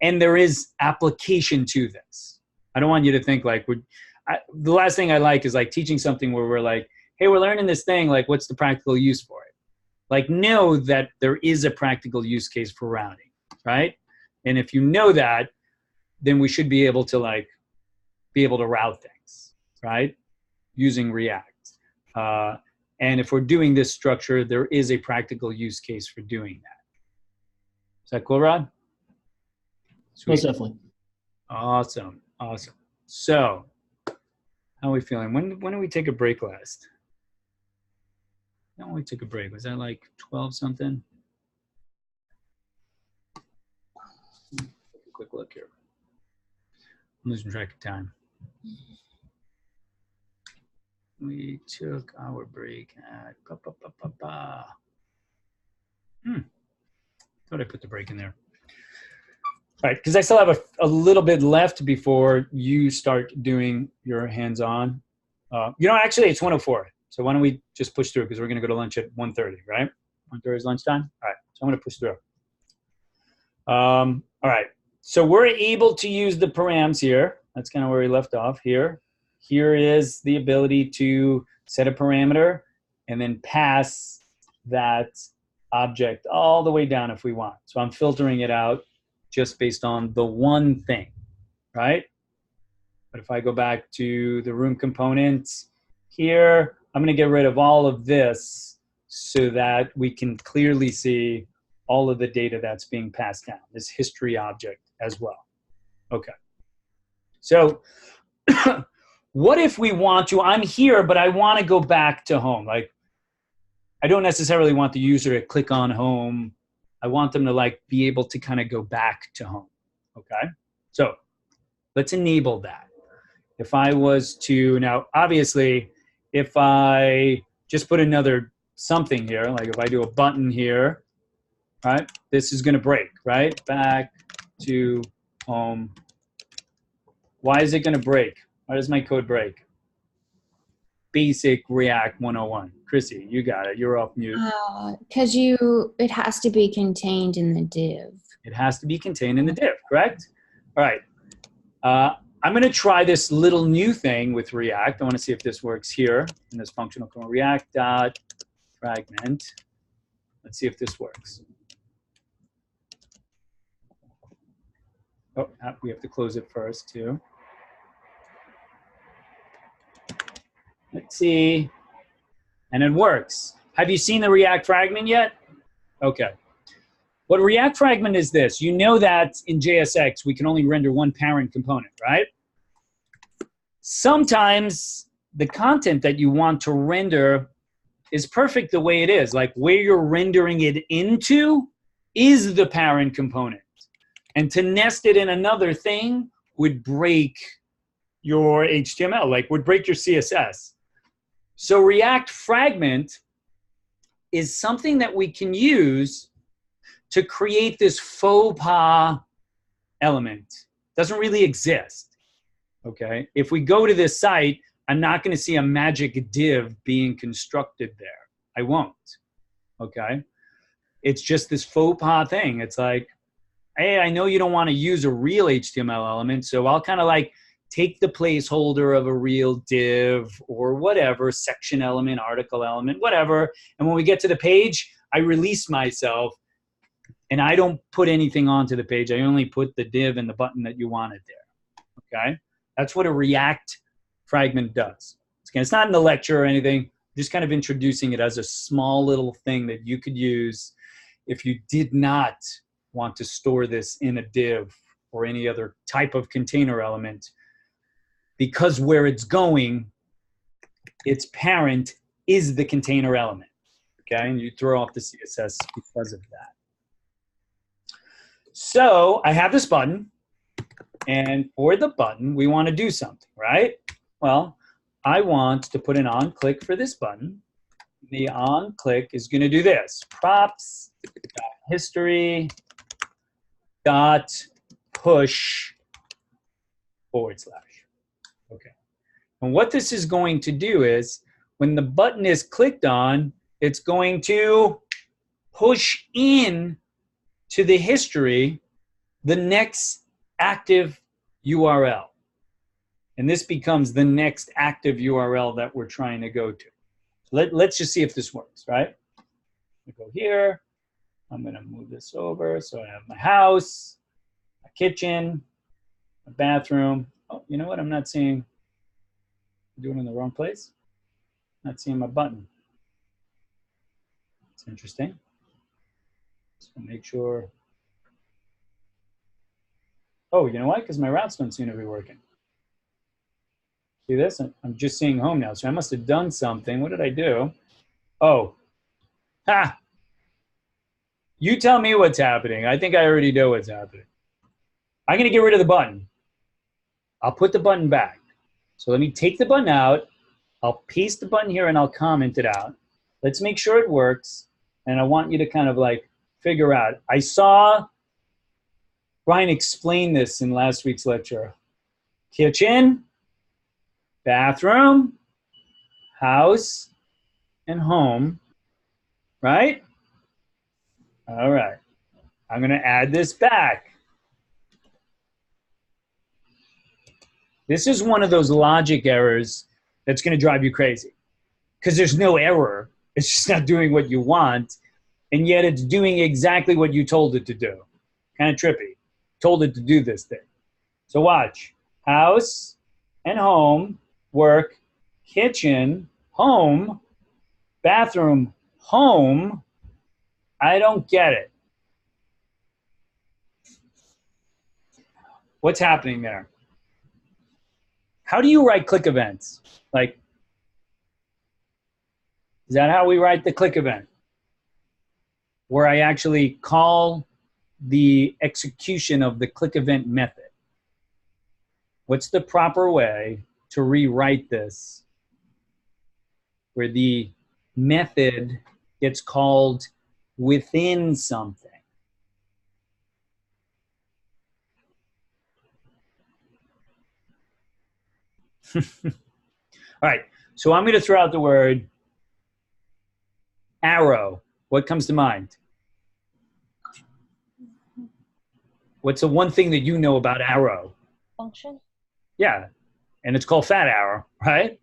And there is application to this. I don't want you to think like, the last thing I like is like teaching something where we're like, hey, we're learning this thing, like what's the practical use for it? Like know that there is a practical use case for rounding, right? And if you know that, then we should be able to like, be able to route things, right? Using React. And if we're doing this structure, there is a practical use case for doing that. Is that cool, Rod? Sweet. Most definitely. Awesome, awesome. So, how are we feeling? When did we take a break last? When we took a break, was that like 12 something? Take a quick look here. I'm losing track of time. We took our break at Thought I put the break in there. All right, because I still have a little bit left before you start doing your hands-on. Actually, it's 1:04. So why don't we just push through, because we're going to go to lunch at 1:30, right? 1:30 is lunchtime? All right, so I'm going to push through. All right, so we're able to use the params here. That's kind of where we left off here. Here is the ability to set a parameter and then pass that object all the way down if we want. So I'm filtering it out just based on the one thing, right? But if I go back to the room components here, I'm going to get rid of all of this so that we can clearly see all of the data that's being passed down, this history object as well. Okay. So what if we want to, I'm here, but I want to go back to home. Like, I don't necessarily want the user to click on home. I want them to like be able to kind of go back to home. Okay. So let's enable that. If I was to, now obviously, if I just put another something here, like if I do a button here, right, this is going to break, right? Back to home. Why is it going to break? Why does my code break? Basic React 101. Chrissy, you got it. You're off mute. Because it has to be contained in the div. It has to be contained in the div, correct? All right. I'm going to try this little new thing with React. I want to see if this works here in this functional called React.fragment. Let's see if this works. Oh, we have to close it first too. Let's see. And it works. Have you seen the React fragment yet? Okay. What React fragment is this. You know that in JSX, we can only render one parent component, right? Sometimes the content that you want to render is perfect the way it is. Like where you're rendering it into is the parent component. And to nest it in another thing would break your HTML, like would break your CSS. So React fragment is something that we can use to create this faux pas element. Doesn't really exist, okay? If we go to this site, I'm not gonna see a magic div being constructed there. I won't, okay? It's just this faux pas thing. It's like, hey, I know you don't wanna use a real HTML element, so I'll kind of like take the placeholder of a real div or whatever, section element, article element, whatever. And when we get to the page, I release myself and I don't put anything onto the page. I only put the div and the button that you wanted there, okay? That's what a React fragment does. It's not in the lecture or anything, just kind of introducing it as a small little thing that you could use if you did not want to store this in a div or any other type of container element, because where it's going, its parent is the container element, okay? And you throw off the CSS because of that. So I have this button, and for the button, we want to do something, right? Well, I want to put an on-click for this button. The on-click is going to do this, props.history dot push / okay. And what this is going to do is when the button is clicked on, it's going to push in to the history the next active URL. And this becomes the next active URL that we're trying to go to. Let's just see if this works, right? We go here. I'm going to move this over. So I have my house, my kitchen, my bathroom. Oh, you know what? I'm not seeing. I'm doing it in the wrong place. Not seeing my button. It's interesting. So make sure. Oh, you know what? Because my routes don't seem to be working. See this? I'm just seeing home now. So I must have done something. What did I do? Oh. Ha! You tell me what's happening. I think I already know what's happening. I'm going to get rid of the button. I'll put the button back. So let me take the button out. I'll paste the button here and I'll comment it out. Let's make sure it works. And I want you to kind of like figure out. I saw Brian explain this in last week's lecture. Kitchen, bathroom, house, and home, right? All right. I'm going to add this back. This is one of those logic errors that's going to drive you crazy because there's no error. It's just not doing what you want, and yet it's doing exactly what you told it to do. Kind of trippy. Told it to do this thing. So watch. House and home, work, kitchen, home, bathroom, home. I don't get it. What's happening there? How do you write click events? Like, is that how we write the click event? Where I actually call the execution of the click event method. What's the proper way to rewrite this where the method gets called within something? All right, so I'm going to throw out the word arrow. What comes to mind? What's the one thing that you know about arrow? Function. Yeah, and it's called fat arrow, right?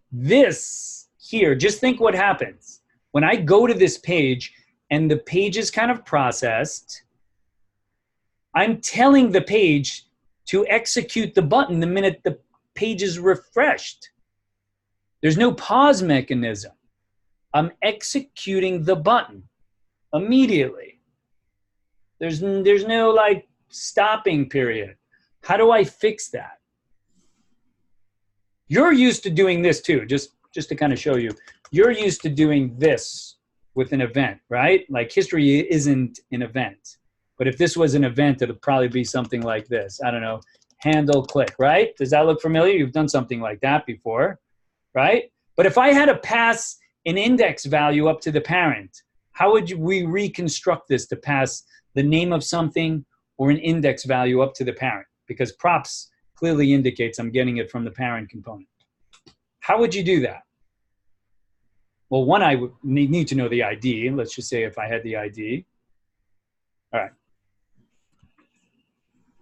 This here, just think what happens. When I go to this page and the page is kind of processed, I'm telling the page to execute the button the minute the page is refreshed. There's no pause mechanism. I'm executing the button immediately. There's no like stopping period. How do I fix that? You're used to doing this too, just to kind of show you. You're used to doing this with an event, right? Like history isn't an event. But if this was an event, it'll probably be something like this. I don't know, handle click, right? Does that look familiar? You've done something like that before, right? But if I had to pass an index value up to the parent, how would we reconstruct this to pass the name of something or an index value up to the parent? Because props clearly indicates I'm getting it from the parent component. How would you do that? Well, one, I would need to know the ID. Let's just say if I had the ID. All right.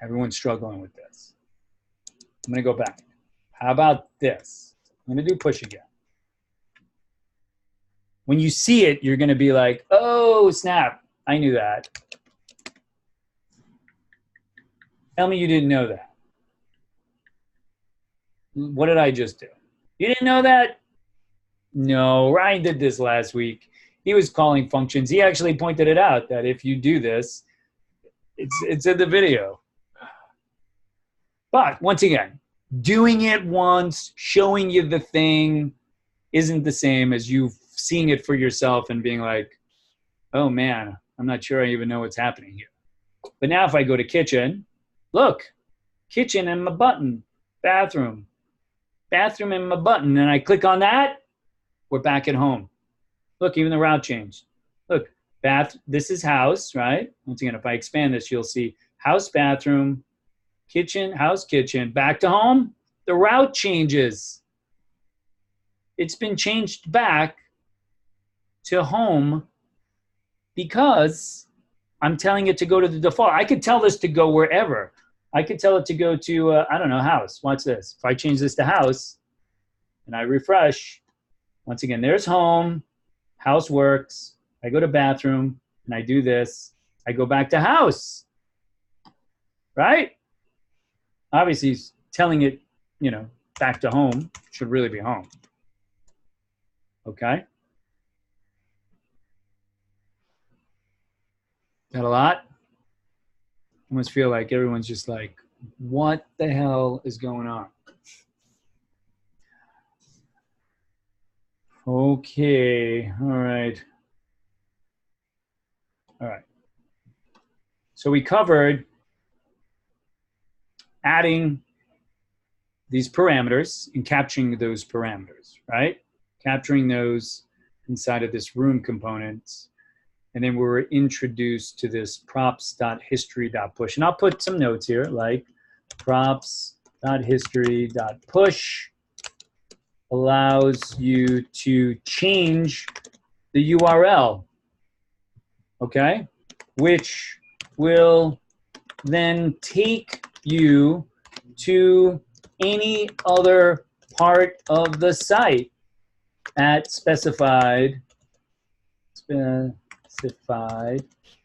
Everyone's struggling with this. I'm going to go back. How about this? I'm going to do push again. When you see it, you're going to be like, oh, snap. I knew that. Tell me you didn't know that. What did I just do? You didn't know that? No, Ryan did this last week. He was calling functions. He actually pointed it out that if you do this, it's in the video. But once again, doing it once, showing you the thing isn't the same as you seeing it for yourself and being like, oh man, I'm not sure I even know what's happening here. But now if I go to kitchen, look, kitchen and my button, bathroom and my button, and I click on that, we're back at home. Look, even the route changed. Look, this is house, right? Once again, if I expand this, you'll see house, bathroom, kitchen, house, kitchen, back to home. The route changes. It's been changed back to home because I'm telling it to go to the default. I could tell this to go wherever. I could tell it to go to, I don't know, house. Watch this. If I change this to house and I refresh, once again, there's home, house works. I go to bathroom and I do this. I go back to house, right? Obviously, telling it, back to home should really be home. Okay? Got a lot? I almost feel like everyone's just like, what the hell is going on? Okay, all right. All right. So we covered adding these parameters and capturing those parameters, right? Capturing those inside of this room component. And then we were introduced to this props.history.push. And I'll put some notes here, like props.history.push allows you to change the URL, okay? Which will then take you to any other part of the site at specified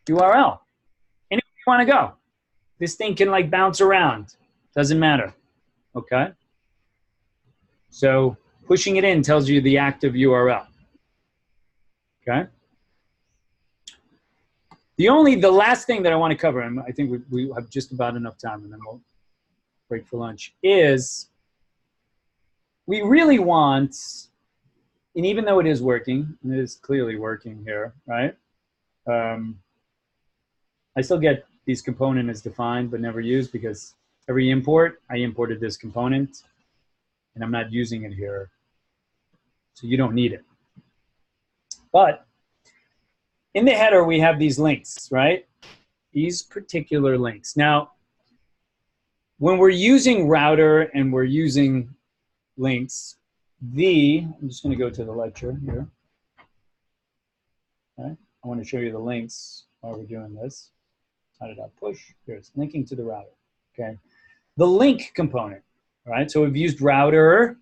URL. Anywhere you want to go. This thing can like bounce around. Doesn't matter. Okay? So pushing it in tells you the active URL. Okay? The last thing that I want to cover, and I think we have just about enough time and then we'll break for lunch, is we really want, and even though it is working, and it is clearly working here, right? I still get these component as defined but never used because every import, I imported this component and I'm not using it here. So you don't need it. But in the header, we have these links, right? These particular links. Now, when we're using router and we're using links, I'm just going to go to the lecture here. Okay. I want to show you the links while we're doing this. How did I push? Here's linking to the router. Okay. The link component, right? So we've used router,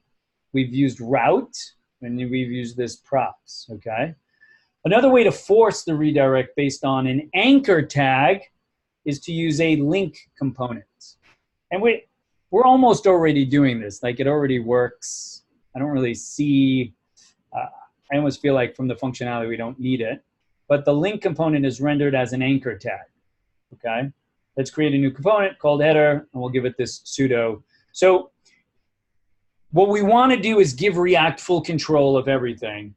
we've used route, and then we've used this props, okay? Another way to force the redirect based on an anchor tag is to use a link component. And we're almost already doing this. Like it already works. I don't really see, I almost feel like from the functionality we don't need it. But the link component is rendered as an anchor tag, okay? Let's create a new component called header, and we'll give it this pseudo. So what we want to do is give React full control of everything,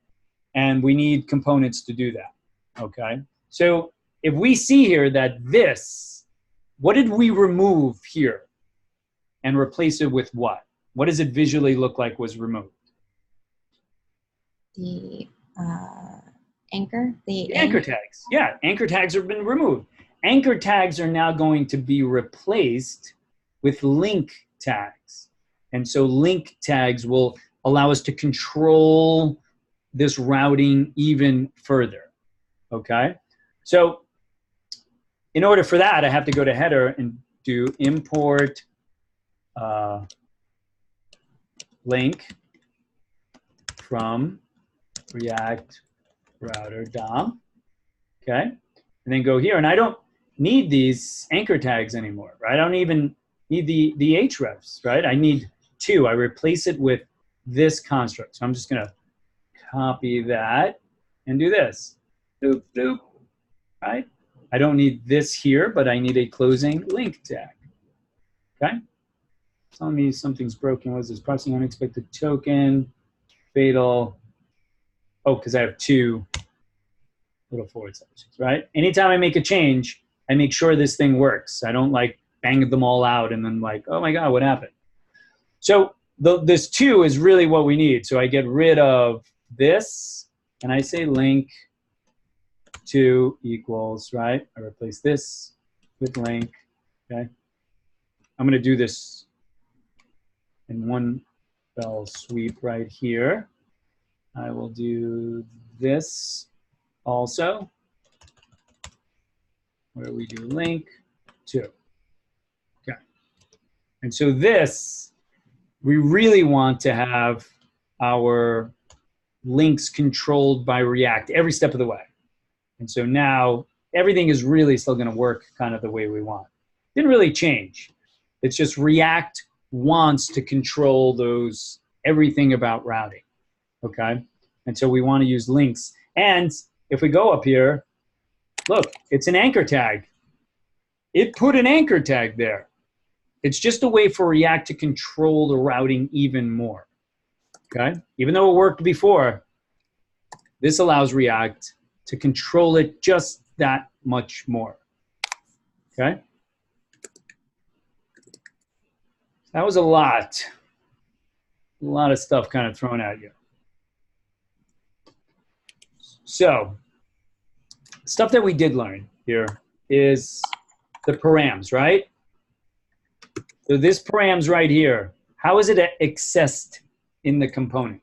and we need components to do that, okay? So if we see here that this, what did we remove here and replace it with what? What does it visually look like was removed? The anchor? The anchor tags. Yeah, anchor tags have been removed. Anchor tags are now going to be replaced with link tags. And so link tags will allow us to control this routing even further, okay? So in order for that, I have to go to header and do import link from React router DOM. Okay, and then go here, and I don't need these anchor tags anymore, right? I don't even need the hrefs, right? I need 2. I replace it with this construct. So I'm just gonna copy that and do this. Doop, doop, right? I don't need this here, but I need a closing link tag, okay? Telling me something's broken. What is this? Processing unexpected token, fatal. Oh, because I have 2 little forward slashes, right? Anytime I make a change, I make sure this thing works. I don't like bang them all out and then like, oh my God, what happened? So this 2 is really what we need. So I get rid of this and I say link 2 equals, right? I replace this with link, okay? I'm gonna do this in one fell sweep right here. I will do this also, where we do link 2. Okay. And so this, we really want to have our links controlled by React every step of the way. And so now everything is really still going to work kind of the way we want. Didn't really change. It's just React wants to control those, everything about routing, okay? And so we want to use links. And if we go up here, look, it's an anchor tag. It put an anchor tag there. It's just a way for React to control the routing even more, okay? Even though it worked before, this allows React to control it just that much more, okay? That was a lot of stuff kind of thrown at you. So, stuff that we did learn here is the params, right? So this params right here, how is it accessed in the component?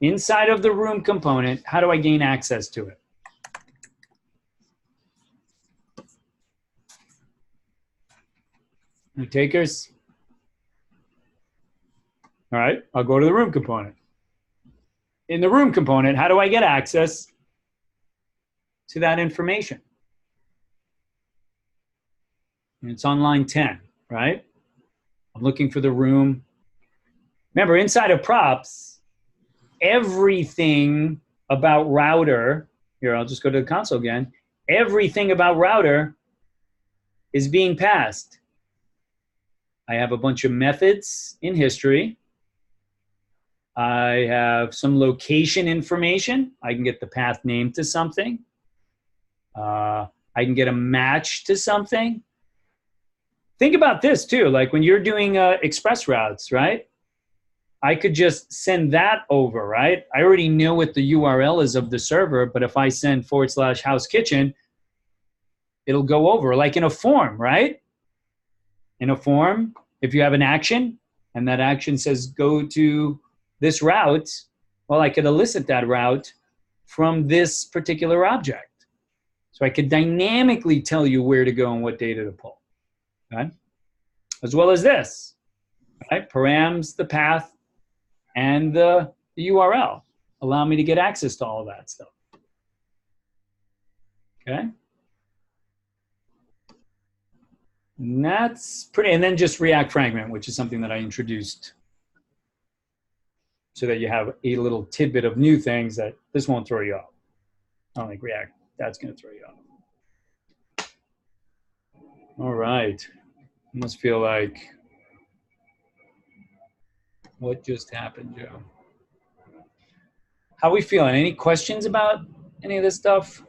Inside of the room component, how do I gain access to it? Any takers? All right, I'll go to the room component. In the room component, how do I get access to that information? And it's on line 10, right? I'm looking for the room. Remember, inside of props, everything about router, here, I'll just go to the console again. Everything about router is being passed. I have a bunch of methods in history. I have some location information. I can get the path name to something. I can get a match to something. Think about this too, like when you're doing express routes, right? I could just send that over, right? I already know what the URL is of the server, but if I send /house kitchen, it'll go over, like in a form, right? In a form, if you have an action, and that action says go to this route, well, I could elicit that route from this particular object. So I could dynamically tell you where to go and what data to pull, okay? As well as this, right? Params, the path, and the URL allow me to get access to all of that stuff, okay? And that's pretty, and then just React Fragment, which is something that I introduced so that you have a little tidbit of new things that this won't throw you off. I don't think React, that's gonna throw you off. All right, I must feel like, what just happened, Joe? How are we feeling? Any questions about any of this stuff?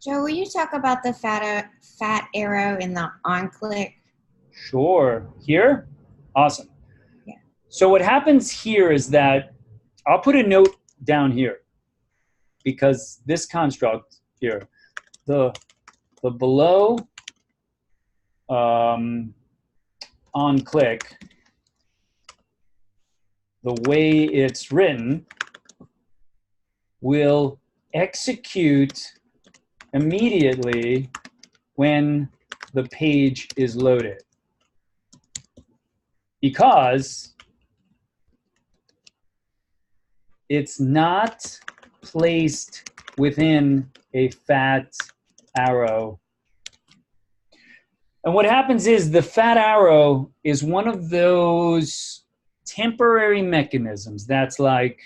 Joe, will you talk about the fat arrow in the on-click? Sure. Here? Awesome. Yeah. So what happens here is that I'll put a note down here because this construct here, the below on click, the way it's written will execute immediately when the page is loaded. Because it's not placed within a fat arrow. And what happens is the fat arrow is one of those temporary mechanisms that's like,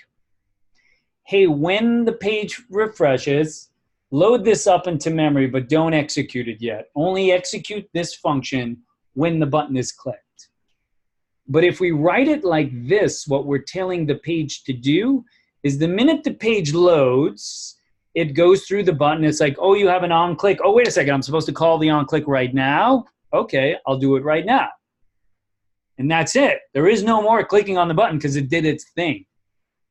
hey, when the page refreshes, load this up into memory, but don't execute it yet. Only execute this function when the button is clicked. But if we write it like this, what we're telling the page to do is the minute the page loads, it goes through the button. It's like, oh, you have an on-click. Oh, wait a second. I'm supposed to call the on-click right now? Okay, I'll do it right now. And that's it. There is no more clicking on the button because it did its thing.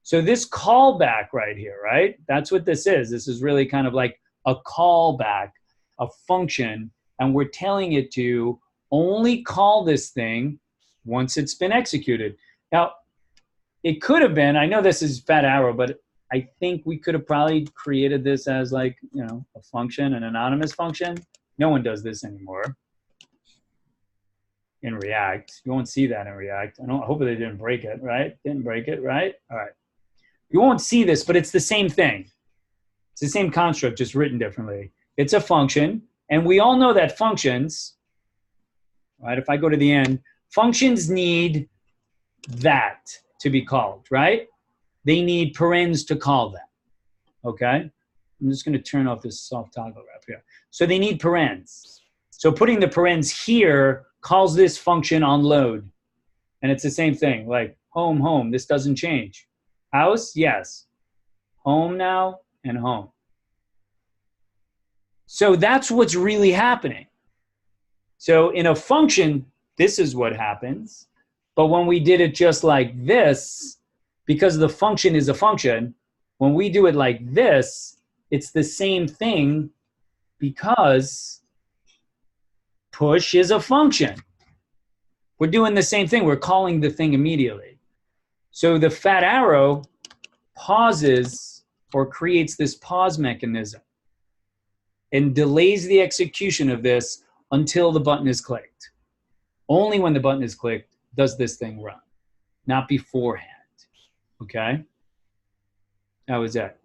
So this callback right here, right? That's what this is. This is really kind of like a callback, a function, and we're telling it to only call this thing once it's been executed. Now, it could have been, I know this is fat arrow, but I think we could have probably created this as like, you know, a function, an anonymous function. No one does this anymore in React. You won't see that in React. Hopefully they didn't break it, right? Didn't break it, right? All right. You won't see this, but it's the same thing. It's the same construct, just written differently. It's a function, and we all know that functions, right? If I go to the end, functions need that to be called, right? They need parens to call that, okay? I'm just gonna turn off this soft toggle wrap here. So they need parens. So putting the parens here calls this function on load. And it's the same thing, like home, home, this doesn't change. House, yes. Home now and home. So that's what's really happening. So in a function, this is what happens. But when we did it just like this, because the function is a function, when we do it like this, it's the same thing because push is a function. We're doing the same thing. We're calling the thing immediately. So the fat arrow pauses or creates this pause mechanism and delays the execution of this until the button is clicked. Only when the button is clicked does this thing run, not beforehand. Okay? That was it.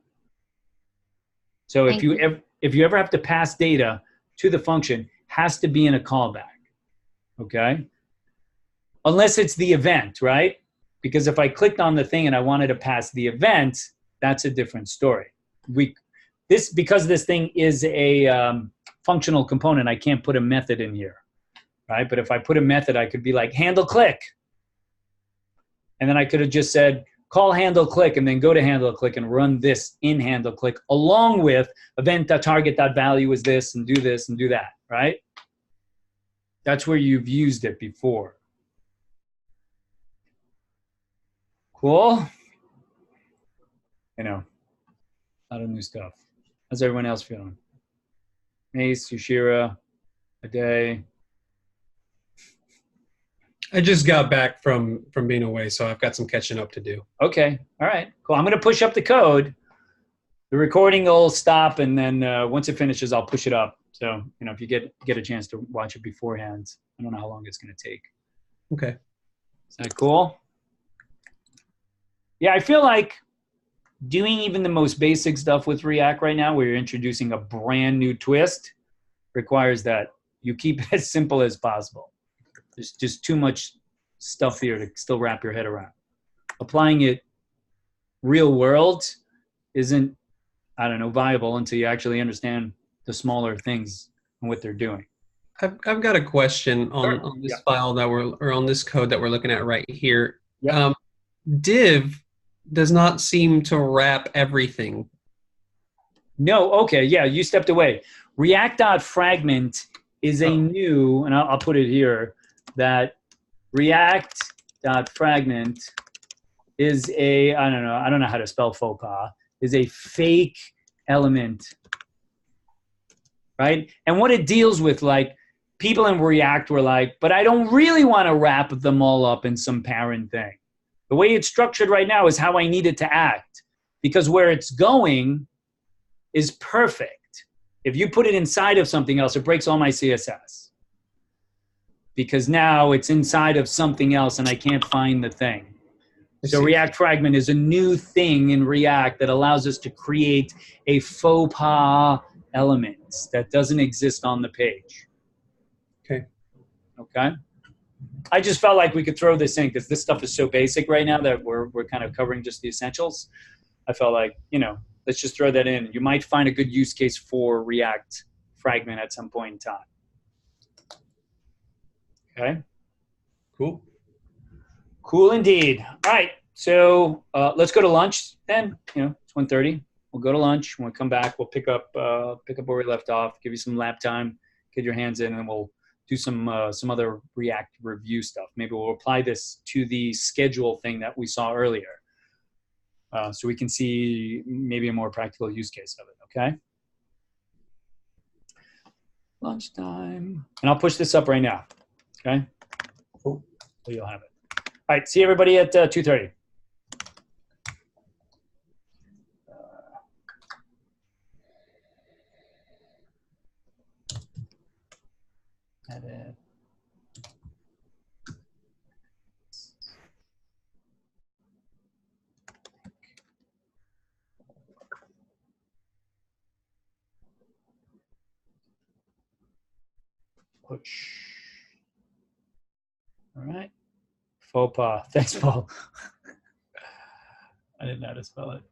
So if you ever have to pass data to the function, has to be in a callback. Okay? Unless it's the event, right? Because if I clicked on the thing and I wanted to pass the event, that's a different story. Because this thing is a functional component, I can't put a method in here, right? But if I put a method, I could be like handle click. And then I could have just said, call handle click, and then go to handle click and run this in handle click along with event.target.value is this and do that, right? That's where you've used it before. Cool? You know, a lot of new stuff. How's everyone else feeling? Mace, Yushira, Ade. I just got back from being away, so I've got some catching up to do. Okay, all right, cool. I'm gonna push up the code. The recording will stop, and then once it finishes, I'll push it up. So, you know, if you get a chance to watch it beforehand, I don't know how long it's gonna take. Okay. Is that cool? Yeah, I feel like doing even the most basic stuff with React right now, where you're introducing a brand new twist, requires that you keep it as simple as possible. There's just too much stuff here to still wrap your head around. Applying it real world isn't, I don't know, viable until you actually understand the smaller things and what they're doing. I've got a question on this file that on this code that we're looking at right here. Yeah. Div does not seem to wrap everything. No, okay, yeah, you stepped away. React.fragment is a new, and I'll put it here, that React.fragment is a, I don't know how to spell faux pas, is a fake element, right? And what it deals with, like, people in React were like, but I don't really want to wrap them all up in some parent thing. The way it's structured right now is how I need it to act, because where it's going is perfect. If you put it inside of something else, it breaks all my CSS. Because now it's inside of something else and I can't find the thing. So React Fragment is a new thing in React that allows us to create a faux pas element that doesn't exist on the page. Okay. Okay. I just felt like we could throw this in because this stuff is so basic right now that we're kind of covering just the essentials. I felt like, you know, let's just throw that in. You might find a good use case for React Fragment at some point in time. Okay. Cool. Cool indeed. All right. So let's go to lunch then. You know, it's 1:30. We'll go to lunch. When we come back, we'll pick up where we left off, give you some lab time, get your hands in, and we'll do some other React review stuff. Maybe we'll apply this to the schedule thing that we saw earlier. So we can see maybe a more practical use case of it, okay? Lunchtime. And I'll push this up right now, okay? Cool. So you'll have it. All right, see everybody at 2:30. Edit. Push. All right. Faux pas. Thanks, Paul. I didn't know how to spell it.